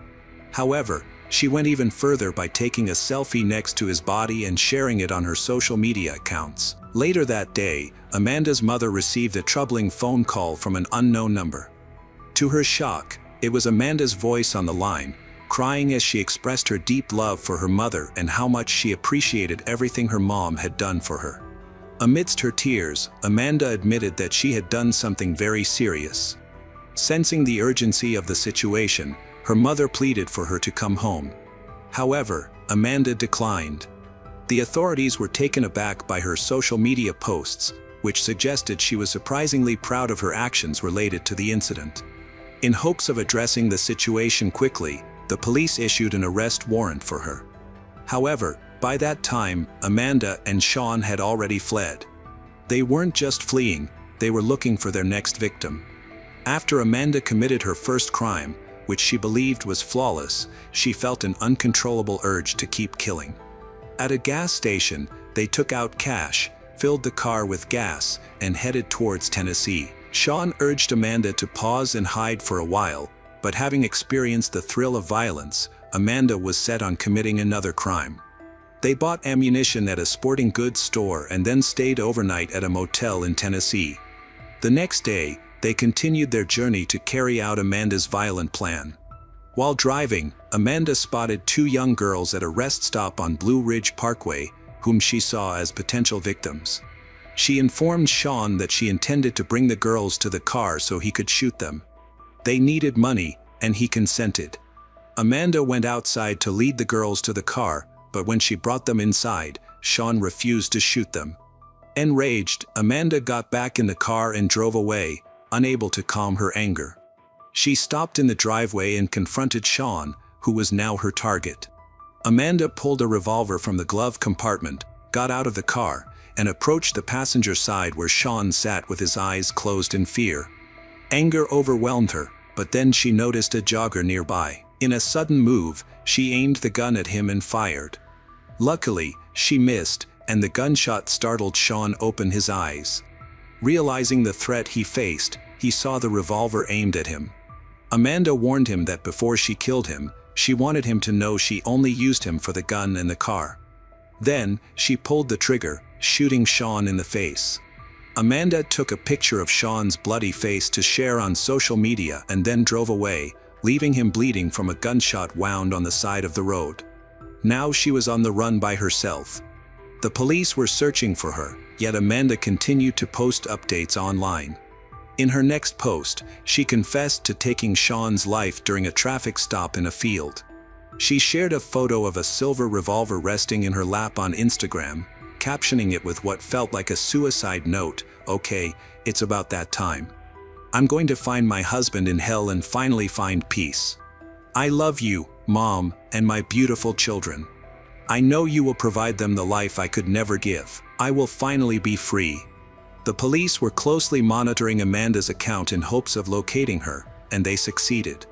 Speaker 1: However, she went even further by taking a selfie next to his body and sharing it on her social media accounts. Later that day, Amanda's mother received a troubling phone call from an unknown number. To her shock, it was Amanda's voice on the line, crying as she expressed her deep love for her mother and how much she appreciated everything her mom had done for her. Amidst her tears, Amanda admitted that she had done something very serious. Sensing the urgency of the situation, her mother pleaded for her to come home. However, Amanda declined. The authorities were taken aback by her social media posts, which suggested she was surprisingly proud of her actions related to the incident. In hopes of addressing the situation quickly, the police issued an arrest warrant for her. However, by that time, Amanda and Sean had already fled. They weren't just fleeing, they were looking for their next victim. After Amanda committed her first crime, which she believed was flawless, she felt an uncontrollable urge to keep killing. At a gas station, they took out cash, filled the car with gas, and headed towards Tennessee. Sean urged Amanda to pause and hide for a while, but having experienced the thrill of violence, Amanda was set on committing another crime. They bought ammunition at a sporting goods store and then stayed overnight at a motel in Tennessee. The next day, they continued their journey to carry out Amanda's violent plan. While driving, Amanda spotted 2 young girls at a rest stop on Blue Ridge Parkway, whom she saw as potential victims. She informed Sean that she intended to bring the girls to the car so he could shoot them. They needed money, and he consented. Amanda went outside to lead the girls to the car, but when she brought them inside, Sean refused to shoot them. Enraged, Amanda got back in the car and drove away, unable to calm her anger. She stopped in the driveway and confronted Sean, who was now her target. Amanda pulled a revolver from the glove compartment, got out of the car, and approached the passenger side where Sean sat with his eyes closed in fear. Anger overwhelmed her, but then she noticed a jogger nearby. In a sudden move, she aimed the gun at him and fired. Luckily, she missed, and the gunshot startled Sean open his eyes. Realizing the threat he faced, he saw the revolver aimed at him. Amanda warned him that before she killed him, she wanted him to know she only used him for the gun and the car. Then, she pulled the trigger, shooting Sean in the face. Amanda took a picture of Sean's bloody face to share on social media and then drove away, leaving him bleeding from a gunshot wound on the side of the road. Now she was on the run by herself. The police were searching for her, yet Amanda continued to post updates online. In her next post, she confessed to taking Sean's life during a traffic stop in a field. She shared a photo of a silver revolver resting in her lap on Instagram, captioning it with what felt like a suicide note. "Okay, it's about that time. I'm going to find my husband in hell and finally find peace. I love you, Mom, and my beautiful children. I know you will provide them the life I could never give. I will finally be free." The police were closely monitoring Amanda's account in hopes of locating her, and they succeeded.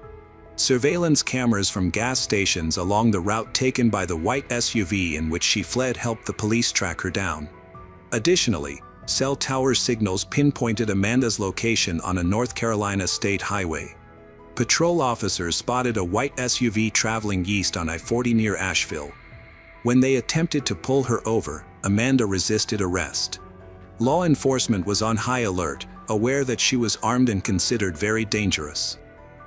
Speaker 1: Surveillance cameras from gas stations along the route taken by the white SUV in which she fled helped the police track her down. Additionally, cell tower signals pinpointed Amanda's location on a North Carolina state highway. Patrol officers spotted a white SUV traveling east on I-40 near Asheville. When they attempted to pull her over, Amanda resisted arrest. Law enforcement was on high alert, aware that she was armed and considered very dangerous.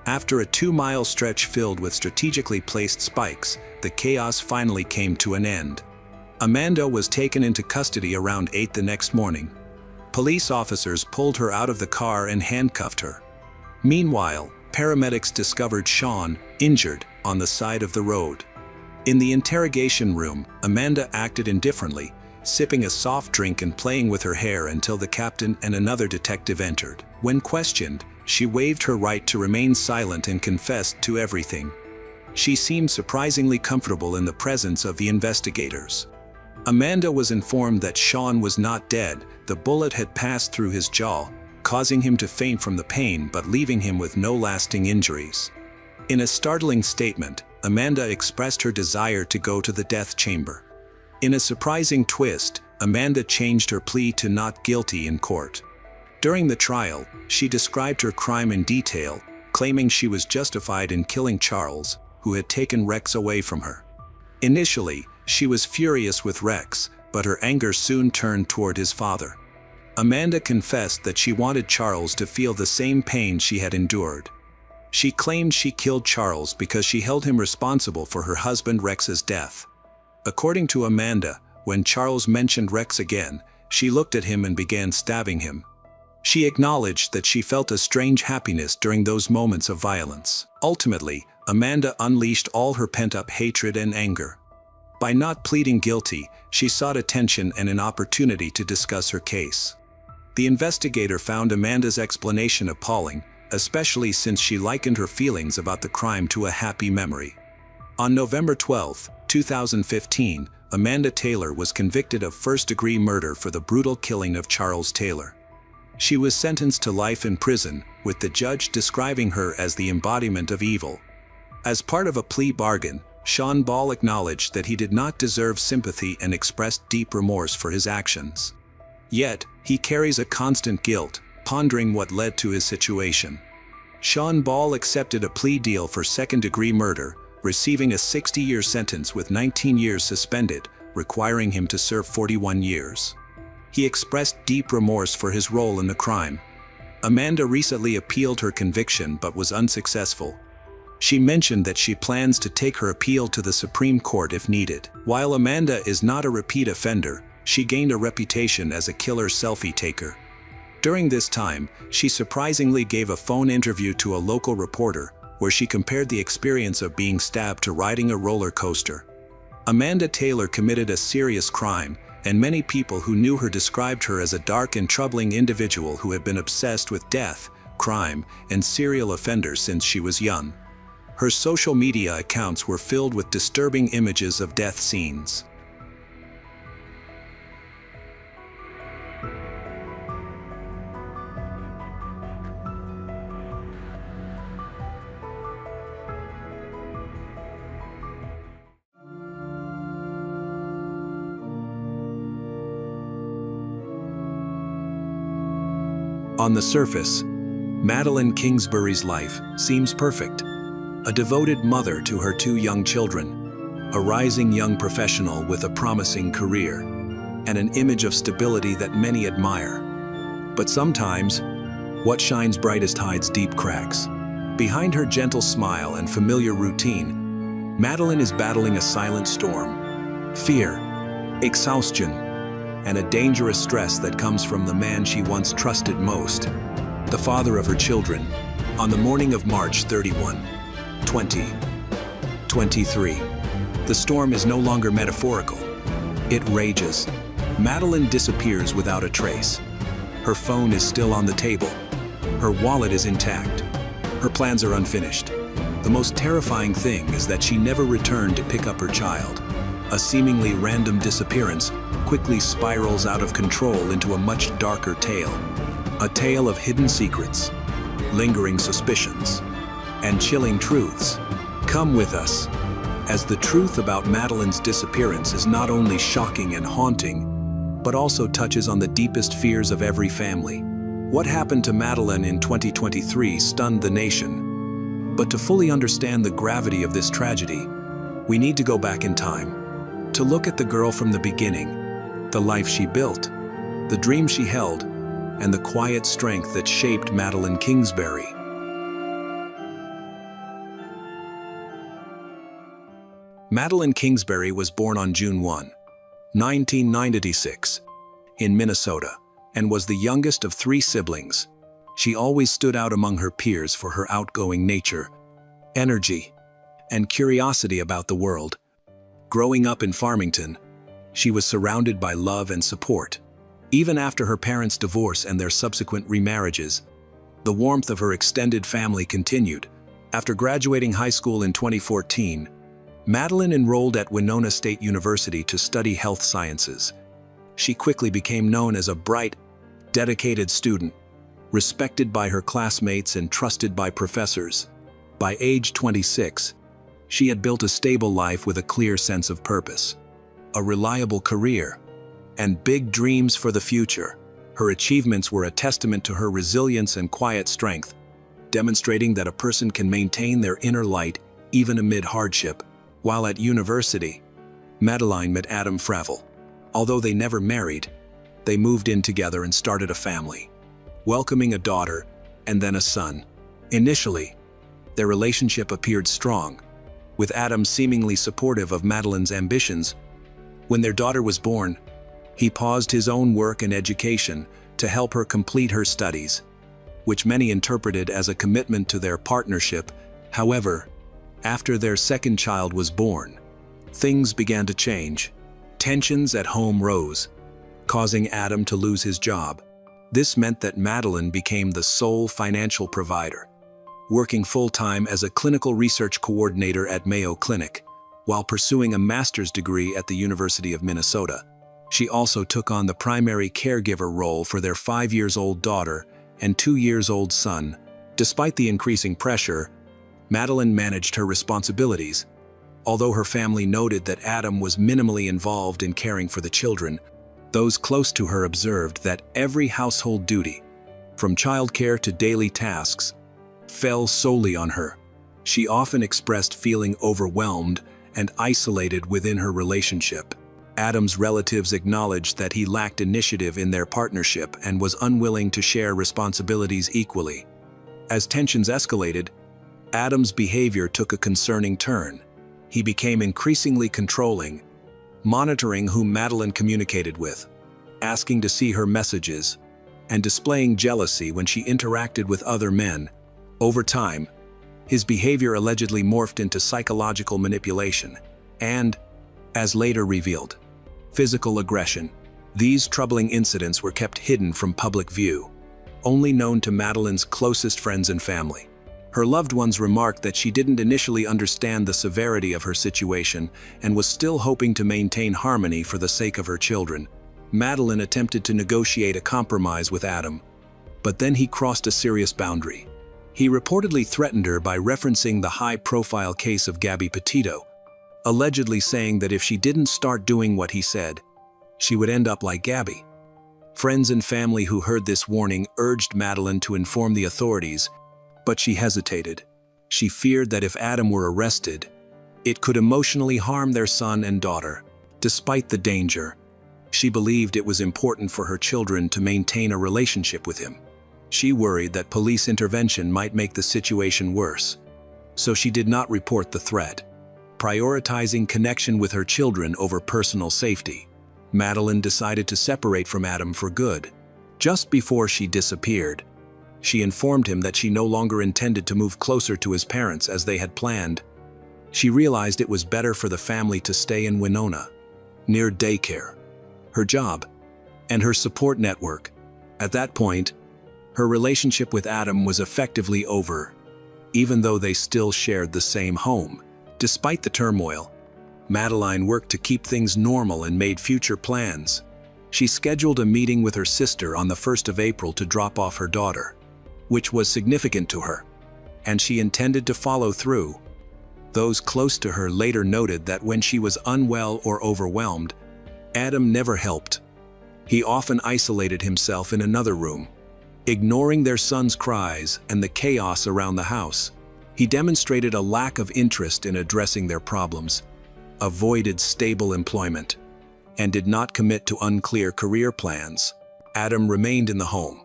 Speaker 1: After a 2-mile stretch filled with strategically placed spikes, the chaos finally came to an end. Amanda was taken into custody around 8 the next morning. Police officers pulled her out of the car and handcuffed her. Meanwhile, paramedics discovered Sean, injured, on the side of the road. In the interrogation room, Amanda acted indifferently, sipping a soft drink and playing with her hair until the captain and another detective entered. When questioned, she waived her right to remain silent and confessed to everything. She seemed surprisingly comfortable in the presence of the investigators. Amanda was informed that Sean was not dead. The bullet had passed through his jaw, causing him to faint from the pain but leaving him with no lasting injuries. In a startling statement, Amanda expressed her desire to go to the death chamber. In a surprising twist, Amanda changed her plea to not guilty in court. During the trial, she described her crime in detail, claiming she was justified in killing Charles, who had taken Rex away from her. Initially, she was furious with Rex, but her anger soon turned toward his father. Amanda confessed that she wanted Charles to feel the same pain she had endured. She claimed she killed Charles because she held him responsible for her husband Rex's death. According to Amanda, when Charles mentioned Rex again, she looked at him and began stabbing him. She acknowledged that she felt a strange happiness during those moments of violence. Ultimately, Amanda unleashed all her pent-up hatred and anger. By not pleading guilty, she sought attention and an opportunity to discuss her case. The investigator found Amanda's explanation appalling, especially since she likened her feelings about the crime to a happy memory. On November 12, 2015, Amanda Taylor was convicted of first-degree murder for the brutal killing of Charles Taylor. She was sentenced to life in prison, with the judge describing her as the embodiment of evil. As part of a plea bargain, Sean Ball acknowledged that he did not deserve sympathy and expressed deep remorse for his actions. Yet, he carries a constant guilt, pondering what led to his situation. Sean Ball accepted a plea deal for second-degree murder, receiving a 60-year sentence with 19 years suspended, requiring him to serve 41 years. He expressed deep remorse for his role in the crime. Amanda recently appealed her conviction but was unsuccessful. She mentioned that she plans to take her appeal to the Supreme Court if needed. While Amanda is not a repeat offender, she gained a reputation as a killer selfie taker. During this time, she surprisingly gave a phone interview to a local reporter, where she compared the experience of being stabbed to riding a roller coaster. Amanda Taylor committed a serious crime, and many people who knew her described her as a dark and troubling individual who had been obsessed with death, crime, and serial offenders since she was young. Her social media accounts were filled with disturbing images of death scenes. On the surface, Madeline Kingsbury's life seems perfect. A devoted mother to her two young children, a rising young professional with a promising career, and an image of stability that many admire. But sometimes, what shines brightest hides deep cracks. Behind her gentle smile and familiar routine, Madeline is battling a silent storm. Fear, exhaustion, and a dangerous stress that comes from the man she once trusted most, the father of her children. On the morning of March 31, 2023, the storm is no longer metaphorical. It rages. Madeline disappears without a trace. Her phone is still on the table. Her wallet is intact. Her plans are unfinished. The most terrifying thing is that she never returned to pick up her child. A seemingly random disappearance quickly spirals out of control into a much darker tale. A tale of hidden secrets, lingering suspicions, and chilling truths. Come with us, as the truth about Madeline's disappearance is not only shocking and haunting, but also touches on the deepest fears of every family. What happened to Madeline in 2023 stunned the nation. But to fully understand the gravity of this tragedy, we need to go back in time, to look at the girl from the beginning, the life she built, the dream she held, and the quiet strength that shaped Madeline Kingsbury. Madeline Kingsbury was born on June 1, 1996, in Minnesota, and was the youngest of three siblings. She always stood out among her peers for her outgoing nature, energy, and curiosity about the world. Growing up in Farmington, she was surrounded by love and support. Even after her parents' divorce and their subsequent remarriages, the warmth of her extended family continued. After graduating high school in 2014, Madeline enrolled at Winona State University to study health sciences. She quickly became known as a bright, dedicated student, respected by her classmates and trusted by professors. By age 26, she had built a stable life with a clear sense of purpose, a reliable career, and big dreams for the future. Her achievements were a testament to her resilience and quiet strength, demonstrating that a person can maintain their inner light even amid hardship. While at university, Madeline met Adam Fravel. Although they never married, they moved in together and started a family, welcoming a daughter and then a son. Initially, their relationship appeared strong, with Adam seemingly supportive of Madeline's ambitions. When their daughter was born, he paused his own work and education to help her complete her studies, which many interpreted as a commitment to their partnership. However, after their second child was born, things began to change. Tensions at home rose, causing Adam to lose his job. This meant that Madeline became the sole financial provider, working full-time as a clinical research coordinator at Mayo Clinic, while pursuing a master's degree at the University of Minnesota. She also took on the primary caregiver role for their 5-year-old daughter and 2-year-old son. Despite the increasing pressure, Madeline managed her responsibilities. Although her family noted that Adam was minimally involved in caring for the children, those close to her observed that every household duty, from childcare to daily tasks, fell solely on her. She often expressed feeling overwhelmed and isolated within her relationship. Adam's relatives acknowledged that he lacked initiative in their partnership and was unwilling to share responsibilities equally. As tensions escalated, Adam's behavior took a concerning turn. He became increasingly controlling, monitoring whom Madeline communicated with, asking to see her messages, and displaying jealousy when she interacted with other men. Over time, his behavior allegedly morphed into psychological manipulation and, as later revealed, physical aggression. These troubling incidents were kept hidden from public view, only known to Madeline's closest friends and family. Her loved ones remarked that she didn't initially understand the severity of her situation and was still hoping to maintain harmony for the sake of her children. Madeline attempted to negotiate a compromise with Adam, but then he crossed a serious boundary. He reportedly threatened her by referencing the high-profile case of Gabby Petito, allegedly saying that if she didn't start doing what he said, she would end up like Gabby. Friends and family who heard this warning urged Madeline to inform the authorities, but she hesitated. She feared that if Adam were arrested, it could emotionally harm their son and daughter. Despite the danger, she believed it was important for her children to maintain a relationship with him. She worried that police intervention might make the situation worse, so she did not report the threat, prioritizing connection with her children over personal safety. Madeline decided to separate from Adam for good. Just before she disappeared, she informed him that she no longer intended to move closer to his parents as they had planned. She realized it was better for the family to stay in Winona, near daycare, her job, and her support network. At that point, her relationship with Adam was effectively over, even though they still shared the same home. Despite the turmoil, Madeline worked to keep things normal and made future plans. She scheduled a meeting with her sister on the 1st of April to drop off her daughter, which was significant to her, and she intended to follow through. Those close to her later noted that when she was unwell or overwhelmed, Adam never helped. He often isolated himself in another room, ignoring their son's cries and the chaos around the house. He demonstrated a lack of interest in addressing their problems, avoided stable employment, and did not commit to unclear career plans. Adam remained in the home,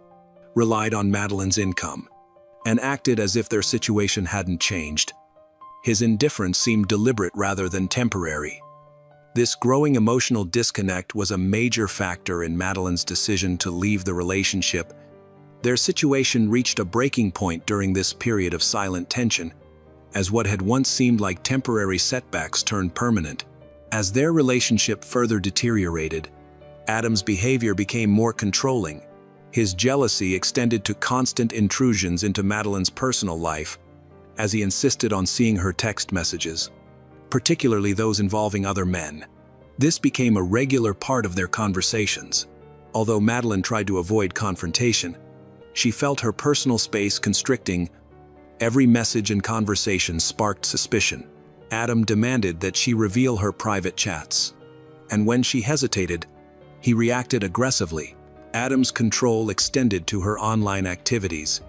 Speaker 1: relied on Madeline's income, and acted as if their situation hadn't changed. His indifference seemed deliberate rather than temporary. This growing emotional disconnect was a major factor in Madeline's decision to leave the relationship. Their situation reached a breaking point during this period of silent tension, as what had once seemed like temporary setbacks turned permanent. As their relationship further deteriorated, Adam's behavior became more controlling. His jealousy extended to constant intrusions into Madeline's personal life, as he insisted on seeing her text messages, particularly those involving other men. This became a regular part of their conversations. Although Madeline tried to avoid confrontation, she felt her personal space constricting. Every message and conversation sparked suspicion. Adam demanded that she reveal her private chats, and when she hesitated, he reacted aggressively. Adam's control extended to her online activities,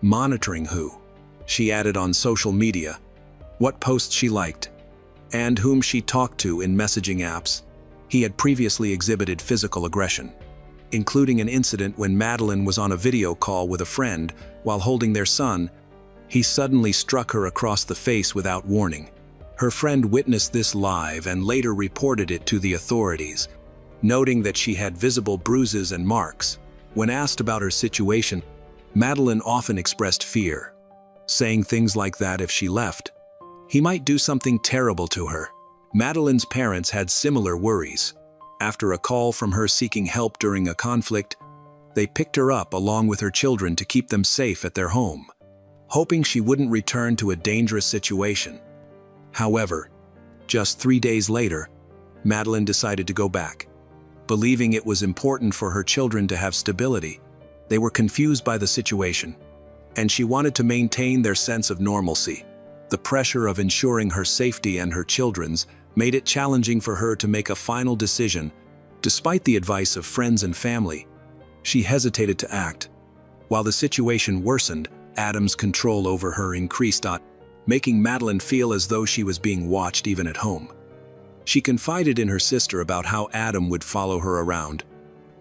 Speaker 1: monitoring who she added on social media, what posts she liked, and whom she talked to in messaging apps. He had previously exhibited physical aggression, including an incident when Madeline was on a video call with a friend while holding their son. He suddenly struck her across the face without warning. Her friend witnessed this live and later reported it to the authorities, noting that she had visible bruises and marks. When asked about her situation, Madeline often expressed fear, saying things like that if she left, he might do something terrible to her. Madeline's parents had similar worries. After a call from her seeking help during a conflict, they picked her up along with her children to keep them safe at their home, hoping she wouldn't return to a dangerous situation. However, just 3 days later, Madeline decided to go back, believing it was important for her children to have stability. They were confused by the situation, and she wanted to maintain their sense of normalcy. The pressure of ensuring her safety and her children's made it challenging for her to make a final decision. Despite the advice of friends and family, she hesitated to act. While the situation worsened, Adam's control over her increased, making Madeline feel as though she was being watched even at home. She confided in her sister about how Adam would follow her around,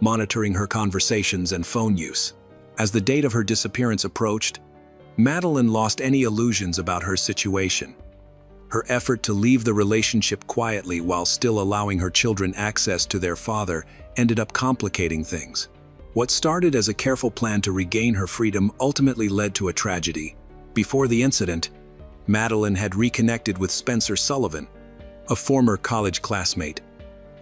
Speaker 1: monitoring her conversations and phone use. As the date of her disappearance approached, Madeline lost any illusions about her situation. Her effort to leave the relationship quietly while still allowing her children access to their father ended up complicating things. What started as a careful plan to regain her freedom ultimately led to a tragedy. Before the incident, Madeline had reconnected with Spencer Sullivan, a former college classmate,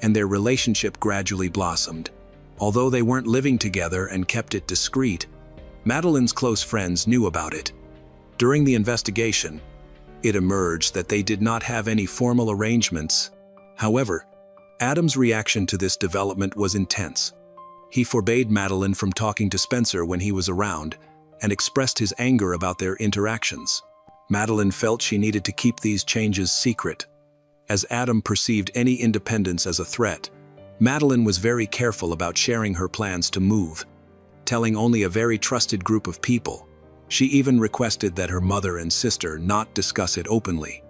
Speaker 1: and their relationship gradually blossomed. Although they weren't living together and kept it discreet, Madeline's close friends knew about it. During the investigation, it emerged that they did not have any formal arrangements. However, Adam's reaction to this development was intense. He forbade Madeline from talking to Spencer when he was around and expressed his anger about their interactions. Madeline felt she needed to keep these changes secret, as Adam perceived any independence as a threat. Madeline was very careful about sharing her plans to move, telling only a very trusted group of people. She even requested that her mother and sister not discuss it openly.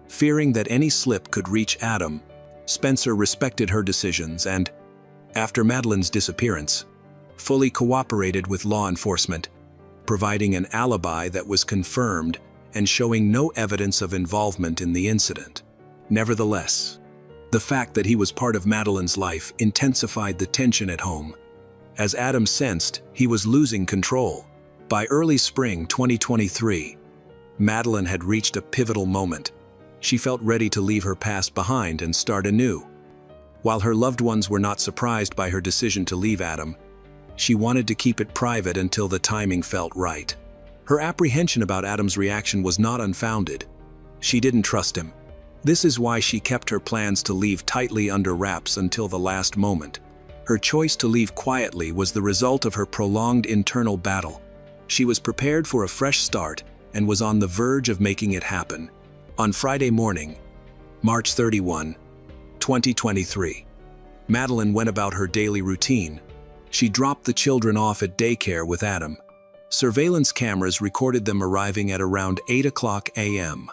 Speaker 1: Fearing that any slip could reach Adam, Spencer respected her decisions and, after Madeline's disappearance, fully cooperated with law enforcement, providing an alibi that was confirmed and showing no evidence of involvement in the incident. Nevertheless, the fact that he was part of Madeline's life intensified the tension at home, as Adam sensed he was losing control. By early spring 2023, Madeline had reached a pivotal moment. She felt ready to leave her past behind and start anew. While her loved ones were not surprised by her decision to leave Adam, she wanted to keep it private until the timing felt right. Her apprehension about Adam's reaction was not unfounded. She didn't trust him. This is why she kept her plans to leave tightly under wraps until the last moment. Her choice to leave quietly was the result of her prolonged internal battle. She was prepared for a fresh start and was on the verge of making it happen. On Friday morning, March 31, 2023, Madeline went about her daily routine. She dropped the children off at daycare with Adam. Surveillance cameras recorded them arriving at around 8 a.m.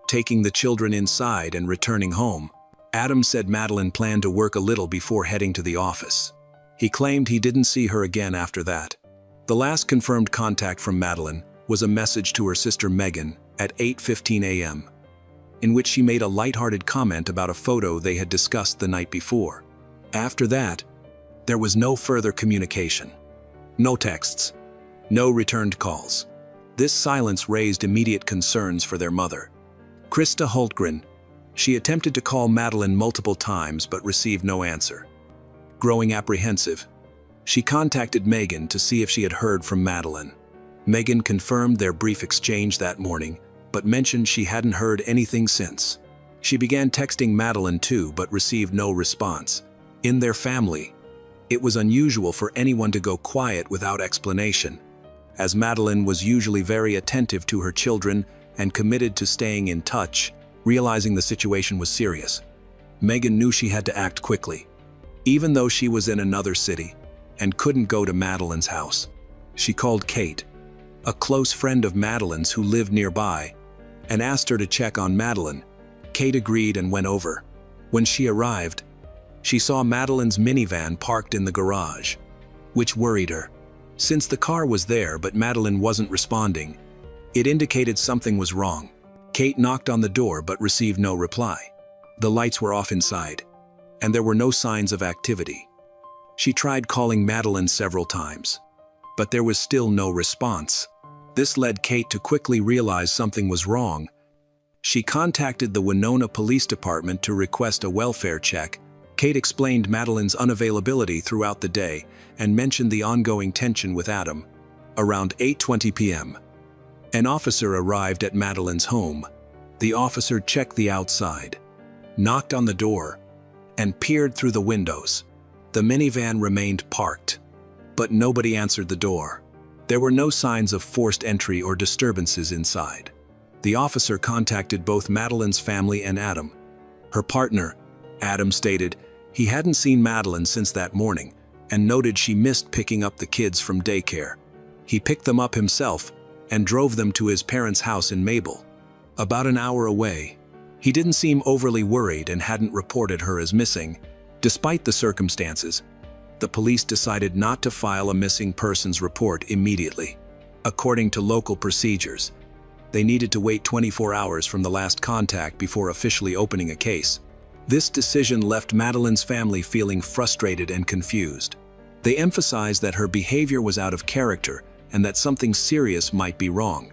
Speaker 1: Taking the children inside and returning home, Adam said Madeline planned to work a little before heading to the office. He claimed he didn't see her again after that. The last confirmed contact from Madeline was a message to her sister Megan at 8:15 a.m., in which she made a lighthearted comment about a photo they had discussed the night before. After that, there was no further communication. No texts. No returned calls. This silence raised immediate concerns for their mother, Krista Hultgren. She attempted to call Madeline multiple times but received no answer. Growing apprehensive, she contacted Megan to see if she had heard from Madeline. Megan confirmed their brief exchange that morning, but mentioned she hadn't heard anything since. She began texting Madeline too, but received no response. In their family, it was unusual for anyone to go quiet without explanation, as Madeline was usually very attentive to her children and committed to staying in touch. Realizing the situation was serious, Megan knew she had to act quickly. Even though she was in another city and couldn't go to Madeline's house, she called Kate, a close friend of Madeline's who lived nearby, and asked her to check on Madeline. Kate agreed and went over. When she arrived, she saw Madeline's minivan parked in the garage, which worried her. Since the car was there but Madeline wasn't responding, it indicated something was wrong. Kate knocked on the door but received no reply. The lights were off inside, and there were no signs of activity. She tried calling Madeline several times, but there was still no response. This led Kate to quickly realize something was wrong. She contacted the Winona Police Department to request a welfare check. Kate explained Madeline's unavailability throughout the day and mentioned the ongoing tension with Adam. Around 8:20 p.m., an officer arrived at Madeline's home. The officer checked the outside, knocked on the door, and peered through the windows. The minivan remained parked, but nobody answered the door. There were no signs of forced entry or disturbances inside. The officer contacted both Madeline's family and Adam. Her partner, Adam, stated he hadn't seen Madeline since that morning and noted she missed picking up the kids from daycare. He picked them up himself and drove them to his parents' house in Mabel, about an hour away. He didn't seem overly worried and hadn't reported her as missing. Despite the circumstances, the police decided not to file a missing persons report immediately. According to local procedures, they needed to wait 24 hours from the last contact before officially opening a case. This decision left Madeline's family feeling frustrated and confused. They emphasized that her behavior was out of character and that something serious might be wrong.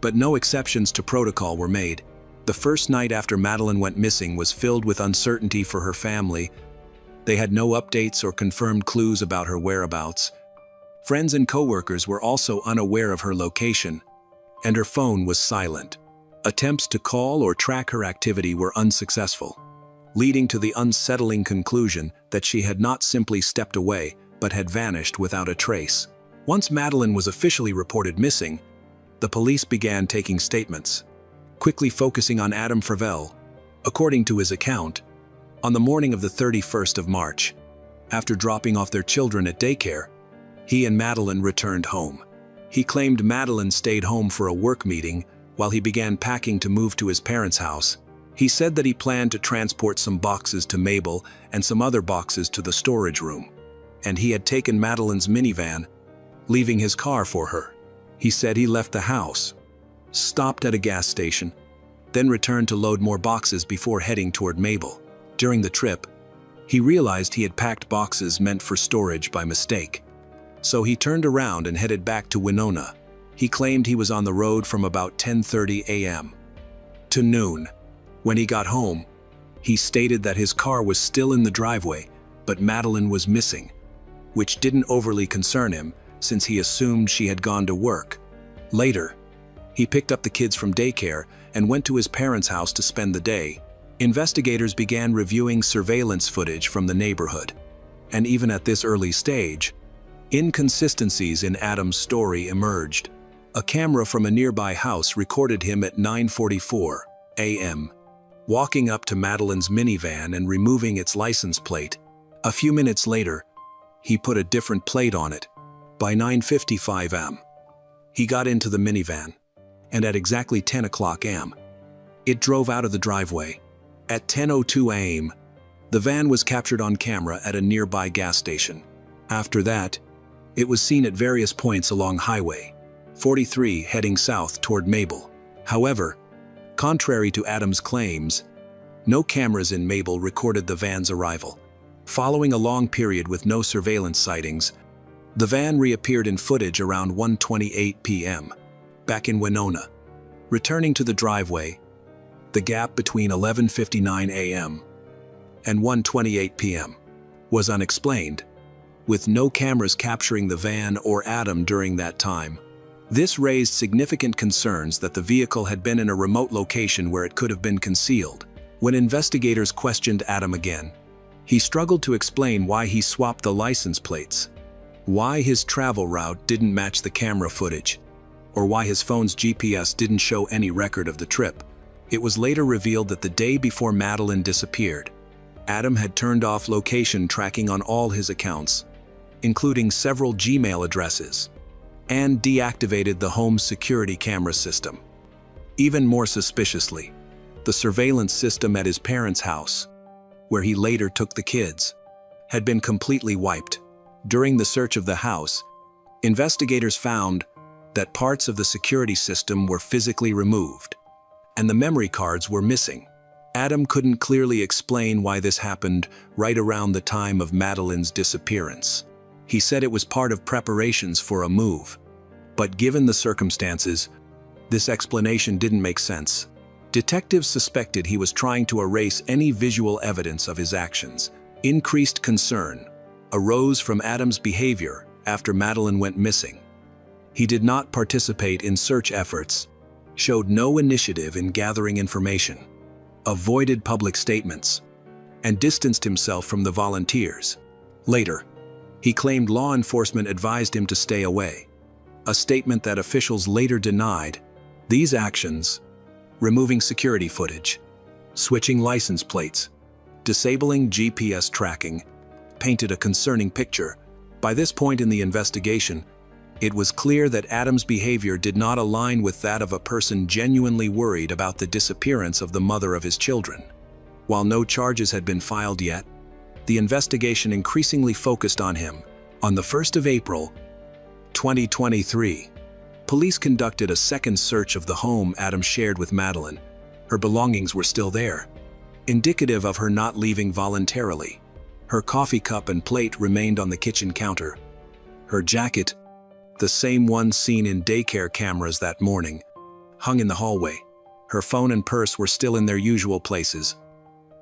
Speaker 1: But no exceptions to protocol were made. The first night after Madeline went missing was filled with uncertainty for her family. They had no updates or confirmed clues about her whereabouts. Friends and coworkers were also unaware of her location, and her phone was silent. Attempts to call or track her activity were unsuccessful, leading to the unsettling conclusion that she had not simply stepped away, but had vanished without a trace. Once Madeline was officially reported missing, the police began taking statements, quickly focusing on Adam Fravel. According to his account, on the morning of the 31st of March, After dropping off their children at daycare, he and Madeline returned home. He claimed Madeline stayed home for a work meeting while he began packing to move to his parents' house. He said that he planned to transport some boxes to Mabel and some other boxes to the storage room, and he had taken Madeline's minivan, leaving his car for her. He said he left the house, stopped at a gas station, then returned to load more boxes before heading toward Mabel. During the trip, he realized he had packed boxes meant for storage by mistake. So he turned around and headed back to Winona. He claimed he was on the road from about 10:30 a.m. to noon. When he got home, he stated that his car was still in the driveway, but Madeline was missing, which didn't overly concern him since he assumed she had gone to work. Later, he picked up the kids from daycare and went to his parents' house to spend the day. Investigators began reviewing surveillance footage from the neighborhood, and even at this early stage, inconsistencies in Adam's story emerged. A camera from a nearby house recorded him at 9:44 a.m. walking up to Madeline's minivan and removing its license plate. A few minutes later, he put a different plate on it. By 9:55 a.m., he got into the minivan, and at exactly 10 o'clock a.m., it drove out of the driveway. At 10:02 a.m., the van was captured on camera at a nearby gas station. After that, it was seen at various points along Highway 43 heading south toward Mabel. However, contrary to Adam's claims, no cameras in Mabel recorded the van's arrival. Following a long period with no surveillance sightings, the van reappeared in footage around 1:28 p.m. back in Winona. Returning to the driveway, the gap between 11:59 a.m. and 1:28 p.m. was unexplained, with no cameras capturing the van or Adam during that time. This raised significant concerns that the vehicle had been in a remote location where it could have been concealed. When investigators questioned Adam again, he struggled to explain why he swapped the license plates, why his travel route didn't match the camera footage, or why his phone's GPS didn't show any record of the trip. It was later revealed that the day before Madeline disappeared, Adam had turned off location tracking on all his accounts, including several Gmail addresses, and deactivated the home's security camera system. Even more suspiciously, the surveillance system at his parents' house, where he later took the kids, had been completely wiped. During the search of the house, investigators found that parts of the security system were physically removed, and the memory cards were missing. Adam couldn't clearly explain why this happened right around the time of Madeline's disappearance. He said it was part of preparations for a move, but given the circumstances, this explanation didn't make sense. Detectives suspected he was trying to erase any visual evidence of his actions. Increased concern arose from Adam's behavior after Madeline went missing. He did not participate in search efforts, showed no initiative in gathering information, avoided public statements, and distanced himself from the volunteers. Later, he claimed law enforcement advised him to stay away, a statement that officials later denied. These actions, removing security footage, switching license plates, disabling GPS tracking, painted a concerning picture. By this point in the investigation, it was clear that Adam's behavior did not align with that of a person genuinely worried about the disappearance of the mother of his children. While no charges had been filed yet, the investigation increasingly focused on him. On the 1st of April, 2023, police conducted a second search of the home Adam shared with Madeline. Her belongings were still there, indicative of her not leaving voluntarily. Her coffee cup and plate remained on the kitchen counter. Her jacket, the same one seen in daycare cameras that morning, hung in the hallway. Her phone and purse were still in their usual places.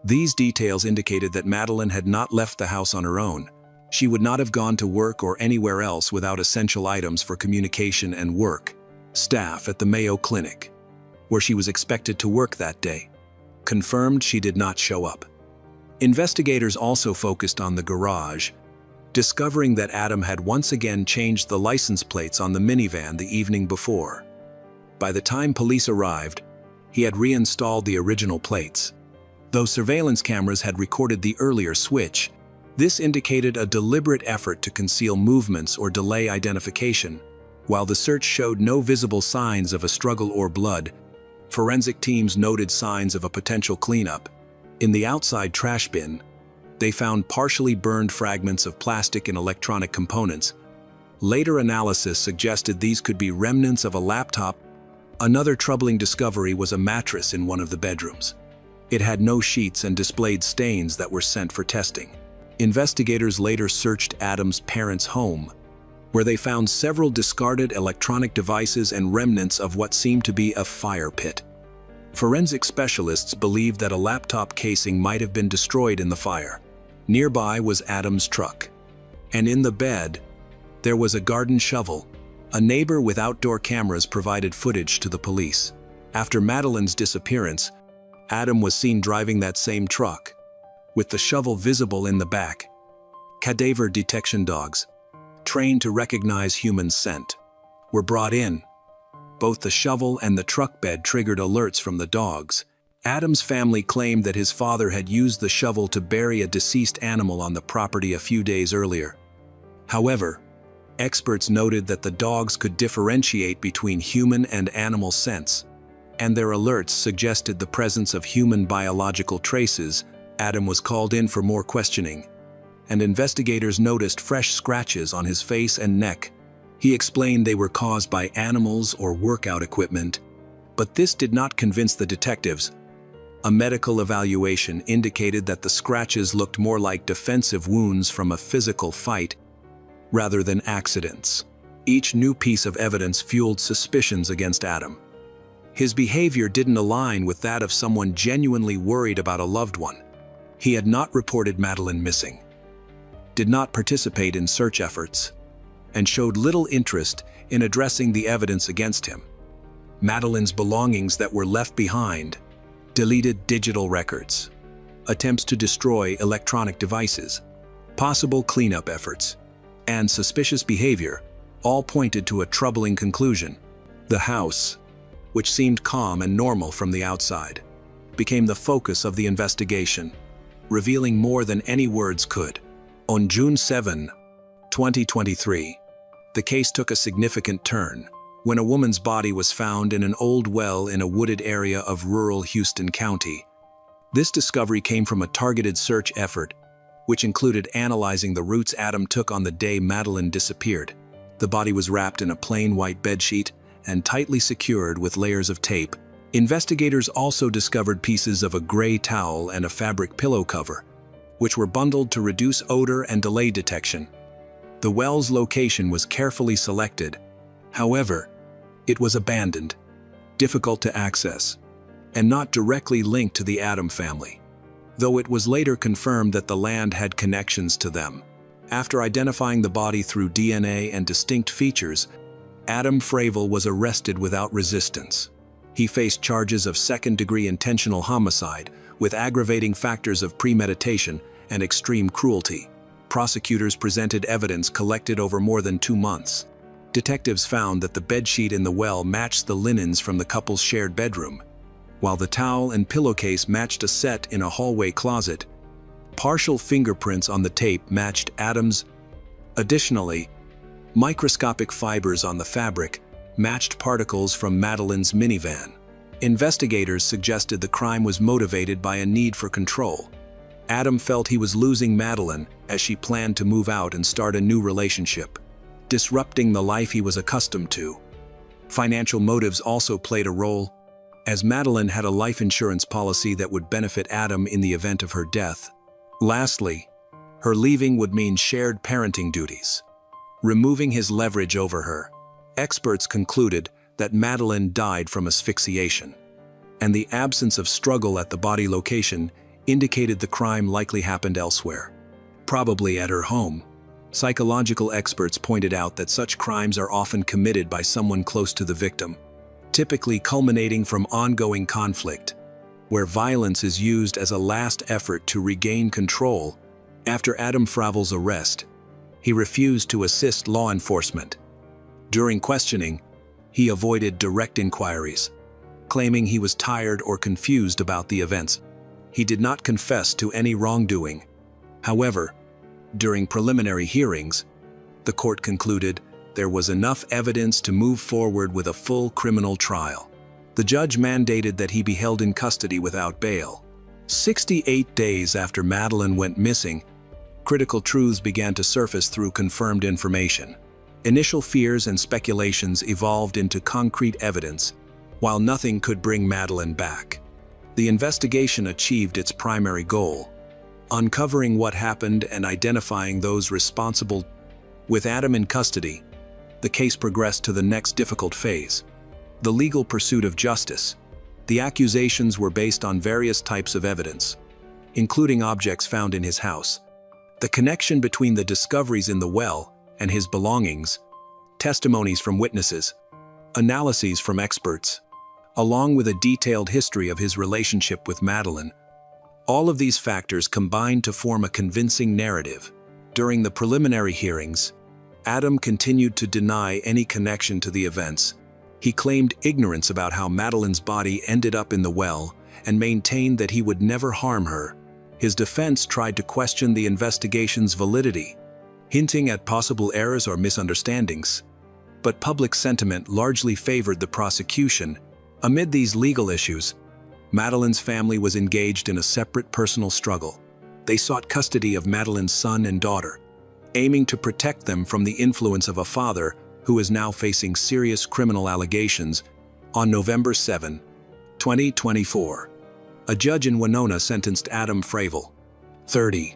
Speaker 1: These details indicated that Madeline had not left the house on her own. She would not have gone to work or anywhere else without essential items for communication and work. Staff at the Mayo Clinic, where she was expected to work that day, confirmed she did not show up. Investigators also focused on the garage, discovering that Adam had once again changed the license plates on the minivan the evening before. By the time police arrived, he had reinstalled the original plates. Though surveillance cameras had recorded the earlier switch, This indicated a deliberate effort to conceal movements or delay identification. While the search showed no visible signs of a struggle or blood, forensic teams noted signs of a potential cleanup. In the outside trash bin, they found partially burned fragments of plastic and electronic components. Later analysis suggested these could be remnants of a laptop. Another troubling discovery was a mattress in one of the bedrooms. It had no sheets and displayed stains that were sent for testing. Investigators later searched Adam's parents' home, where they found several discarded electronic devices and remnants of what seemed to be a fire pit. Forensic specialists believed that a laptop casing might have been destroyed in the fire. Nearby was Adam's truck, and in the bed, there was a garden shovel. A neighbor with outdoor cameras provided footage to the police. After Madeleine's disappearance, Adam was seen driving that same truck, with the shovel visible in the back. Cadaver detection dogs, trained to recognize human scent, were brought in. Both the shovel and the truck bed triggered alerts from the dogs. Adam's family claimed that his father had used the shovel to bury a deceased animal on the property a few days earlier. However, experts noted that the dogs could differentiate between human and animal scents, and their alerts suggested the presence of human biological traces. Adam was called in for more questioning, and investigators noticed fresh scratches on his face and neck. He explained they were caused by animals or workout equipment, but this did not convince the detectives. A medical evaluation indicated that the scratches looked more like defensive wounds from a physical fight rather than accidents. Each new piece of evidence fueled suspicions against Adam. His behavior didn't align with that of someone genuinely worried about a loved one. He had not reported Madeleine missing, did not participate in search efforts, and showed little interest in addressing the evidence against him. Madeleine's belongings that were left behind, deleted digital records, attempts to destroy electronic devices, possible cleanup efforts, and suspicious behavior all pointed to a troubling conclusion. The house, which seemed calm and normal from the outside, became the focus of the investigation, revealing more than any words could. On June 7, 2023, the case took a significant turn when a woman's body was found in an old well in a wooded area of rural Houston County. This discovery came from a targeted search effort, which included analyzing the routes Adam took on the day Madeleine disappeared. The body was wrapped in a plain white bedsheet and tightly secured with layers of tape. Investigators also discovered pieces of a gray towel and a fabric pillow cover, which were bundled to reduce odor and delay detection. The well's location was carefully selected. However, it was abandoned, difficult to access, and not directly linked to the Adam family, though it was later confirmed that the land had connections to them. After identifying the body through DNA and distinct features, Adam Fravel was arrested without resistance. He faced charges of second-degree intentional homicide with aggravating factors of premeditation and extreme cruelty. Prosecutors presented evidence collected over more than 2 months. Detectives found that the bedsheet in the well matched the linens from the couple's shared bedroom, while the towel and pillowcase matched a set in a hallway closet. Partial fingerprints on the tape matched Adam's. Additionally, microscopic fibers on the fabric matched particles from Madeleine's minivan. Investigators suggested the crime was motivated by a need for control. Adam felt he was losing Madeleine as she planned to move out and start a new relationship, disrupting the life he was accustomed to. Financial motives also played a role, as Madeleine had a life insurance policy that would benefit Adam in the event of her death. Lastly, her leaving would mean shared parenting duties, removing his leverage over her. Experts concluded that Madeleine died from asphyxiation, and the absence of struggle at the body location indicated the crime likely happened elsewhere, probably at her home. Psychological experts pointed out that such crimes are often committed by someone close to the victim, typically culminating from ongoing conflict, where violence is used as a last effort to regain control. After Adam Fravel's arrest, he refused to assist law enforcement. During questioning, he avoided direct inquiries, claiming he was tired or confused about the events. He did not confess to any wrongdoing. However, During preliminary hearings, the court concluded there was enough evidence to move forward with a full criminal trial. The judge mandated that he be held in custody without bail. 68 days after Madeleine went missing, critical truths began to surface through confirmed information. Initial fears and speculations evolved into concrete evidence, while nothing could bring Madeleine back. The investigation achieved its primary goal: uncovering what happened and identifying those responsible. With Adam in custody, the case progressed to the next difficult phase: the legal pursuit of justice. The accusations were based on various types of evidence, including objects found in his house, the connection between the discoveries in the well and his belongings, testimonies from witnesses, analyses from experts, along with a detailed history of his relationship with Madeleine. All of these factors combined to form a convincing narrative. During the preliminary hearings, Adam continued to deny any connection to the events. He claimed ignorance about how Madeleine's body ended up in the well and maintained that he would never harm her. His defense tried to question the investigation's validity, hinting at possible errors or misunderstandings. But public sentiment largely favored the prosecution. Amid these legal issues, Madeleine's family was engaged in a separate personal struggle. They sought custody of Madeleine's son and daughter, aiming to protect them from the influence of a father who is now facing serious criminal allegations. On November 7, 2024, a judge in Winona sentenced Adam Fravel, 30,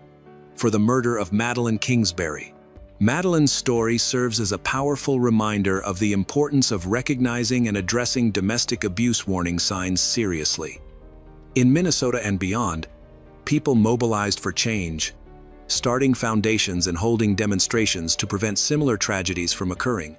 Speaker 1: for the murder of Madeleine Kingsbury. Madeleine's story serves as a powerful reminder of the importance of recognizing and addressing domestic abuse warning signs seriously. In Minnesota and beyond, people mobilized for change, starting foundations and holding demonstrations to prevent similar tragedies from occurring.